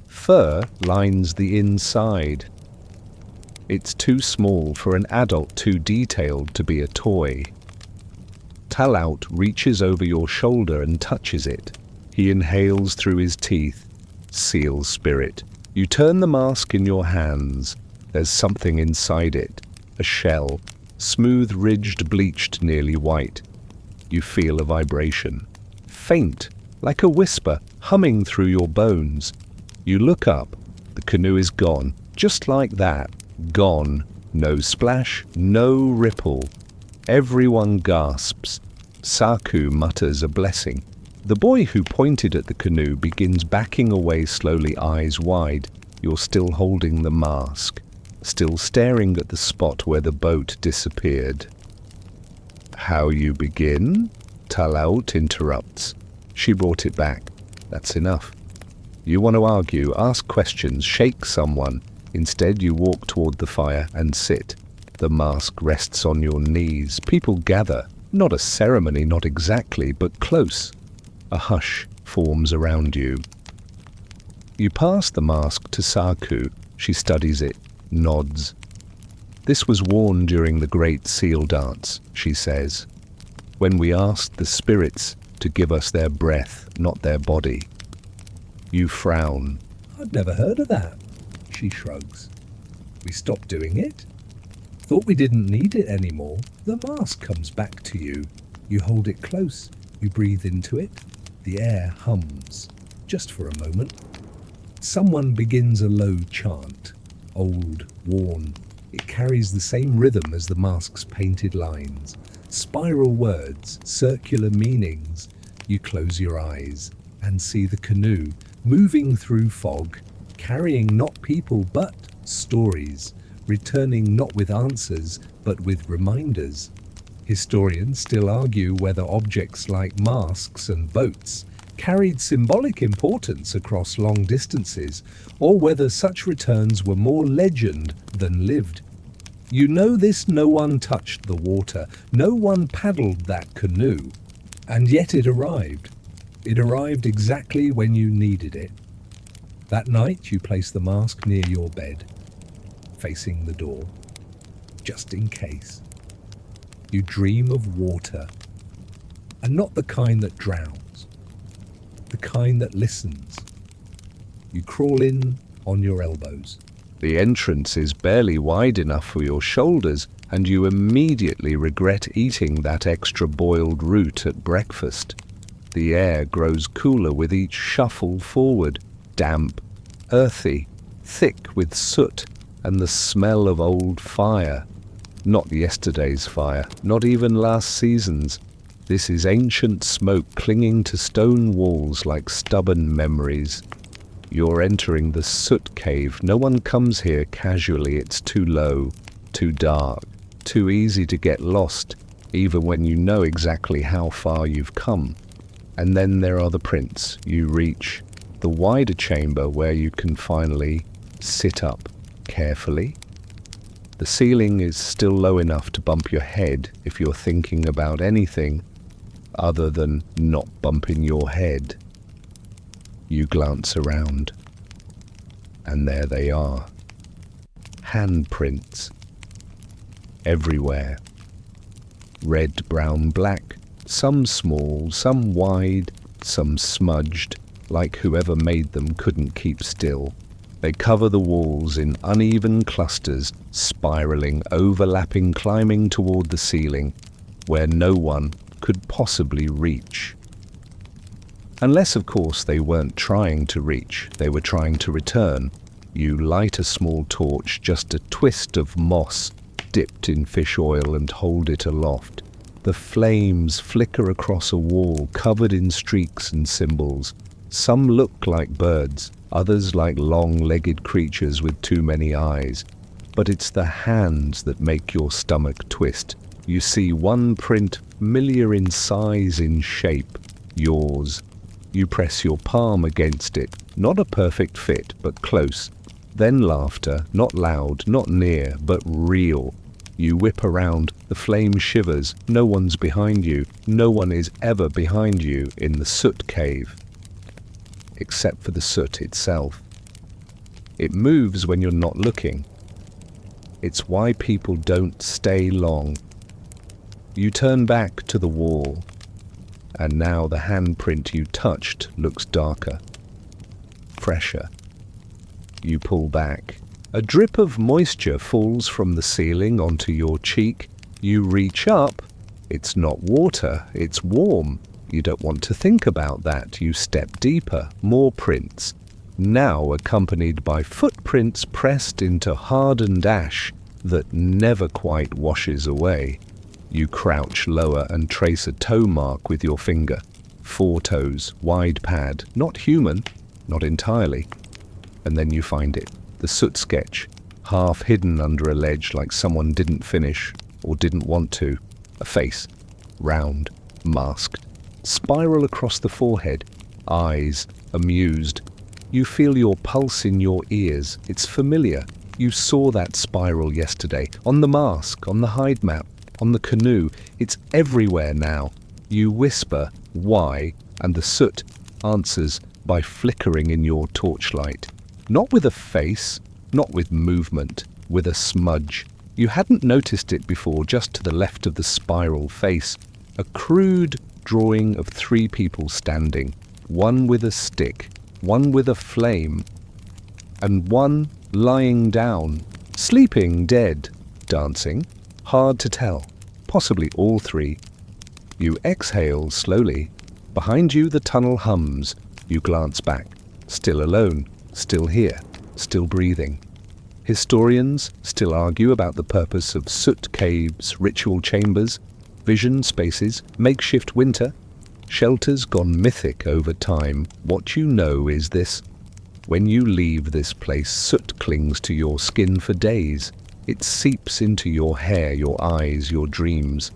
Fur lines the inside. It's too small for an adult, too detailed to be a toy. Talaut reaches over your shoulder and touches it. He inhales through his teeth. Seal spirit. You turn the mask in your hands. There's something inside it. A shell. smooth-ridged, bleached, nearly white. You feel a vibration, faint, like a whisper, humming through your bones. You look up. The canoe is gone, just like that, gone. No splash, no ripple. Everyone gasps. Saku mutters a blessing. The boy who pointed at the canoe begins backing away slowly, eyes wide. You're still holding the mask, still staring at the spot where the boat disappeared. How you begin? Talaut interrupts. She brought it back. That's enough. You want to argue, ask questions, shake someone. Instead, you walk toward the fire and sit. The mask rests on your knees. People gather. Not a ceremony, not exactly, but close. A hush forms around you. You pass the mask to Saku. She studies it, nods. This was worn during the Great Seal Dance, she says, when we asked the spirits to give us their breath, not their body. You frown. I've never heard of that. She shrugs. We stopped doing it? Thought we didn't need it anymore. The mask comes back to you. You hold it close. You breathe into it. The air hums, just for a moment. Someone begins a low chant, old, worn. It carries the same rhythm as the mask's painted lines. Spiral words, circular meanings. You close your eyes and see the canoe moving through fog, carrying not people but stories, returning not with answers but with reminders. Historians still argue whether objects like masks and boats carried symbolic importance across long distances, or whether such returns were more legend than lived. You know this: no one touched the water, no one paddled that canoe, and yet it arrived. It arrived exactly when you needed it. That night you place the mask near your bed, facing the door, just in case. You dream of water, and not the kind that drowns, the kind that listens. You crawl in on your elbows. The entrance is barely wide enough for your shoulders, and you immediately regret eating that extra boiled root at breakfast. The air grows cooler with each shuffle forward, damp, earthy, thick with soot and the smell of old fire. Not yesterday's fire, not even last season's. This is ancient smoke clinging to stone walls like stubborn memories. You're entering the soot cave. No one comes here casually. It's too low, too dark, too easy to get lost, even when you know exactly how far you've come. And then there are the prints. You reach the wider chamber where you can finally sit up carefully. The ceiling is still low enough to bump your head if you're thinking about anything other than not bumping your head. You glance around, and there they are. Handprints. Everywhere. Red, brown, black. Some small, some wide, some smudged, like whoever made them couldn't keep still. They cover the walls in uneven clusters, spiraling, overlapping, climbing toward the ceiling, where no one could possibly reach. Unless, of course, they weren't trying to reach, they were trying to return. You light a small torch, just a twist of moss dipped in fish oil, and hold it aloft. The flames flicker across a wall covered in streaks and symbols. Some look like birds, others like long-legged creatures with too many eyes. But it's the hands that make your stomach twist. You see one print familiar in size, in shape, yours. You press your palm against it, not a perfect fit, but close. Then laughter, not loud, not near, but real. You whip around, the flame shivers, no one's behind you, no one is ever behind you in the soot cave. Except for the soot itself. It moves when you're not looking. It's why people don't stay long. You turn back to the wall, and now the handprint you touched looks darker, fresher. You pull back. A drip of moisture falls from the ceiling onto your cheek. You reach up. It's not water, it's warm. You don't want to think about that. You step deeper, more prints. Now accompanied by footprints pressed into hardened ash that never quite washes away. You crouch lower and trace a toe mark with your finger. 4 toes, wide pad, not human, not entirely. And then you find it, the soot sketch, half hidden under a ledge like someone didn't finish or didn't want to. A face, round, masked, spiral across the forehead, eyes, amused. You feel your pulse in your ears. It's familiar. You saw that spiral yesterday, on the mask, on the hide map, on the canoe. It's everywhere now. You whisper, why, and the soot answers by flickering in your torchlight. Not with a face, not with movement, with a smudge. You hadn't noticed it before, just to the left of the spiral face. A crude drawing of 3 people standing, one with a stick, one with a flame, and one lying down, sleeping, dead, dancing. Hard to tell. Possibly all 3. You exhale slowly. Behind you the tunnel hums. You glance back. Still alone. Still here. Still breathing. Historians still argue about the purpose of soot caves, ritual chambers, vision spaces, makeshift winter. Shelters gone mythic over time. What you know is this. When you leave this place, soot clings to your skin for days. It seeps into your hair, your eyes, your dreams,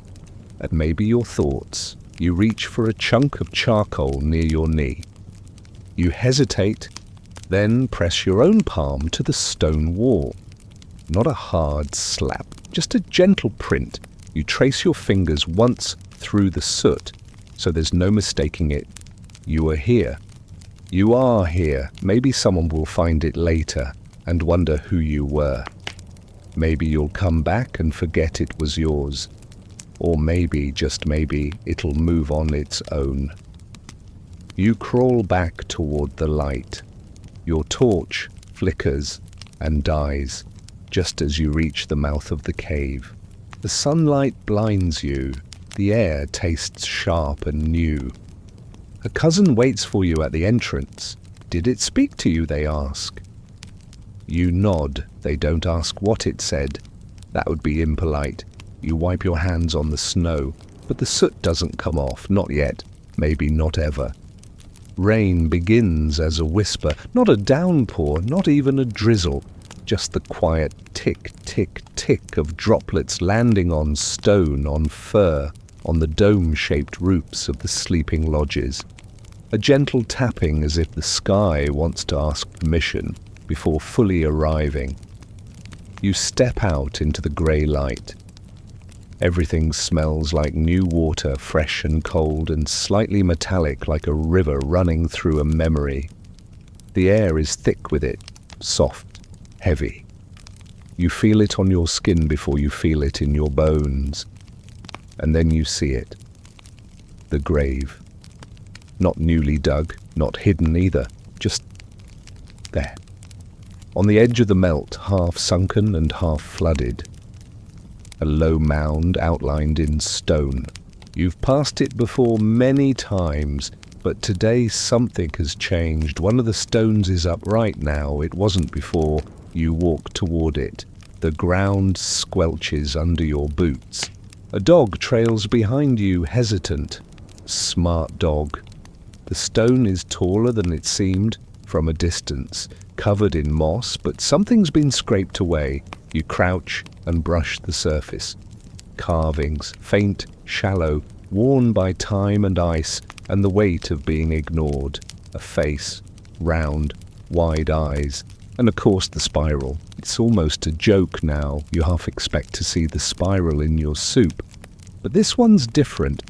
and maybe your thoughts. You reach for a chunk of charcoal near your knee. You hesitate, then press your own palm to the stone wall. Not a hard slap, just a gentle print. You trace your fingers once through the soot, so there's no mistaking it. You are here. You are here. Maybe someone will find it later and wonder who you were. Maybe you'll come back and forget it was yours. Or maybe, just maybe, it'll move on its own. You crawl back toward the light. Your torch flickers and dies just as you reach the mouth of the cave. The sunlight blinds you. The air tastes sharp and new. A cousin waits for you at the entrance. Did it speak to you, they ask. You nod. They don't ask what it said. That would be impolite. You wipe your hands on the snow, but the soot doesn't come off, not yet, maybe not ever. Rain begins as a whisper, not a downpour, not even a drizzle, just the quiet tick, tick, tick of droplets landing on stone, on fur, on the dome-shaped roofs of the sleeping lodges. A gentle tapping as if the sky wants to ask permission before fully arriving. You step out into the grey light. Everything smells like new water, fresh and cold and slightly metallic like a river running through a memory. The air is thick with it, soft, heavy. You feel it on your skin before you feel it in your bones. And then you see it. The grave. Not newly dug, not hidden either, just there. On the edge of the melt, half sunken and half flooded. A low mound outlined in stone. You've passed it before many times, but today something has changed. One of the stones is upright now. It wasn't before. You walk toward it. The ground squelches under your boots. A dog trails behind you, hesitant. Smart dog. The stone is taller than it seemed from a distance, covered in moss, but something's been scraped away. You crouch and brush the surface. Carvings, faint, shallow, worn by time and ice and the weight of being ignored. A face, round, wide eyes, and of course the spiral. It's almost a joke now. You half expect to see the spiral in your soup. But this one's different.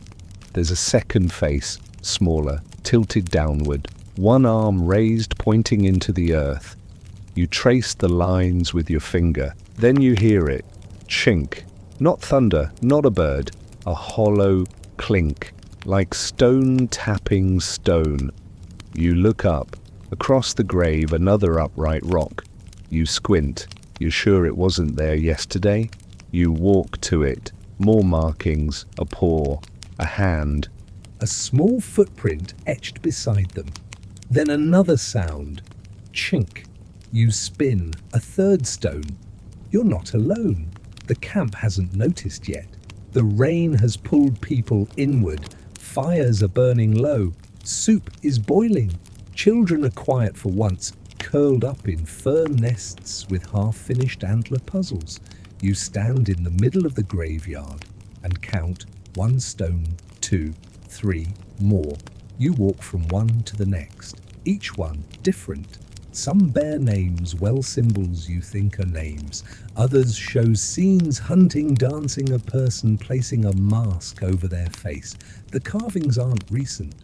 There's a second face, smaller, tilted downward, one arm raised pointing into the earth. You trace the lines with your finger. Then you hear it. Chink. Not thunder, not a bird. A hollow clink, like stone tapping stone. You look up. Across the grave, another upright rock. You squint. You're sure it wasn't there yesterday? You walk to it. More markings, a paw, a hand. A small footprint etched beside them. Then another sound. Chink. You spin. A third stone. You're not alone. The camp hasn't noticed yet. The rain has pulled people inward. Fires are burning low. Soup is boiling. Children are quiet for once, curled up in fern nests with half-finished antler puzzles. You stand in the middle of the graveyard and count 1 stone, 2, 3, more. You walk from one to the next, each one different. Some bear names, well symbols you think are names. Others show scenes, hunting, dancing, a person placing a mask over their face. The carvings aren't recent,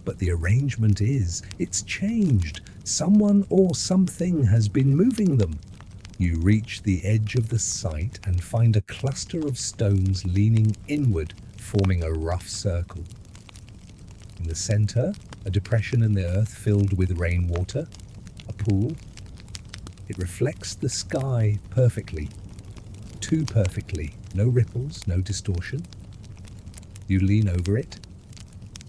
but the arrangement is. It's changed. Someone or something has been moving them. You reach the edge of the site and find a cluster of stones leaning inward, forming a rough circle. In the center, a depression in the earth filled with rainwater. A pool. It reflects the sky perfectly. Too perfectly. No ripples, no distortion. You lean over it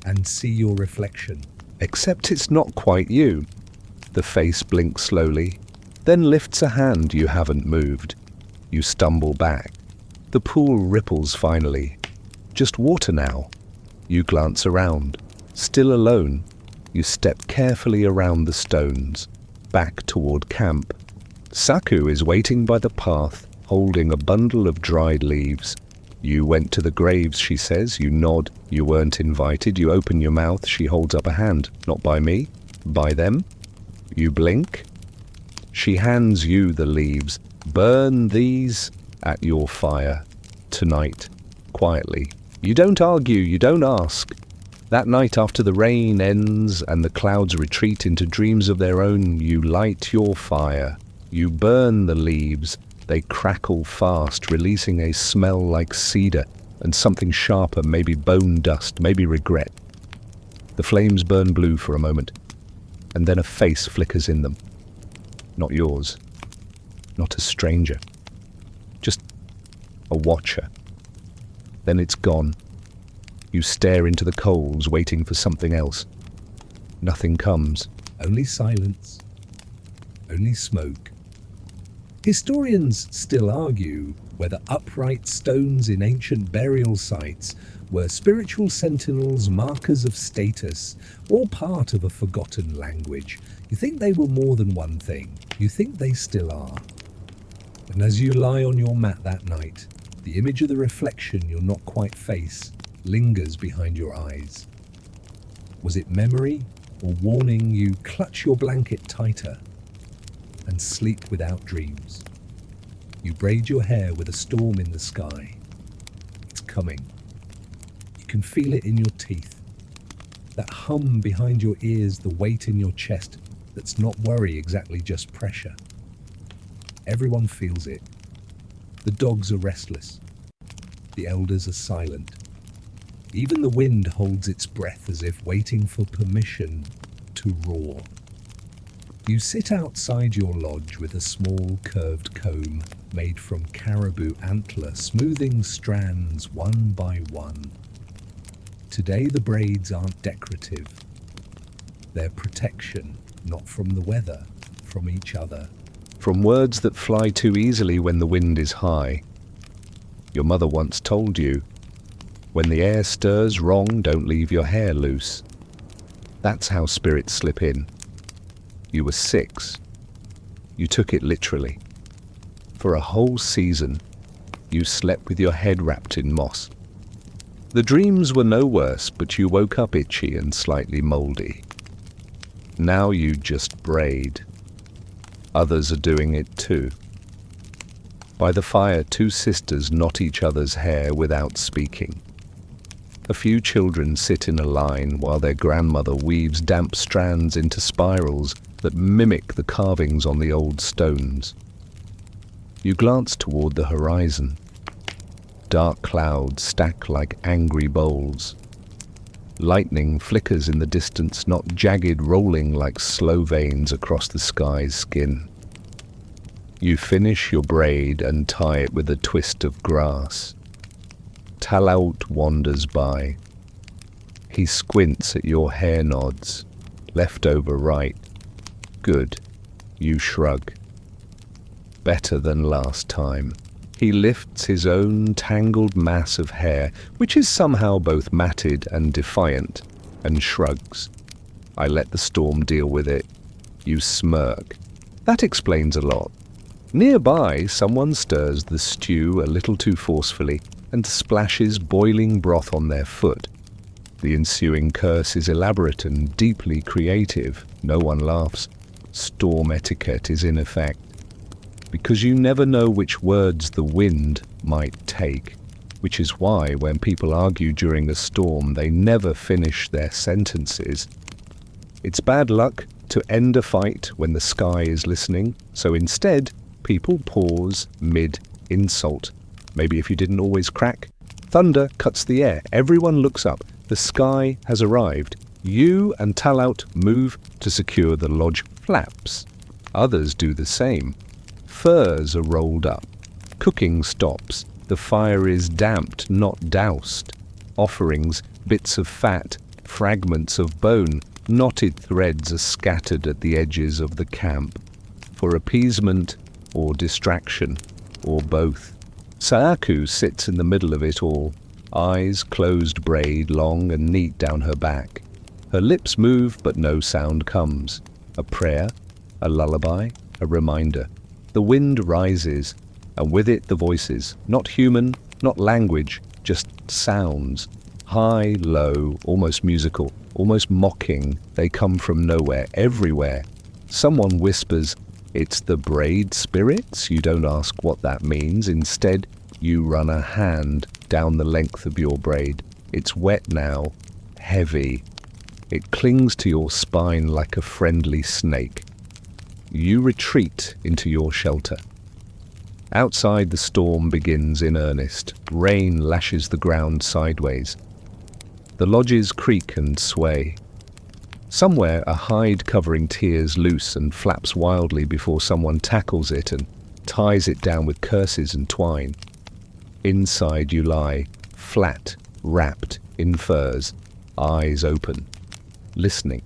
and see your reflection. Except it's not quite you. The face blinks slowly, then lifts a hand you haven't moved. You stumble back. The pool ripples finally. Just water now. You glance around. Still alone. You step carefully around the stones, back toward camp. Saku is waiting by the path, holding a bundle of dried leaves. You went to the graves, she says. You nod. You weren't invited. You open your mouth. She holds up a hand. Not by me. By them. You blink. She hands you the leaves. Burn these at your fire. Tonight. Quietly. You don't argue. You don't ask. That night after the rain ends and the clouds retreat into dreams of their own, you light your fire. You burn the leaves. They crackle fast, releasing a smell like cedar and something sharper, maybe bone dust, maybe regret. The flames burn blue for a moment, and then a face flickers in them. Not yours. Not a stranger. Just a watcher. Then it's gone. You stare into the coals, waiting for something else. Nothing comes. Only silence. Only smoke. Historians still argue whether upright stones in ancient burial sites were spiritual sentinels, markers of status, or part of a forgotten language. You think they were more than one thing. You think they still are. And as you lie on your mat that night, the image of the reflection you'll not quite face lingers behind your eyes. Was it memory or warning? You clutch your blanket tighter and sleep without dreams. You braid your hair with a storm in the sky. It's coming. You can feel it in your teeth. That hum behind your ears, the weight in your chest that's not worry, exactly just pressure. Everyone feels it. The dogs are restless. The elders are silent. Even the wind holds its breath as if waiting for permission to roar. You sit outside your lodge with a small curved comb made from caribou antler, smoothing strands one by one. Today the braids aren't decorative. They're protection, not from the weather, from each other. From words that fly too easily when the wind is high. Your mother once told you, when the air stirs wrong, don't leave your hair loose. That's how spirits slip in. You were 6. You took it literally. For a whole season, you slept with your head wrapped in moss. The dreams were no worse, but you woke up itchy and slightly moldy. Now you just braid. Others are doing it too. By the fire, 2 sisters knot each other's hair without speaking. A few children sit in a line while their grandmother weaves damp strands into spirals that mimic the carvings on the old stones. You glance toward the horizon. Dark clouds stack like angry bowls. Lightning flickers in the distance, not jagged, rolling like slow veins across the sky's skin. You finish your braid and tie it with a twist of grass. Talaut wanders by. He squints at your hair nods, left over right. Good. You shrug. Better than last time. He lifts his own tangled mass of hair, which is somehow both matted and defiant, and shrugs. I let the storm deal with it. You smirk. That explains a lot. Nearby, someone stirs the stew a little too forcefully and splashes boiling broth on their foot. The ensuing curse is elaborate and deeply creative. No one laughs. Storm etiquette is in effect. Because you never know which words the wind might take, which is why when people argue during a storm, they never finish their sentences. It's bad luck to end a fight when the sky is listening, so instead, people pause mid-insult. Maybe if you didn't always crack. Thunder cuts the air. Everyone looks up. The sky has arrived. You and Talaut move to secure the lodge flaps. Others do the same. Furs are rolled up. Cooking stops. The fire is damped, not doused. Offerings, bits of fat, fragments of bone, knotted threads are scattered at the edges of the camp. For appeasement or distraction, or both. Sayako sits in the middle of it all. Eyes closed, braid long and neat down her back. Her lips move, but no sound comes. A prayer, a lullaby, a reminder. The wind rises, and with it the voices. Not human, not language, just sounds. High, low, almost musical, almost mocking. They come from nowhere, everywhere. Someone whispers, "It's the braid spirits?" You don't ask what that means. Instead, you run a hand down the length of your braid. It's wet now, heavy. It clings to your spine like a friendly snake. You retreat into your shelter. Outside, the storm begins in earnest. Rain lashes the ground sideways. The lodges creak and sway. Somewhere, a hide covering tears loose and flaps wildly before someone tackles it and ties it down with curses and twine. Inside you lie, flat, wrapped in furs, eyes open, listening.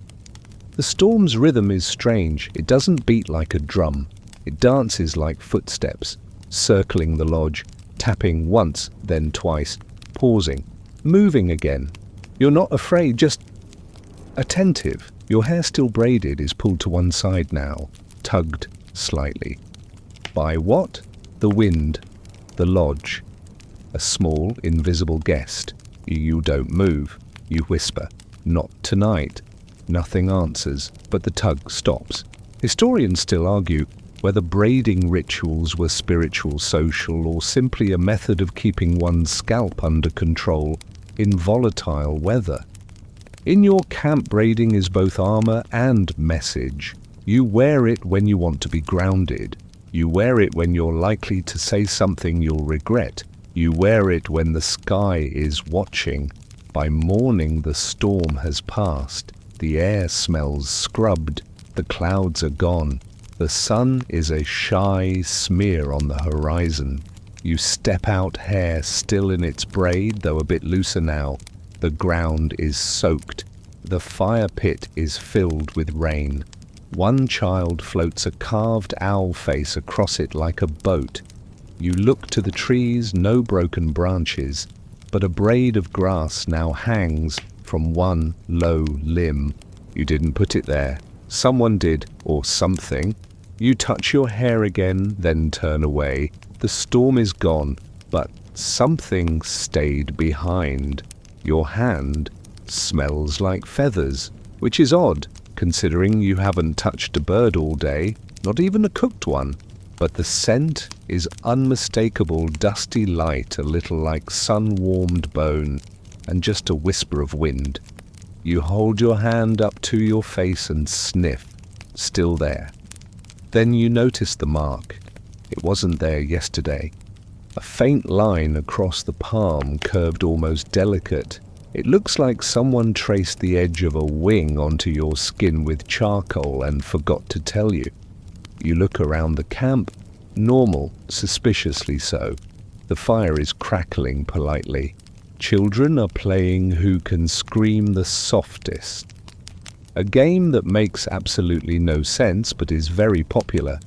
The storm's rhythm is strange. It doesn't beat like a drum. It dances like footsteps, circling the lodge, tapping once, then twice, pausing, moving again. You're not afraid, just attentive. Your hair still braided is pulled to one side now, tugged slightly. By what? The wind, the lodge. A small, invisible guest. You don't move. You whisper, "Not tonight." Nothing answers, but the tug stops. Historians still argue whether braiding rituals were spiritual, social, or simply a method of keeping one's scalp under control in volatile weather. In your camp, braiding is both armor and message. You wear it when you want to be grounded. You wear it when you're likely to say something you'll regret. You wear it when the sky is watching. By morning, the storm has passed. The air smells scrubbed. The clouds are gone. The sun is a shy smear on the horizon. You step out, hair still in its braid, though a bit looser now. The ground is soaked. The fire pit is filled with rain. One child floats a carved owl face across it like a boat. You look to the trees, no broken branches, but a braid of grass now hangs from one low limb. You didn't put it there. Someone did, or something. You touch your hair again, then turn away. The storm is gone, but something stayed behind. Your hand smells like feathers, which is odd, considering you haven't touched a bird all day, not even a cooked one. But the scent is unmistakable, dusty light, a little like sun-warmed bone, and just a whisper of wind. You hold your hand up to your face and sniff, still there. Then you notice the mark. It wasn't there yesterday. A faint line across the palm, curved almost delicate. It looks like someone traced the edge of a wing onto your skin with charcoal and forgot to tell you. You look around the camp, normal, suspiciously so. The fire is crackling politely. Children are playing who can scream the softest. A game that makes absolutely no sense but is very popular.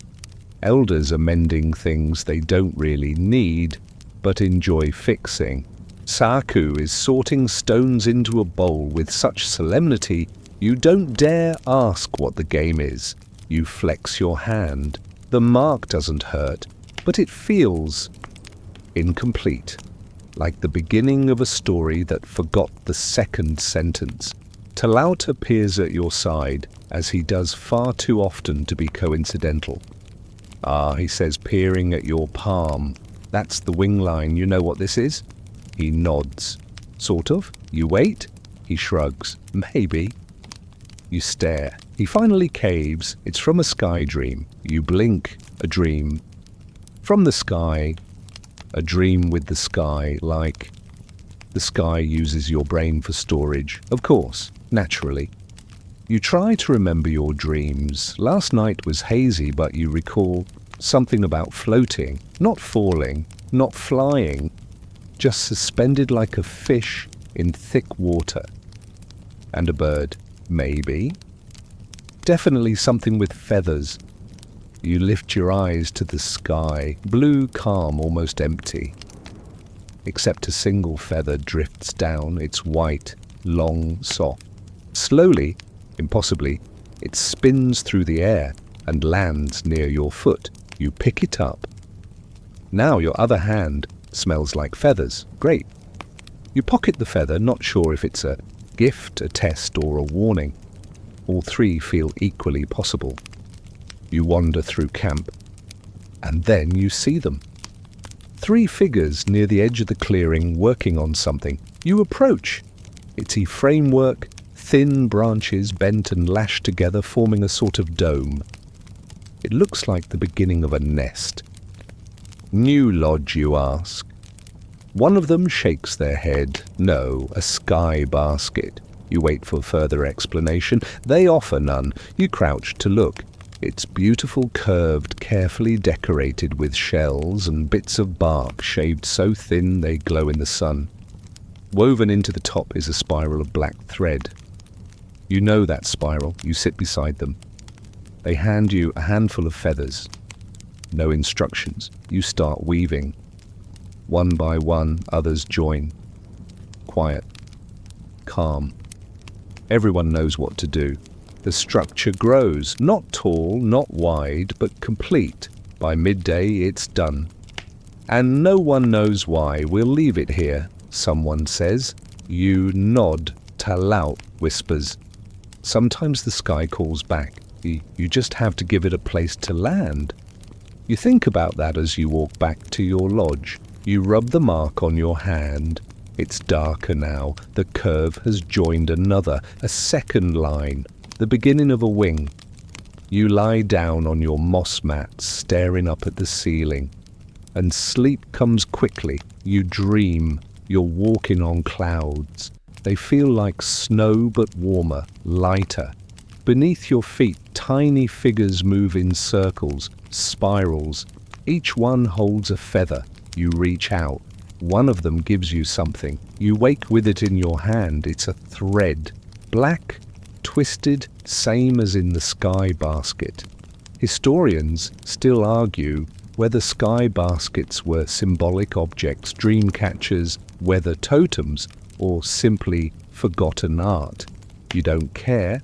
Elders are mending things they don't really need but enjoy fixing. Saku is sorting stones into a bowl with such solemnity you don't dare ask what the game is. You flex your hand. The mark doesn't hurt, but it feels incomplete, like the beginning of a story that forgot the second sentence. Talaut appears at your side, as he does far too often to be coincidental. "Ah," he says, peering at your palm. "That's the wing line. You know what this is?" He nods. "Sort of. You wait?" He shrugs. "Maybe." You stare. He finally caves. It's from a sky dream. You blink. A dream. From the sky. A dream with the sky, like... The sky uses your brain for storage. Of course. Naturally. You try to remember your dreams. Last night was hazy, but you recall something about floating, not falling, not flying, just suspended like a fish in thick water. And a bird. Maybe. Definitely something with feathers. You lift your eyes to the sky, blue, calm, almost empty. Except a single feather drifts down. It's white, long, soft. Slowly, impossibly, it spins through the air and lands near your foot. You pick it up. Now your other hand smells like feathers. Great. You pocket the feather, not sure if it's a gift, a test, or a warning. All three feel equally possible. You wander through camp, and then you see them. 3 figures near the edge of the clearing working on something. You approach. It's a framework, thin branches bent and lashed together, forming a sort of dome. It looks like the beginning of a nest. "New lodge, you ask?" One of them shakes their head. "No, a sky basket." You wait for further explanation. They offer none. You crouch to look. It's beautiful, curved, carefully decorated with shells and bits of bark shaved so thin they glow in the sun. Woven into the top is a spiral of black thread. You know that spiral. You sit beside them. They hand you a handful of feathers. No instructions. You start weaving. One by one, others join. Quiet. Calm. Everyone knows what to do. The structure grows, not tall, not wide, but complete. By midday, it's done. And no one knows why. We'll leave it here, someone says. You nod. Talaut whispers. Sometimes the sky calls back. You just have to give it a place to land. You think about that as you walk back to your lodge. You rub the mark on your hand. It's darker now. The curve has joined another, a second line, the beginning of a wing. You lie down on your moss mat, staring up at the ceiling. And sleep comes quickly. You dream. You're walking on clouds. They feel like snow but warmer, lighter. Beneath your feet, tiny figures move in circles, spirals. Each one holds a feather. You reach out. One of them gives you something. You wake with it in your hand. It's a thread. Black, twisted, same as in the sky basket. Historians still argue whether sky baskets were symbolic objects, dream catchers, weather totems, or simply forgotten art. You don't care.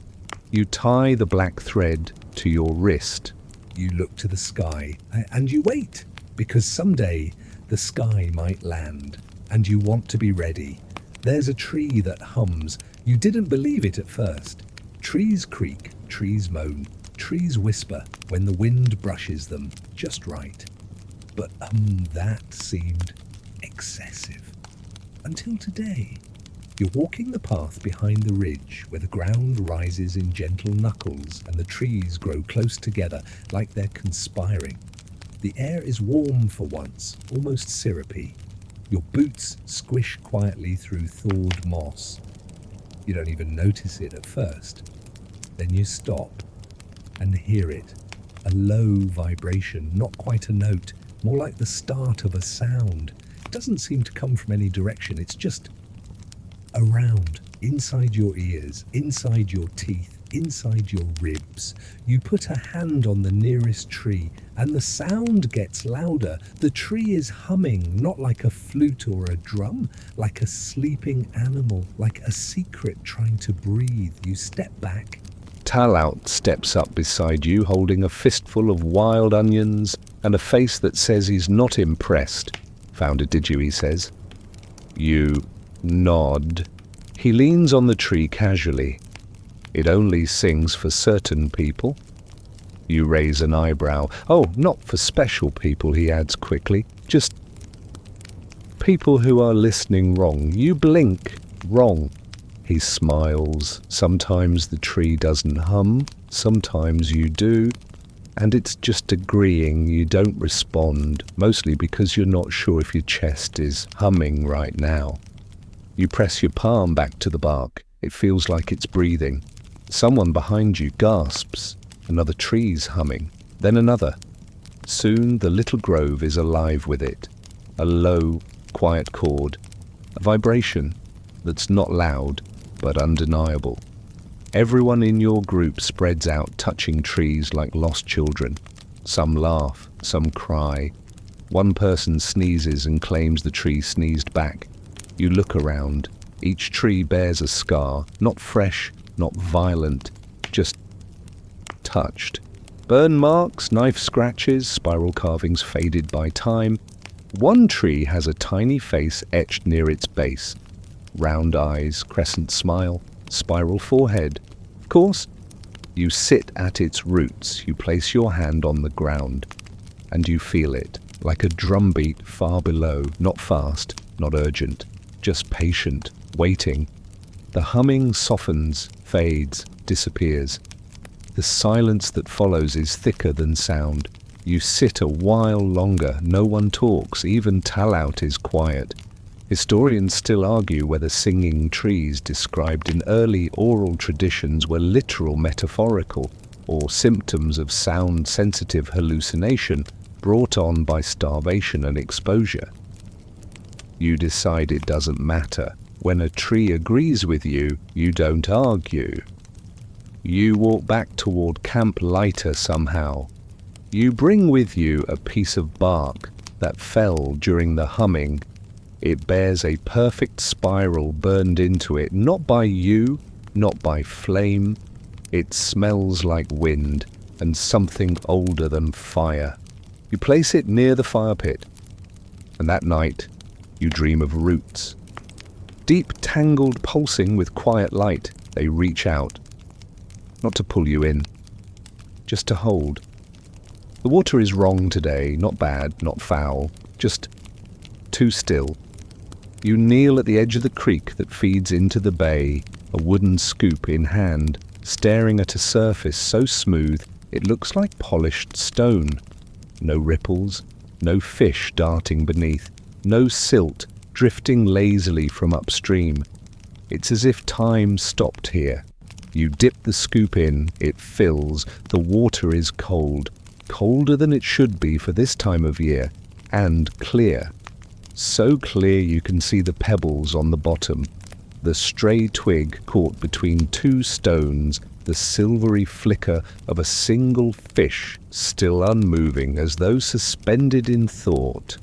You tie the black thread to your wrist. You look to the sky and you wait, because someday the sky might land, and you want to be ready. There's a tree that hums. You didn't believe it at first. Trees creak, trees moan, trees whisper when the wind brushes them just right. But that seemed excessive. Until today. You're walking the path behind the ridge where the ground rises in gentle knuckles and the trees grow close together like they're conspiring. The air is warm for once, almost syrupy. Your boots squish quietly through thawed moss. You don't even notice it at first. Then you stop and hear it. A low vibration, not quite a note, more like the start of a sound. doesn't seem to come from any direction. It's just around, inside your ears, inside your teeth, inside your ribs. You put a hand on the nearest tree and the sound gets louder. The tree is humming, not like a flute or a drum, like a sleeping animal, like a secret trying to breathe. You step back. Talaut steps up beside you, holding a fistful of wild onions and a face that says he's not impressed. Found a did you, he says. You nod. He leans on the tree casually. It only sings for certain people. You raise an eyebrow. Oh, not for special people, he adds quickly. Just people who are listening wrong. You blink. Wrong. He smiles. Sometimes the tree doesn't hum. Sometimes you do. And it's just agreeing. You don't respond, mostly because you're not sure if your chest is humming right now. You press your palm back to the bark. It feels like it's breathing. Someone behind you gasps. Another tree's humming. Then another. Soon the little grove is alive with it. A low, quiet chord. A vibration that's not loud, but undeniable. Everyone in your group spreads out, touching trees like lost children. Some laugh, some cry. One person sneezes and claims the tree sneezed back. You look around. Each tree bears a scar, not fresh, not violent, just touched. Burn marks, knife scratches, spiral carvings faded by time. One tree has a tiny face etched near its base. Round eyes, crescent smile, spiral forehead. Of course, you sit at its roots. You place your hand on the ground, and you feel it, like a drumbeat far below, not fast, not urgent, just patient, waiting. The humming softens, fades, disappears. The silence that follows is thicker than sound. You sit a while longer. No one talks. Even Talaut is quiet. Historians still argue whether singing trees described in early oral traditions were literal, metaphorical, or symptoms of sound-sensitive hallucination brought on by starvation and exposure. You decide it doesn't matter. When a tree agrees with you, you don't argue. You walk back toward camp lighter somehow. You bring with you a piece of bark that fell during the humming. It bears a perfect spiral burned into it, not by you, not by flame. It smells like wind and something older than fire. You place it near the fire pit, and that night you dream of roots. Deep, tangled, pulsing with quiet light, they reach out. Not to pull you in, just to hold. The water is wrong today, not bad, not foul, just too still. You kneel at the edge of the creek that feeds into the bay, a wooden scoop in hand, staring at a surface so smooth it looks like polished stone. No ripples, no fish darting beneath, no silt drifting lazily from upstream. It's as if time stopped here. You dip the scoop in, it fills, the water is cold, colder than it should be for this time of year, and clear. So clear you can see the pebbles on the bottom, the stray twig caught between two stones, the silvery flicker of a single fish still unmoving as though suspended in thought.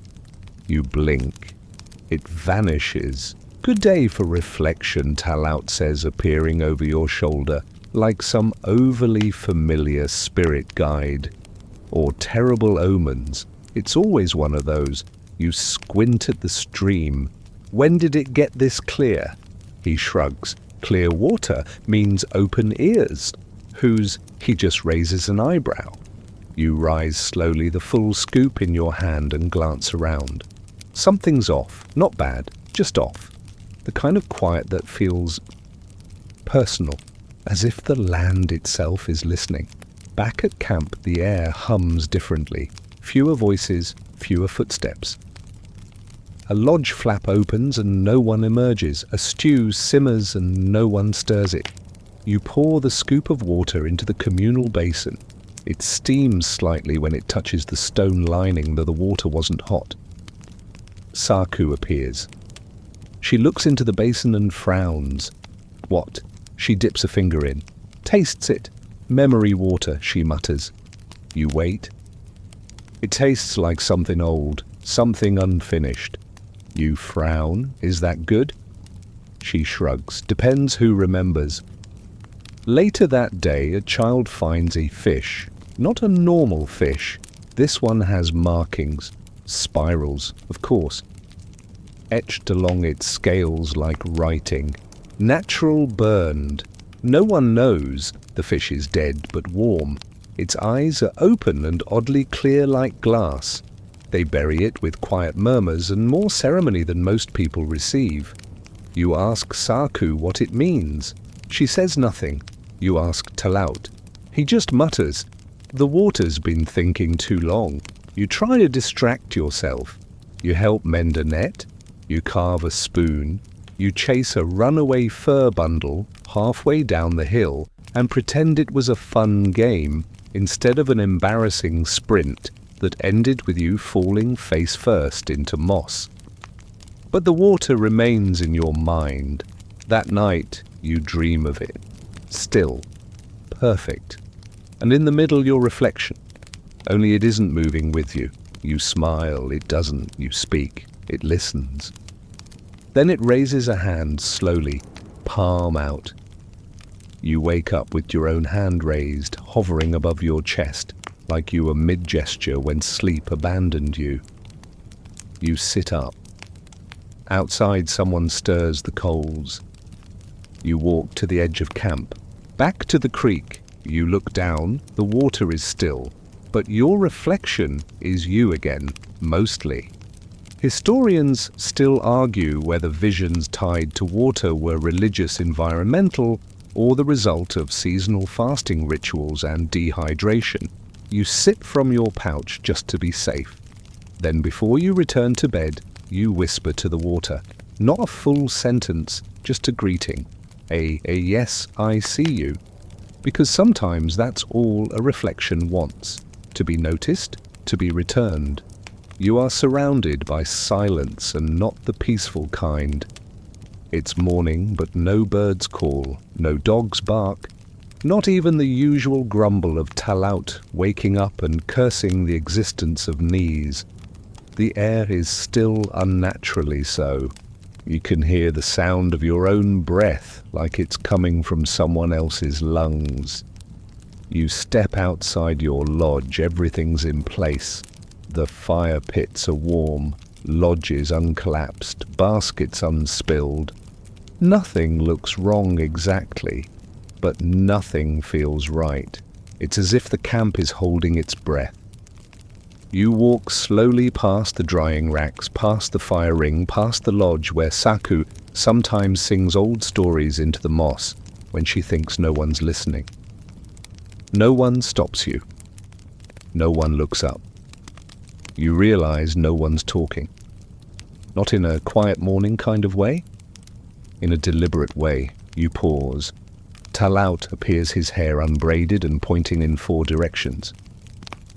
You blink. It vanishes. Good day for reflection, Talaut says, appearing over your shoulder, like some overly familiar spirit guide. Or terrible omens. It's always one of those. You squint at the stream. When did it get this clear? He shrugs. Clear water means open ears. Whose? He just raises an eyebrow. You rise slowly, the full scoop in your hand, and glance around. Something's off. Not bad, just off. The kind of quiet that feels personal, as if the land itself is listening. Back at camp, the air hums differently. Fewer voices, fewer footsteps. A lodge flap opens and no one emerges. A stew simmers and no one stirs it. You pour the scoop of water into the communal basin. It steams slightly when it touches the stone lining, though the water wasn't hot. Saku appears. She looks into the basin and frowns. What? She dips a finger in. Tastes it. Memory water, she mutters. You wait. It tastes like something old, something unfinished. You frown. Is that good? She shrugs. Depends who remembers. Later that day, a child finds a fish. Not a normal fish. This one has markings. Spirals, of course. Etched along its scales like writing. Natural burned. No one knows the fish is dead but warm. Its eyes are open and oddly clear like glass. They bury it with quiet murmurs and more ceremony than most people receive. You ask Saku what it means. She says nothing. You ask Talaut. He just mutters, "The water's been thinking too long." You try to distract yourself. You help mend a net. You carve a spoon. You chase a runaway fur bundle halfway down the hill and pretend it was a fun game instead of an embarrassing sprint that ended with you falling face first into moss. But the water remains in your mind. That night you dream of it. Still, perfect. And in the middle your reflection. Only it isn't moving with you. You smile, it doesn't. You speak, it listens. Then it raises a hand slowly, palm out. You wake up with your own hand raised, hovering above your chest, like you were mid-gesture when sleep abandoned you. You sit up. Outside someone stirs the coals. You walk to the edge of camp. Back to the creek. You look down, the water is still, but your reflection is you again, mostly. Historians still argue whether visions tied to water were religious, environmental, or the result of seasonal fasting rituals and dehydration. You sip from your pouch just to be safe. Then before you return to bed, you whisper to the water. Not a full sentence, just a greeting. A yes, I see you. Because sometimes that's all a reflection wants. To be noticed, to be returned. You are surrounded by silence and not the peaceful kind. It's morning, but no birds call, no dogs bark, not even the usual grumble of Talaut waking up and cursing the existence of knees. The air is still unnaturally so. You can hear the sound of your own breath like it's coming from someone else's lungs. You step outside your lodge, everything's in place. The fire pits are warm, lodges uncollapsed, baskets unspilled. Nothing looks wrong exactly, but nothing feels right. It's as if the camp is holding its breath. You walk slowly past the drying racks, past the fire ring, past the lodge where Saku sometimes sings old stories into the moss when she thinks no one's listening. No one stops you. No one looks up. You realize no one's talking. Not in a quiet morning kind of way. In a deliberate way, you pause. Talaut appears, his hair unbraided and pointing in 4 directions.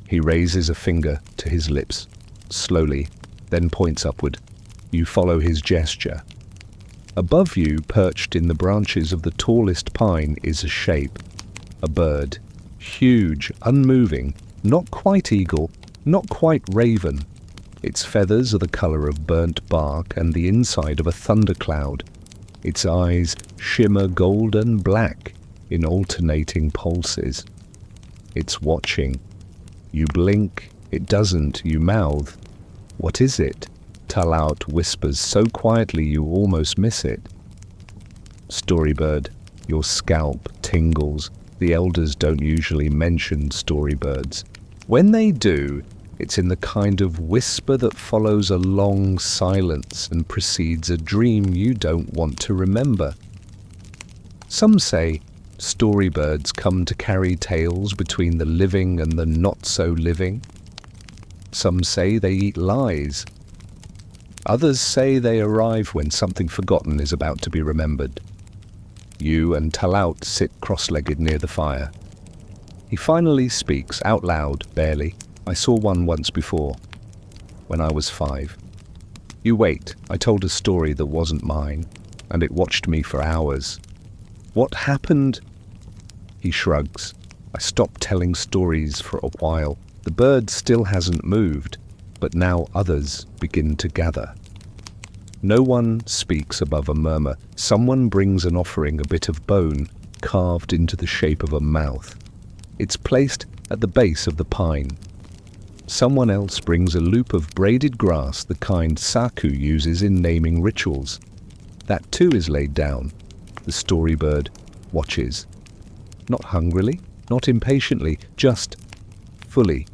He raises a finger to his lips, slowly, then points upward. You follow his gesture. Above you, perched in the branches of the tallest pine, is a shape. A bird. Huge, unmoving, not quite eagle, not quite raven. Its feathers are the color of burnt bark and the inside of a thundercloud. Its eyes shimmer golden black in alternating pulses. It's watching. You blink, it doesn't, you mouth. What is it? Talaut whispers so quietly you almost miss it. Storybird, your scalp tingles. The elders don't usually mention storybirds. When they do, it's in the kind of whisper that follows a long silence and precedes a dream you don't want to remember. Some say storybirds come to carry tales between the living and the not-so-living. Some say they eat lies. Others say they arrive when something forgotten is about to be remembered. You and Talaut sit cross-legged near the fire. He finally speaks, out loud, barely. I saw one once before, when I was 5. You wait. I told a story that wasn't mine, and it watched me for hours. What happened? He shrugs. I stopped telling stories for a while. The bird still hasn't moved, but now others begin to gather. No one speaks above a murmur. Someone brings an offering, a bit of bone, carved into the shape of a mouth. It's placed at the base of the pine. Someone else brings a loop of braided grass, the kind Saku uses in naming rituals. That too is laid down. The storybird watches. Not hungrily, not impatiently, just fully,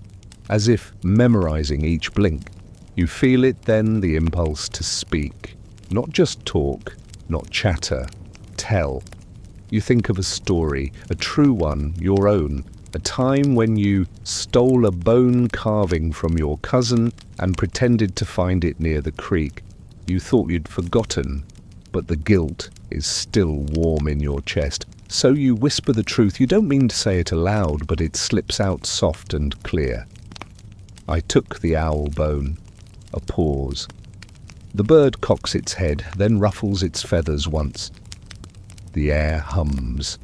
as if memorizing each blink. You feel it then, the impulse to speak. Not just talk, not chatter, tell. You think of a story, a true one, your own, a time when you stole a bone carving from your cousin and pretended to find it near the creek. You thought you'd forgotten, but the guilt is still warm in your chest. So you whisper the truth. You don't mean to say it aloud, but it slips out soft and clear. I took the owl bone. A pause. The bird cocks its head, then ruffles its feathers once. The air hums.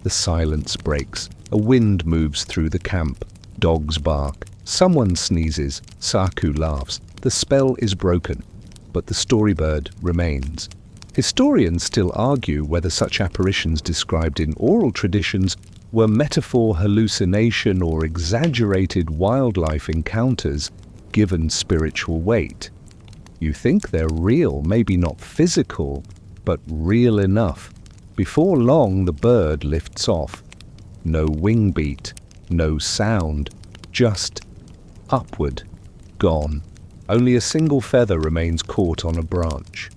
The silence breaks. A wind moves through the camp. Dogs bark. Someone sneezes. Saku laughs. The spell is broken, but the storybird remains. Historians still argue whether such apparitions described in oral traditions were metaphor, hallucination, or exaggerated wildlife encounters given spiritual weight. You think they're real, maybe not physical, but real enough. Before long, the bird lifts off. No wing beat, no sound, just upward, gone. Only a single feather remains caught on a branch.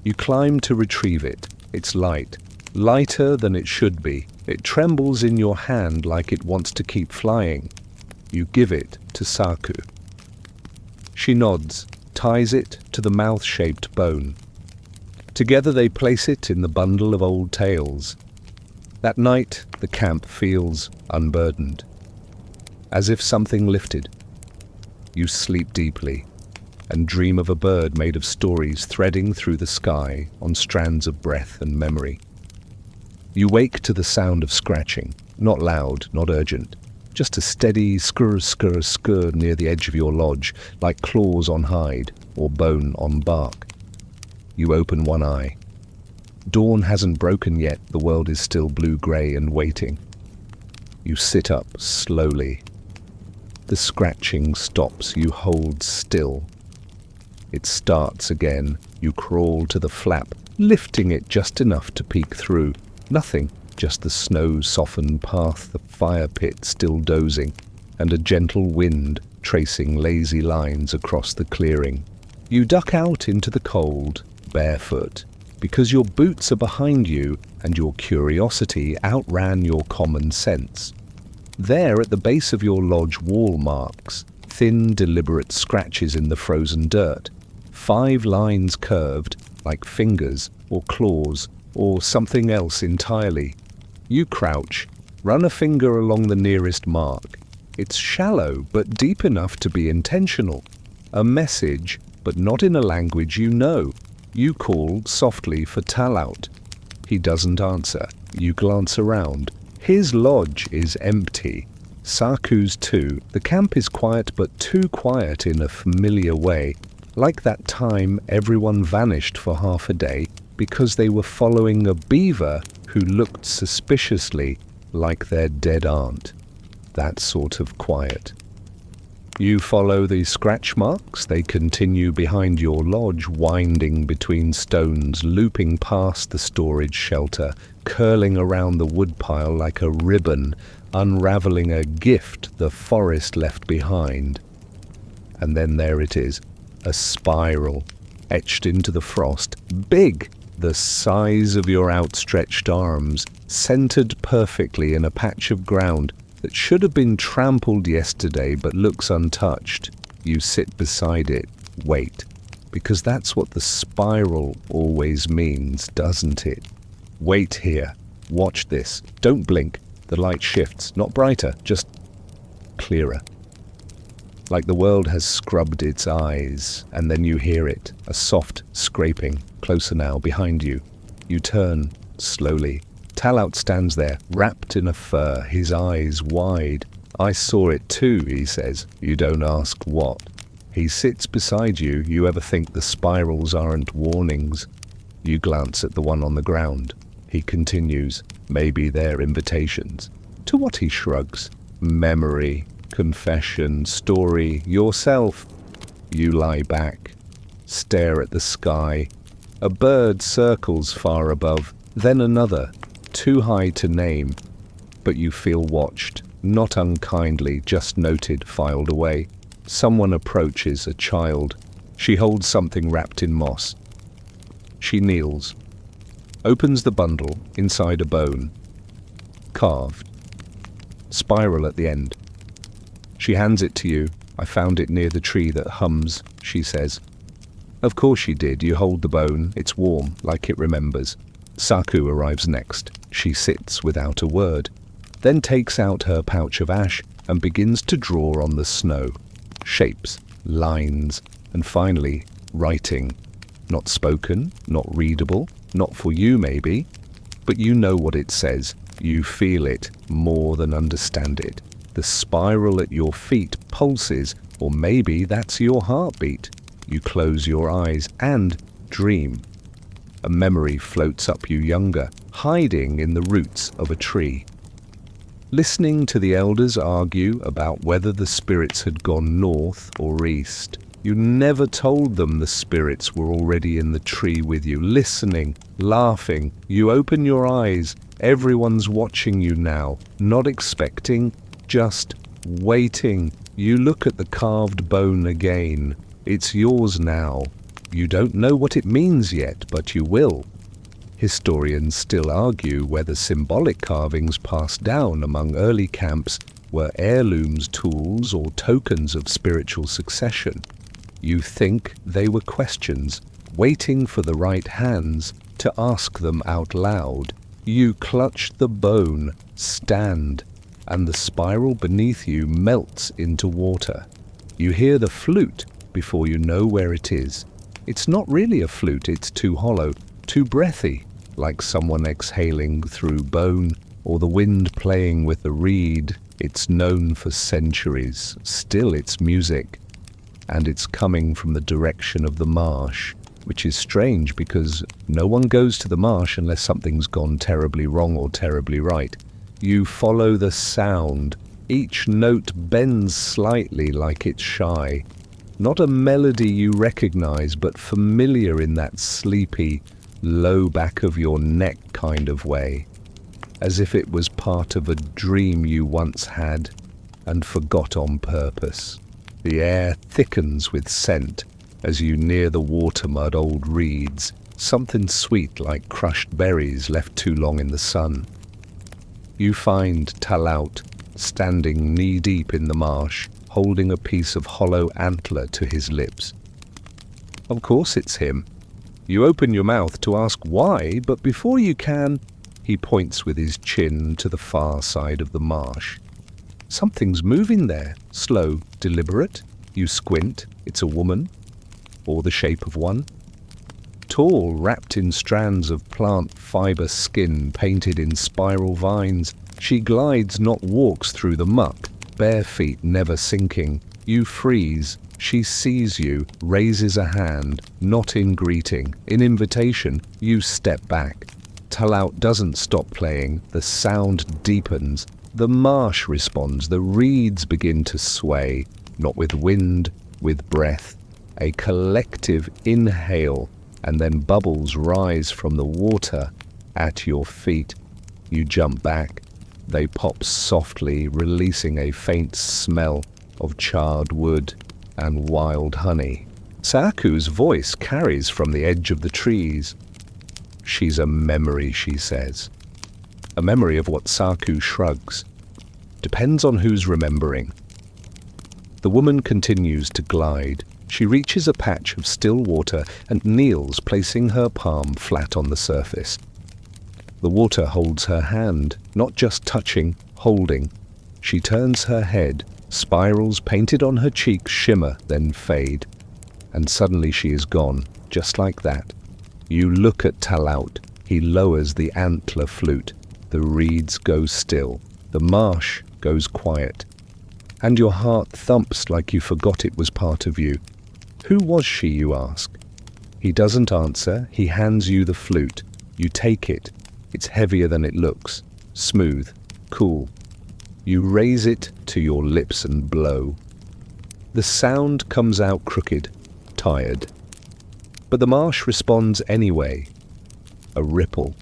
You climb to retrieve it. It's light, lighter than it should be. It trembles in your hand like it wants to keep flying. You give it to Saku. She nods, ties it to the mouth-shaped bone. Together they place it in the bundle of old tales. That night, the camp feels unburdened, as if something lifted. You sleep deeply and dream of a bird made of stories threading through the sky on strands of breath and memory. You wake to the sound of scratching, not loud, not urgent, just a steady skr, skr, skr near the edge of your lodge, like claws on hide or bone on bark. You open one eye. Dawn hasn't broken yet, the world is still blue-grey and waiting. You sit up slowly. The scratching stops, you hold still. It starts again. You crawl to the flap, lifting it just enough to peek through. Nothing, just the snow-softened path, the fire pit still dozing, and a gentle wind tracing lazy lines across the clearing. You duck out into the cold, barefoot, because your boots are behind you and your curiosity outran your common sense. There at the base of your lodge, wall marks, thin, deliberate scratches in the frozen dirt. 5 lines curved, like fingers or claws or something else entirely. You crouch, run a finger along the nearest mark. It's shallow, but deep enough to be intentional. A message, but not in a language you know. You call softly for Talaut. He doesn't answer. You glance around. His lodge is empty. Saku's too. The camp is quiet, but too quiet in a familiar way. Like that time everyone vanished for half a day because they were following a beaver who looked suspiciously like their dead aunt. That sort of quiet. You follow the scratch marks. They continue behind your lodge, winding between stones, looping past the storage shelter, curling around the woodpile like a ribbon, unraveling a gift the forest left behind. And then there it is, a spiral, etched into the frost, big, the size of your outstretched arms, centered perfectly in a patch of ground that should have been trampled yesterday but looks untouched. You sit beside it, wait, because that's what the spiral always means, doesn't it? Wait here, watch this, don't blink. The light shifts, not brighter, just clearer. like the world has scrubbed its eyes, and then you hear it, a soft scraping, closer now, behind you. You turn, slowly. Talaut stands there, wrapped in a fur, his eyes wide. "I saw it too," he says. "You don't ask what." He sits beside you. You ever think the spirals aren't warnings? You glance at the one on the ground. He continues, "Maybe they're invitations." To what he shrugs. "Memory, confession, story, yourself." You lie back, stare at the sky. A bird circles far above, then another, too high to name. But you feel watched, not unkindly, just noted, filed away. Someone approaches, a child. She holds something wrapped in moss. She kneels, opens the bundle, inside a bone. Carved. Spiral at the end. She hands it to you. "I found it near the tree that hums," she says. Of course she did. You hold the bone. It's warm, like it remembers. Saku arrives next. She sits without a word, then takes out her pouch of ash and begins to draw on the snow. Shapes, lines, and finally, writing. Not spoken, not readable, not for you maybe, but you know what it says. You feel it more than understand it. The spiral at your feet pulses, or maybe that's your heartbeat. You close your eyes and dream. A memory floats up you younger, hiding in the roots of a tree. Listening to the elders argue about whether the spirits had gone north or east. You never told them the spirits were already in the tree with you, listening, laughing. You open your eyes. Everyone's watching you now, not expecting, just waiting. You look at the carved bone again. It's yours now. You don't know what it means yet, but you will. Historians still argue whether symbolic carvings passed down among early camps were heirlooms, tools, or tokens of spiritual succession. You think they were questions, waiting for the right hands to ask them out loud. You clutch the bone, stand, and the spiral beneath you melts into water. You hear the flute before you know where it is. It's not really a flute, it's too hollow, too breathy, like someone exhaling through bone, or the wind playing with the reed. It's known for centuries, still it's music, and it's coming from the direction of the marsh, which is strange because no one goes to the marsh unless something's gone terribly wrong or terribly right. You follow the sound. Each note bends slightly like it's shy. Not a melody you recognize, but familiar in that sleepy, low back of your neck kind of way, as if it was part of a dream you once had and forgot on purpose. The air thickens with scent as you near the water-mud old reeds, something sweet like crushed berries left too long in the sun. You find Talaut standing knee-deep in the marsh, holding a piece of hollow antler to his lips. Of course it's him. You open your mouth to ask why, but before you can, he points with his chin to the far side of the marsh. Something's moving there, slow, deliberate. You squint, it's a woman, or the shape of one. Tall, wrapped in strands of plant fiber skin painted in spiral vines, she glides, not walks through the muck, bare feet never sinking. You freeze. She sees you, raises a hand, not in greeting, in invitation. You step back. Talaut doesn't stop playing. The sound deepens. The marsh responds. The reeds begin to sway, not with wind, with breath. A collective inhale, and then bubbles rise from the water at your feet. You jump back. They pop softly, releasing a faint smell of charred wood and wild honey. Saku's voice carries from the edge of the trees. She's a memory, she says. A memory of what Saku shrugs. Depends on who's remembering. The woman continues to glide. She reaches a patch of still water and kneels, placing her palm flat on the surface. The water holds her hand, not just touching, holding. She turns her head, Spirals painted on her cheeks shimmer, then fade. And suddenly she is gone, just like that. You look at Talaut. He lowers the antler flute. The reeds go still. The marsh goes quiet. And your heart thumps like you forgot it was part of you. Who was she, you ask? He doesn't answer. He hands you the flute. You take it. It's heavier than it looks. Smooth. Cool. You raise it to your lips and blow. The sound comes out crooked, tired. But the marsh responds anyway. A ripple.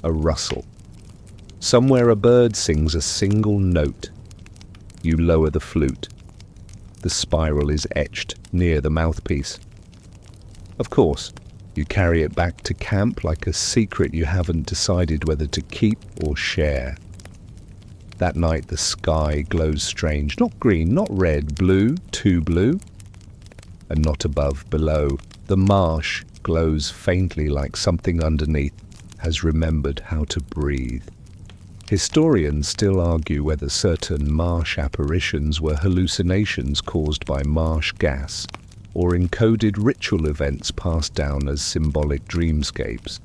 A rustle. Somewhere a bird sings a single note. You lower the flute. The spiral is etched near the mouthpiece. Of course, you carry it back to camp like a secret you haven't decided whether to keep or share. That night the sky glows strange, not green, not red, blue, too blue. And not above, below, the marsh glows faintly like something underneath has remembered how to breathe. Historians still argue whether certain marsh apparitions were hallucinations caused by marsh gas or encoded ritual events passed down as symbolic dreamscapes.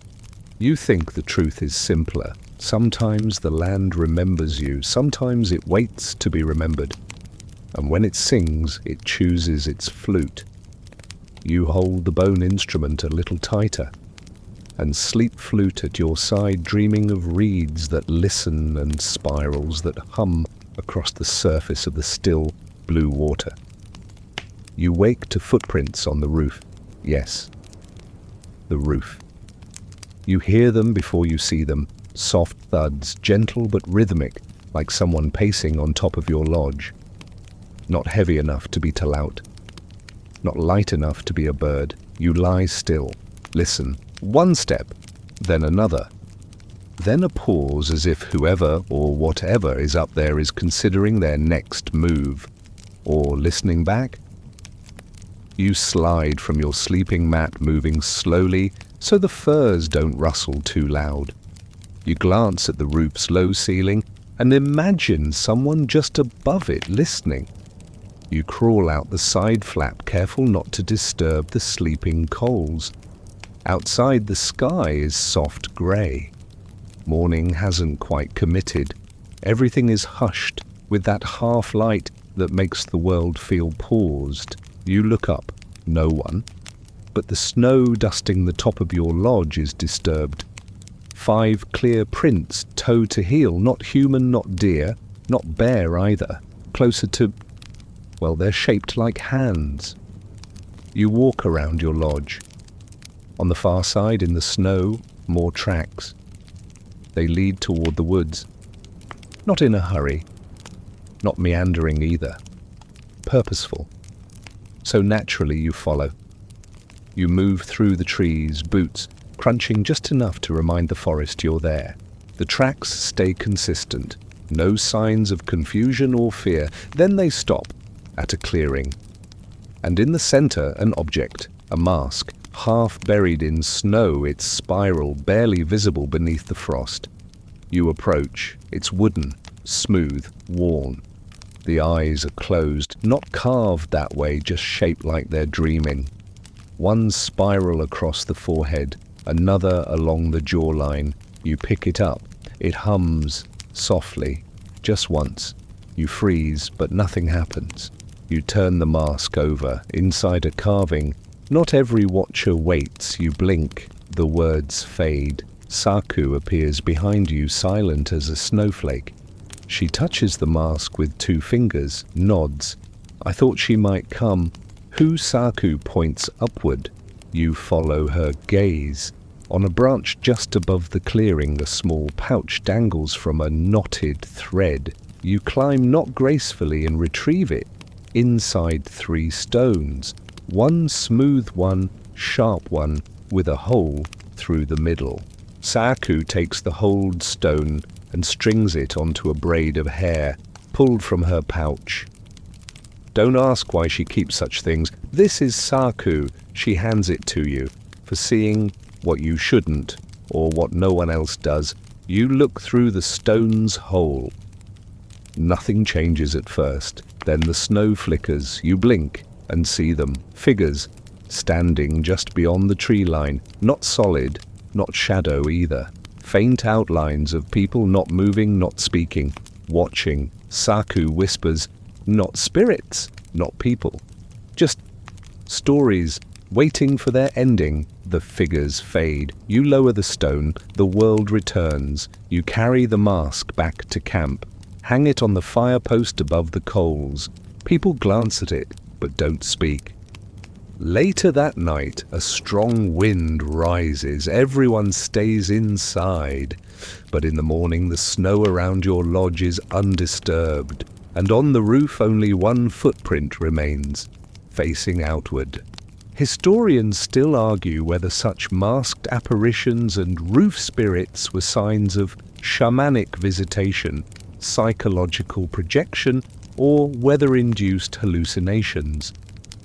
You think the truth is simpler. Sometimes the land remembers you, sometimes it waits to be remembered. And when it sings, it chooses its flute. You hold the bone instrument a little tighter, and sleep flute at your side, dreaming of reeds that listen and spirals that hum across the surface of the still blue water. You wake to footprints on the roof. Yes, the roof. You hear them before you see them, soft thuds, gentle but rhythmic, like someone pacing on top of your lodge. Not heavy enough to be Talaut, not light enough to be a bird. You lie still, listen. One step, then another. Then a pause as if whoever or whatever is up there is considering their next move. Or listening back. You slide from your sleeping mat, moving slowly so the furs don't rustle too loud. You glance at the roof's low ceiling and imagine someone just above it listening. You crawl out the side flap, careful not to disturb the sleeping coals. Outside, the sky is soft grey. Morning hasn't quite committed. Everything is hushed with that half light that makes the world feel paused. You look up. No one. But the snow dusting the top of your lodge is disturbed. 5 clear prints, toe to heel, not human, not deer, not bear either. Closer to, well, they're shaped like hands. You walk around your lodge. On the far side, in the snow, more tracks. They lead toward the woods. Not in a hurry. Not meandering either. Purposeful. So naturally you follow. You move through the trees, boots crunching just enough to remind the forest you're there. The tracks stay consistent. No signs of confusion or fear. Then they stop at a clearing. And in the center, an object, a mask, half buried in snow, its spiral barely visible beneath the frost. You approach. It's wooden, smooth, worn. The eyes are closed, not carved that way, just shaped like they're dreaming. One spiral across the forehead, another along the jawline. You pick it up. It hums softly, just once. You freeze, but nothing happens. You turn the mask over. Inside a carving. Not every watcher waits. You blink. The words fade. Saku appears behind you, silent as a snowflake. She touches the mask with 2 fingers, nods. I thought she might come. Who Saku points upward. You follow her gaze. On a branch just above the clearing, a small pouch dangles from a knotted thread. You climb not gracefully and retrieve it. Inside 3 stones. One smooth one, sharp one, with a hole through the middle. Saku takes the holed stone and strings it onto a braid of hair, pulled from her pouch. Don't ask why she keeps such things. This is Saku. She hands it to you, for seeing what you shouldn't, or what no one else does. You look through the stone's hole. Nothing changes at first. Then the snow flickers. You blink and see them. Figures standing just beyond the tree line. Not solid, not shadow either. Faint outlines of people not moving, not speaking. Watching. Saku whispers, not spirits, not people. Just stories waiting for their ending. The figures fade. You lower the stone. The world returns. You carry the mask back to camp. Hang it on the fire post above the coals. People glance at it, but don't speak. Later that night, a strong wind rises. Everyone stays inside. But in the morning, the snow around your lodge is undisturbed. And on the roof, only one footprint remains, facing outward. Historians still argue whether such masked apparitions and roof spirits were signs of shamanic visitation, psychological projection, or weather-induced hallucinations.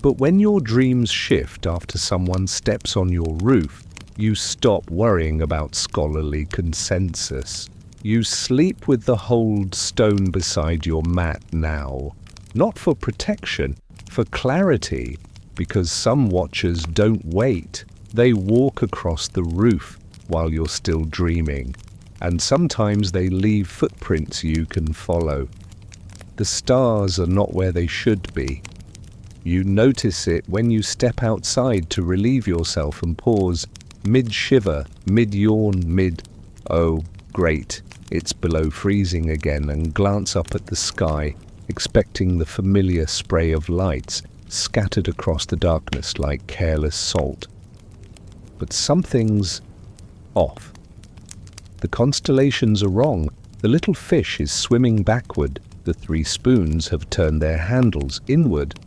But when your dreams shift after someone steps on your roof, you stop worrying about scholarly consensus. You sleep with the hold stone beside your mat now, not for protection, for clarity, because some watchers don't wait. They walk across the roof while you're still dreaming, and sometimes they leave footprints you can follow. The stars are not where they should be. You notice it when you step outside to relieve yourself and pause, mid-shiver, mid-yawn, oh, great, it's below freezing again, and glance up at the sky, expecting the familiar spray of lights scattered across the darkness like careless salt. But something's off. The constellations are wrong. The little fish is swimming backward. The 3 spoons have turned their handles inward.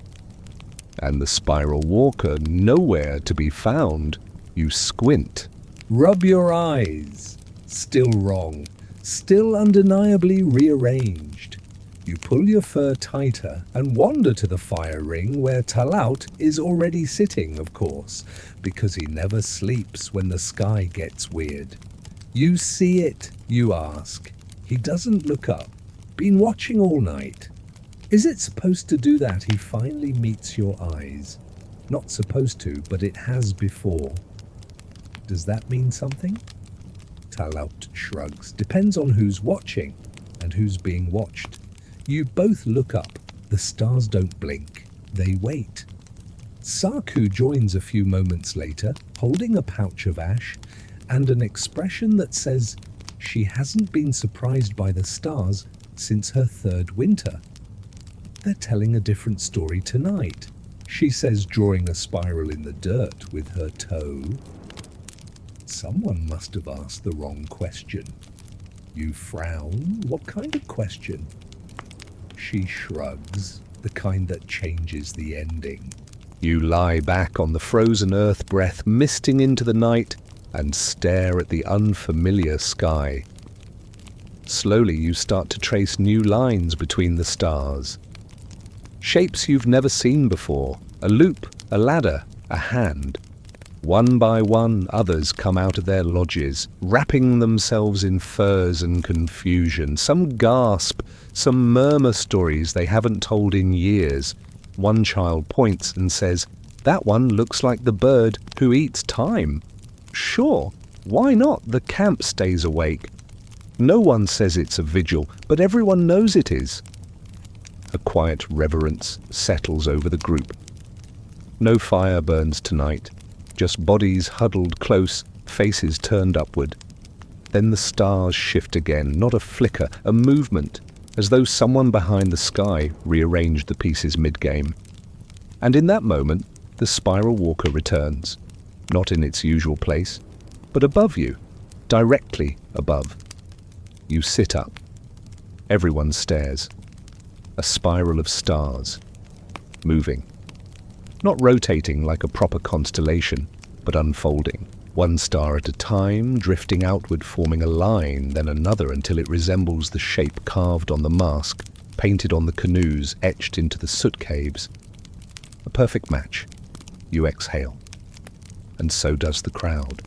And the spiral walker nowhere to be found. You squint. Rub your eyes. Still wrong. Still undeniably rearranged. You pull your fur tighter and wander to the fire ring where Talaut is already sitting, of course, because he never sleeps when the sky gets weird. You see it, you ask. He doesn't look up. Been watching all night. Is it supposed to do that? He finally meets your eyes. Not supposed to, but it has before. Does that mean something? Talaut shrugs. Depends on who's watching and who's being watched. You both look up. The stars don't blink. They wait. Saku joins a few moments later, holding a pouch of ash and an expression that says she hasn't been surprised by the stars since her 3rd winter. They're telling a different story tonight, she says, drawing a spiral in the dirt with her toe. Someone must have asked the wrong question. You frown. What kind of question? She shrugs, the kind that changes the ending. You lie back on the frozen earth, breath misting into the night, and stare at the unfamiliar sky. Slowly you start to trace new lines between the stars. Shapes you've never seen before. A loop, a ladder, a hand. One by one, others come out of their lodges, wrapping themselves in furs and confusion. Some gasp, some murmur stories they haven't told in years. One child points and says, "That one looks like the bird who eats time." Sure, why not? The camp stays awake. No one says it's a vigil, but everyone knows it is. A quiet reverence settles over the group. No fire burns tonight, just bodies huddled close, faces turned upward. Then the stars shift again, not a flicker, a movement, as though someone behind the sky rearranged the pieces mid-game. And in that moment, the spiral walker returns, not in its usual place, but above you, directly above. You sit up. Everyone stares. A spiral of stars, moving. Not rotating like a proper constellation, but unfolding. One star at a time, drifting outward, forming a line, then another until it resembles the shape carved on the mask, painted on the canoes, etched into the soot caves. A perfect match. You exhale. And so does the crowd.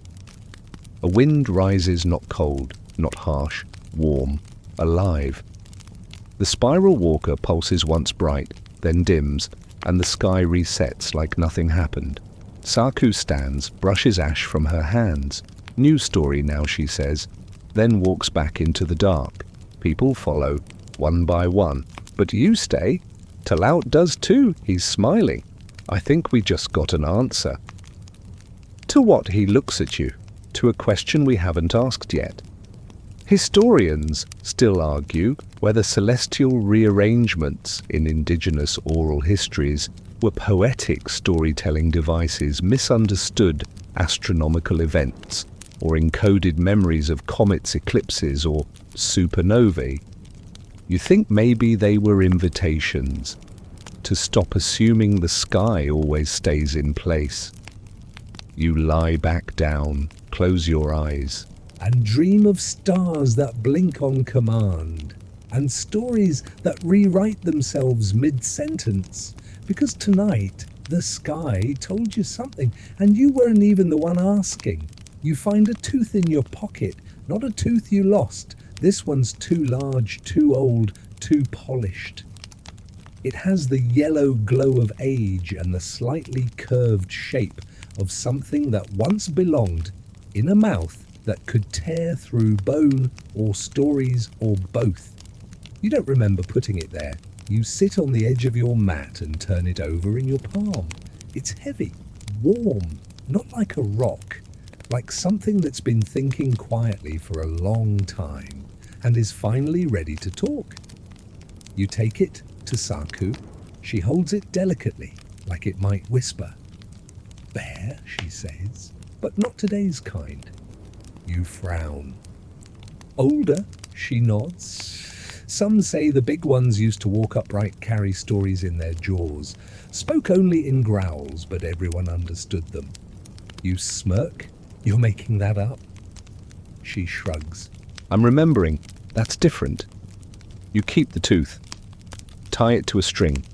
A wind rises, not cold, not harsh, warm, alive. The spiral walker pulses once bright, then dims, and the sky resets like nothing happened. Saku stands, brushes ash from her hands. New story now, she says, then walks back into the dark. People follow, one by one. But you stay. Talaut does too, he's smiling. I think we just got an answer. To what he looks at you, to a question we haven't asked yet. Historians still argue whether celestial rearrangements in indigenous oral histories were poetic storytelling devices, misunderstood astronomical events, or encoded memories of comets, eclipses, or supernovae. You think maybe they were invitations to stop assuming the sky always stays in place. You lie back down, close your eyes, and dream of stars that blink on command, and stories that rewrite themselves mid-sentence, because tonight the sky told you something, and you weren't even the one asking. You find a tooth in your pocket, not a tooth you lost. This one's too large, too old, too polished. It has the yellow glow of age and the slightly curved shape of something that once belonged in a mouth that could tear through bone or stories or both. You don't remember putting it there. You sit on the edge of your mat and turn it over in your palm. It's heavy, warm, not like a rock, like something that's been thinking quietly for a long time and is finally ready to talk. You take it to Saku. She holds it delicately, like it might whisper. Bear, she says, but not today's kind. You frown. Older, she nods. Some say the big ones used to walk upright, carry stories in their jaws, spoke only in growls, but everyone understood them. You smirk. You're making that up. She shrugs. I'm remembering. That's different. You keep the tooth. Tie it to a string.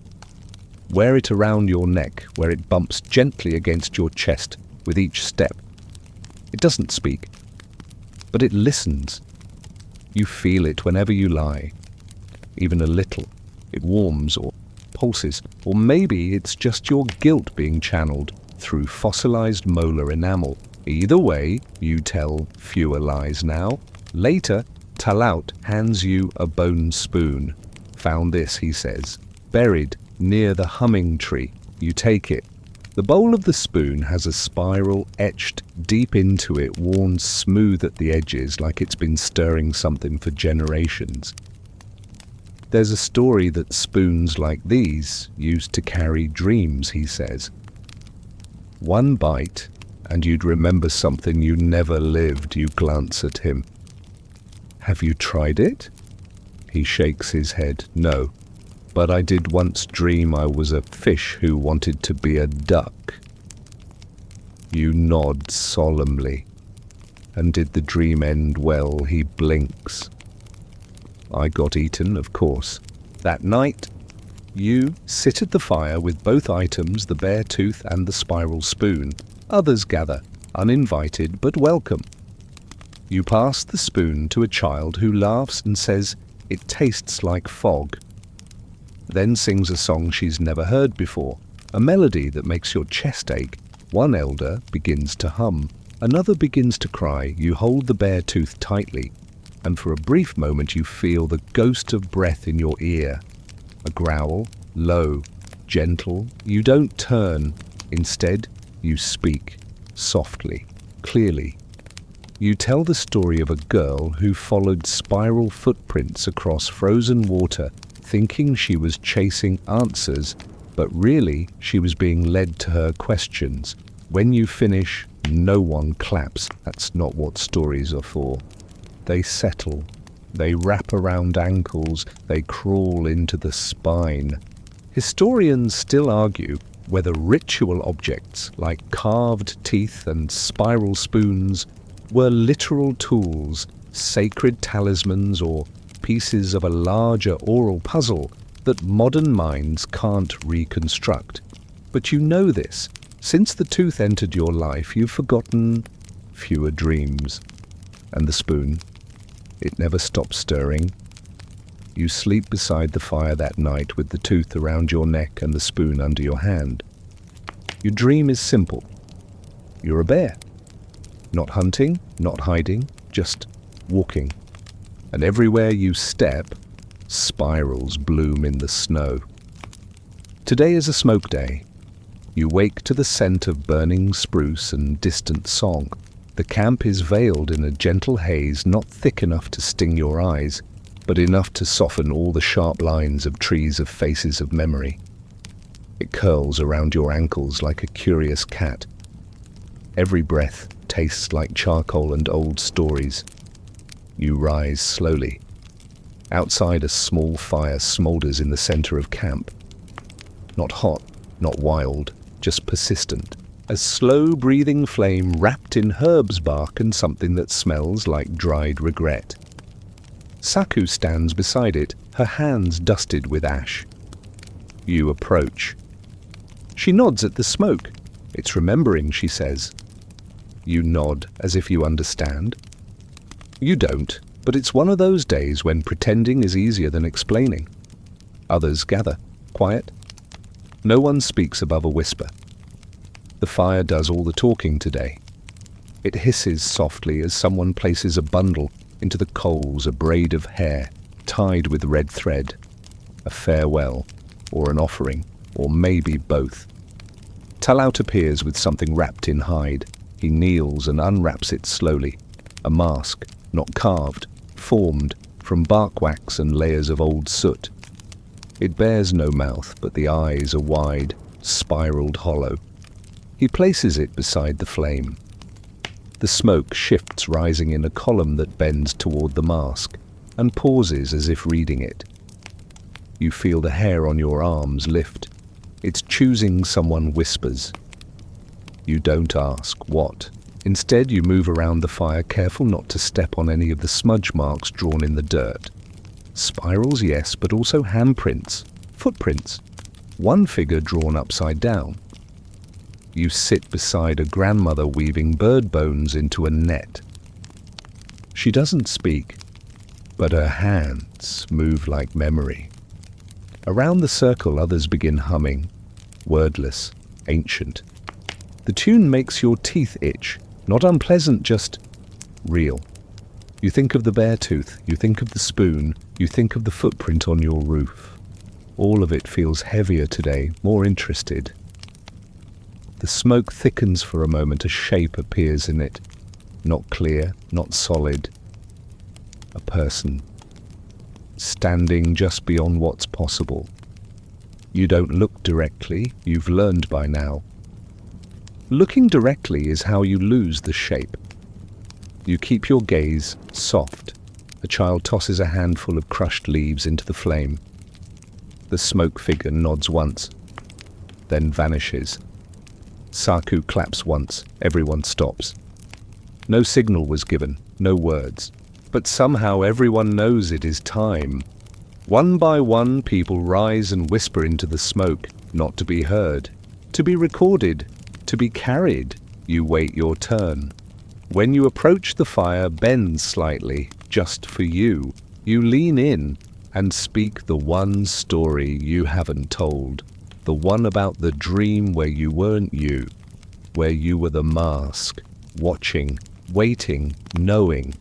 Wear it around your neck, where it bumps gently against your chest with each step. It doesn't speak, but it listens. You feel it whenever you lie, even a little. It warms or pulses, or maybe it's just your guilt being channeled through fossilized molar enamel. Either way, you tell fewer lies now. Later, Talaut hands you a bone spoon. Found this, he says, buried near the humming tree. You take it. The bowl of the spoon has a spiral etched deep into it, worn smooth at the edges like it's been stirring something for generations. There's a story that spoons like these used to carry dreams, he says. One bite, and you'd remember something you never lived. You glance at him. Have you tried it? He shakes his head. No. But I did once dream I was a fish who wanted to be a duck. You nod solemnly. And did the dream end well? He blinks. I got eaten, of course. That night, you sit at the fire with both items, the bare tooth and the spiral spoon. Others gather, uninvited but welcome. You pass the spoon to a child who laughs and says it tastes like fog. Then sings a song she's never heard before, a melody that makes your chest ache. One elder begins to hum, another begins to cry. You hold the bare tooth tightly, and for a brief moment you feel the ghost of breath in your ear. A growl, low, gentle. You don't turn. Instead, you speak, softly, clearly. You tell the story of a girl who followed spiral footprints across frozen water, thinking she was chasing answers, but really she was being led to her questions. When you finish, no one claps. That's not what stories are for. They settle. They wrap around ankles. They crawl into the spine. Historians still argue whether ritual objects like carved teeth and spiral spoons were literal tools, sacred talismans, or pieces of a larger oral puzzle that modern minds can't reconstruct. But you know this. Since the tooth entered your life, you've forgotten fewer dreams. And the spoon, it never stops stirring. You sleep beside the fire that night with the tooth around your neck and the spoon under your hand. Your dream is simple. You're a bear. Not hunting, not hiding, just walking. And everywhere you step, spirals bloom in the snow. Today is a smoke day. You wake to the scent of burning spruce and distant song. The camp is veiled in a gentle haze, not thick enough to sting your eyes, but enough to soften all the sharp lines of trees of faces of memory. It curls around your ankles like a curious cat. Every breath tastes like charcoal and old stories. You rise slowly. Outside, a small fire smolders in the center of camp. Not hot, not wild, just persistent. A slow-breathing flame wrapped in herbs bark and something that smells like dried regret. Saku stands beside it, her hands dusted with ash. You approach. She nods at the smoke. It's remembering, she says. You nod as if you understand. You don't, but it's one of those days when pretending is easier than explaining. Others gather, quiet. No one speaks above a whisper. The fire does all the talking today. It hisses softly as someone places a bundle into the coals, a braid of hair tied with red thread. A farewell, or an offering, or maybe both. Talaut appears with something wrapped in hide. He kneels and unwraps it slowly. A mask, not carved, formed from bark wax and layers of old soot. It bears no mouth, but the eyes are wide, spiraled hollow. He places it beside the flame. The smoke shifts, rising in a column that bends toward the mask, and pauses as if reading it. You feel the hair on your arms lift. It's choosing, someone whispers. You don't ask what. Instead, you move around the fire, careful not to step on any of the smudge marks drawn in the dirt. Spirals, yes, but also handprints, footprints. One figure drawn upside down. You sit beside a grandmother weaving bird bones into a net. She doesn't speak, but her hands move like memory. Around the circle, others begin humming, wordless, ancient. The tune makes your teeth itch, not unpleasant, just real. You think of the bear tooth, you think of the spoon, you think of the footprint on your roof. All of it feels heavier today, more interested. The smoke thickens for a moment, a shape appears in it. Not clear, not solid. A person. Standing just beyond what's possible. You don't look directly, you've learned by now. Looking directly is how you lose the shape. You keep your gaze soft. A child tosses a handful of crushed leaves into the flame. The smoke figure nods once, then vanishes. Saku claps once, everyone stops. No signal was given, no words. But somehow everyone knows it is time. One by one, people rise and whisper into the smoke, not to be heard, to be recorded, to be carried. You wait your turn. When you approach the fire, bend slightly, just for you. You lean in and speak the one story you haven't told. The one about the dream where you weren't you, where you were the mask, watching, waiting, knowing.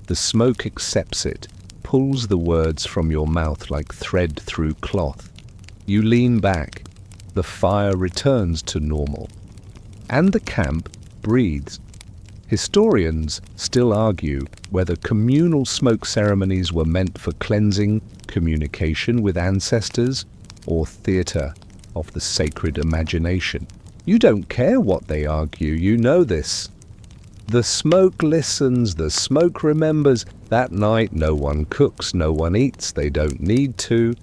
The smoke accepts it, pulls the words from your mouth like thread through cloth. You lean back. The fire returns to normal. And the camp breathes. Historians still argue whether communal smoke ceremonies were meant for cleansing, communication with ancestors, or theatre of the sacred imagination. You don't care what they argue, you know this. The smoke listens, the smoke remembers. That night no one cooks, no one eats, they don't need to.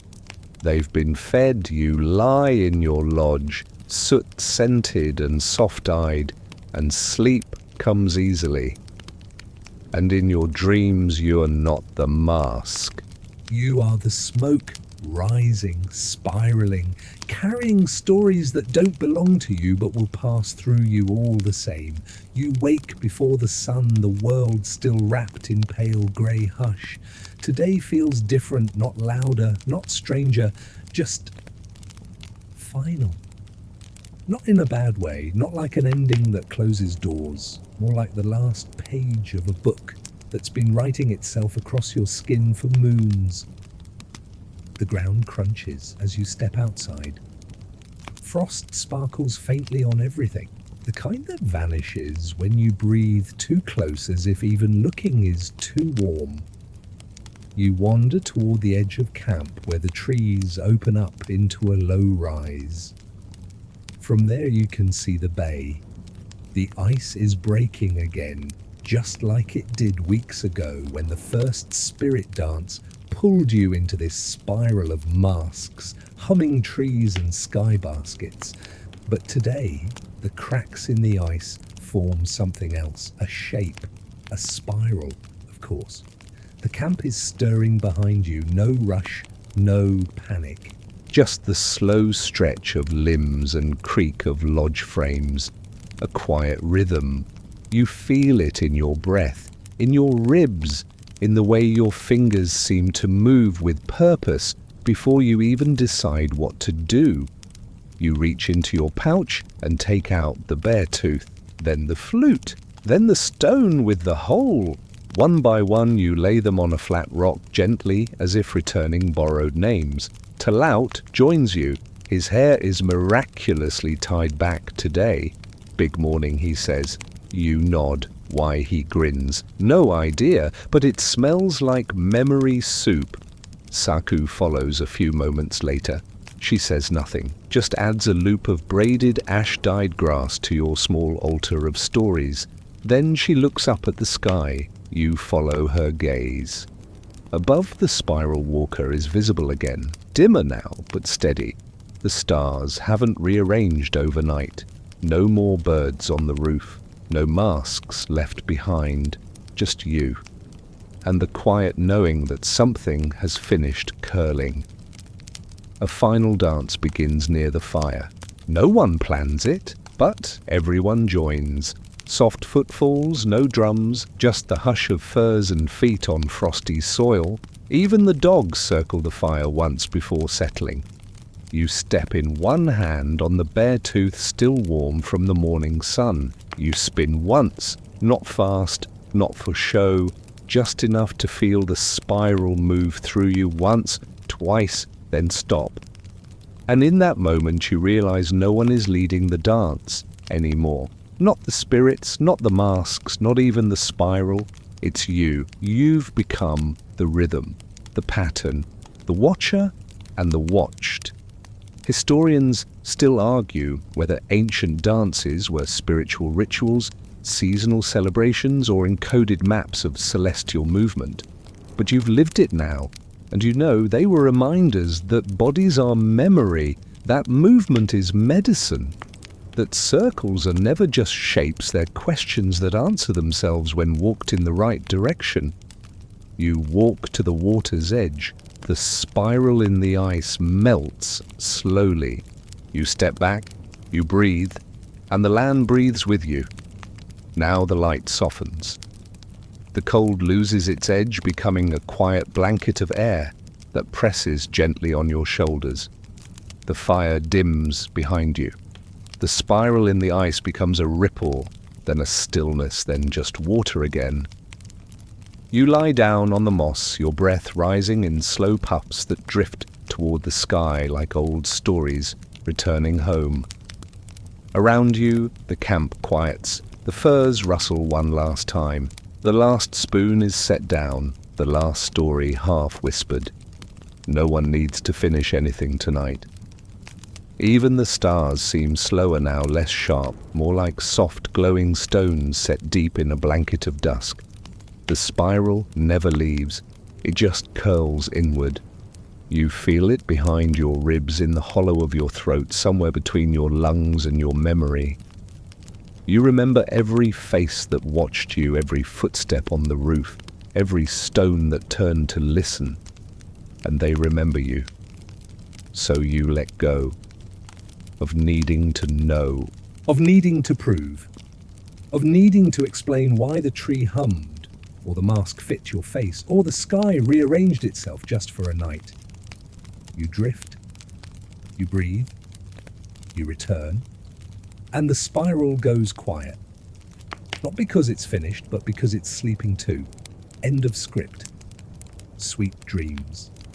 They've been fed, you lie in your lodge, soot-scented and soft-eyed, and sleep comes easily. And in your dreams you are not the mask. You are the smoke rising, spiraling, carrying stories that don't belong to you but will pass through you all the same. You wake before the sun, the world still wrapped in pale grey hush. Today feels different, not louder, not stranger, just final. Not in a bad way, not like an ending that closes doors, more like the last page of a book that's been writing itself across your skin for moons. The ground crunches as you step outside. Frost sparkles faintly on everything, the kind that vanishes when you breathe too close, as if even looking is too warm. You wander toward the edge of camp where the trees open up into a low rise. From there you can see the bay. The ice is breaking again, just like it did weeks ago when the first spirit dance pulled you into this spiral of masks, humming trees and sky baskets. But today, the cracks in the ice form something else, a shape, a spiral, of course. The camp is stirring behind you, no rush, no panic. Just the slow stretch of limbs and creak of lodge frames, a quiet rhythm. You feel it in your breath, in your ribs, in the way your fingers seem to move with purpose before you even decide what to do. You reach into your pouch and take out the bear tooth, then the flute, then the stone with the hole. One by one you lay them on a flat rock gently, as if returning borrowed names. Talaut joins you. His hair is miraculously tied back today. Big morning, he says. You nod. Why, he grins. No idea, but it smells like memory soup. Saku follows a few moments later. She says nothing, just adds a loop of braided ash-dyed grass to your small altar of stories. Then she looks up at the sky. You follow her gaze. Above, the spiral walker is visible again, dimmer now, but steady. The stars haven't rearranged overnight. No more birds on the roof. No masks left behind, just you, and the quiet knowing that something has finished curling. A final dance begins near the fire. No one plans it, but everyone joins. Soft footfalls, no drums, just the hush of furs and feet on frosty soil. Even the dogs circle the fire once before settling. You step in one hand on the bear tooth still warm from the morning sun. You spin once, not fast, not for show, just enough to feel the spiral move through you once, twice, then stop. And in that moment you realize no one is leading the dance anymore. Not the spirits, not the masks, not even the spiral. It's you. You've become the rhythm, the pattern, the watcher and the watched. Historians still argue whether ancient dances were spiritual rituals, seasonal celebrations, or encoded maps of celestial movement. But you've lived it now, and you know they were reminders that bodies are memory, that movement is medicine, that circles are never just shapes, they're questions that answer themselves when walked in the right direction. You walk to the water's edge. The spiral in the ice melts slowly. You step back, you breathe, and the land breathes with you. Now the light softens. The cold loses its edge, becoming a quiet blanket of air that presses gently on your shoulders. The fire dims behind you. The spiral in the ice becomes a ripple, then a stillness, then just water again. You lie down on the moss, your breath rising in slow puffs that drift toward the sky like old stories returning home. Around you, the camp quiets. The firs rustle one last time. The last spoon is set down, the last story half whispered. No one needs to finish anything tonight. Even the stars seem slower now, less sharp, more like soft glowing stones set deep in a blanket of dusk. The spiral never leaves, it just curls inward. You feel it behind your ribs, in the hollow of your throat, somewhere between your lungs and your memory. You remember every face that watched you, every footstep on the roof, every stone that turned to listen. And they remember you. So you let go of needing to know. Of needing to prove. Of needing to explain why the tree hummed, or the mask fit your face, or the sky rearranged itself just for a night. You drift. You breathe. You return. And the spiral goes quiet. Not because it's finished, but because it's sleeping too. End of script. Sweet dreams.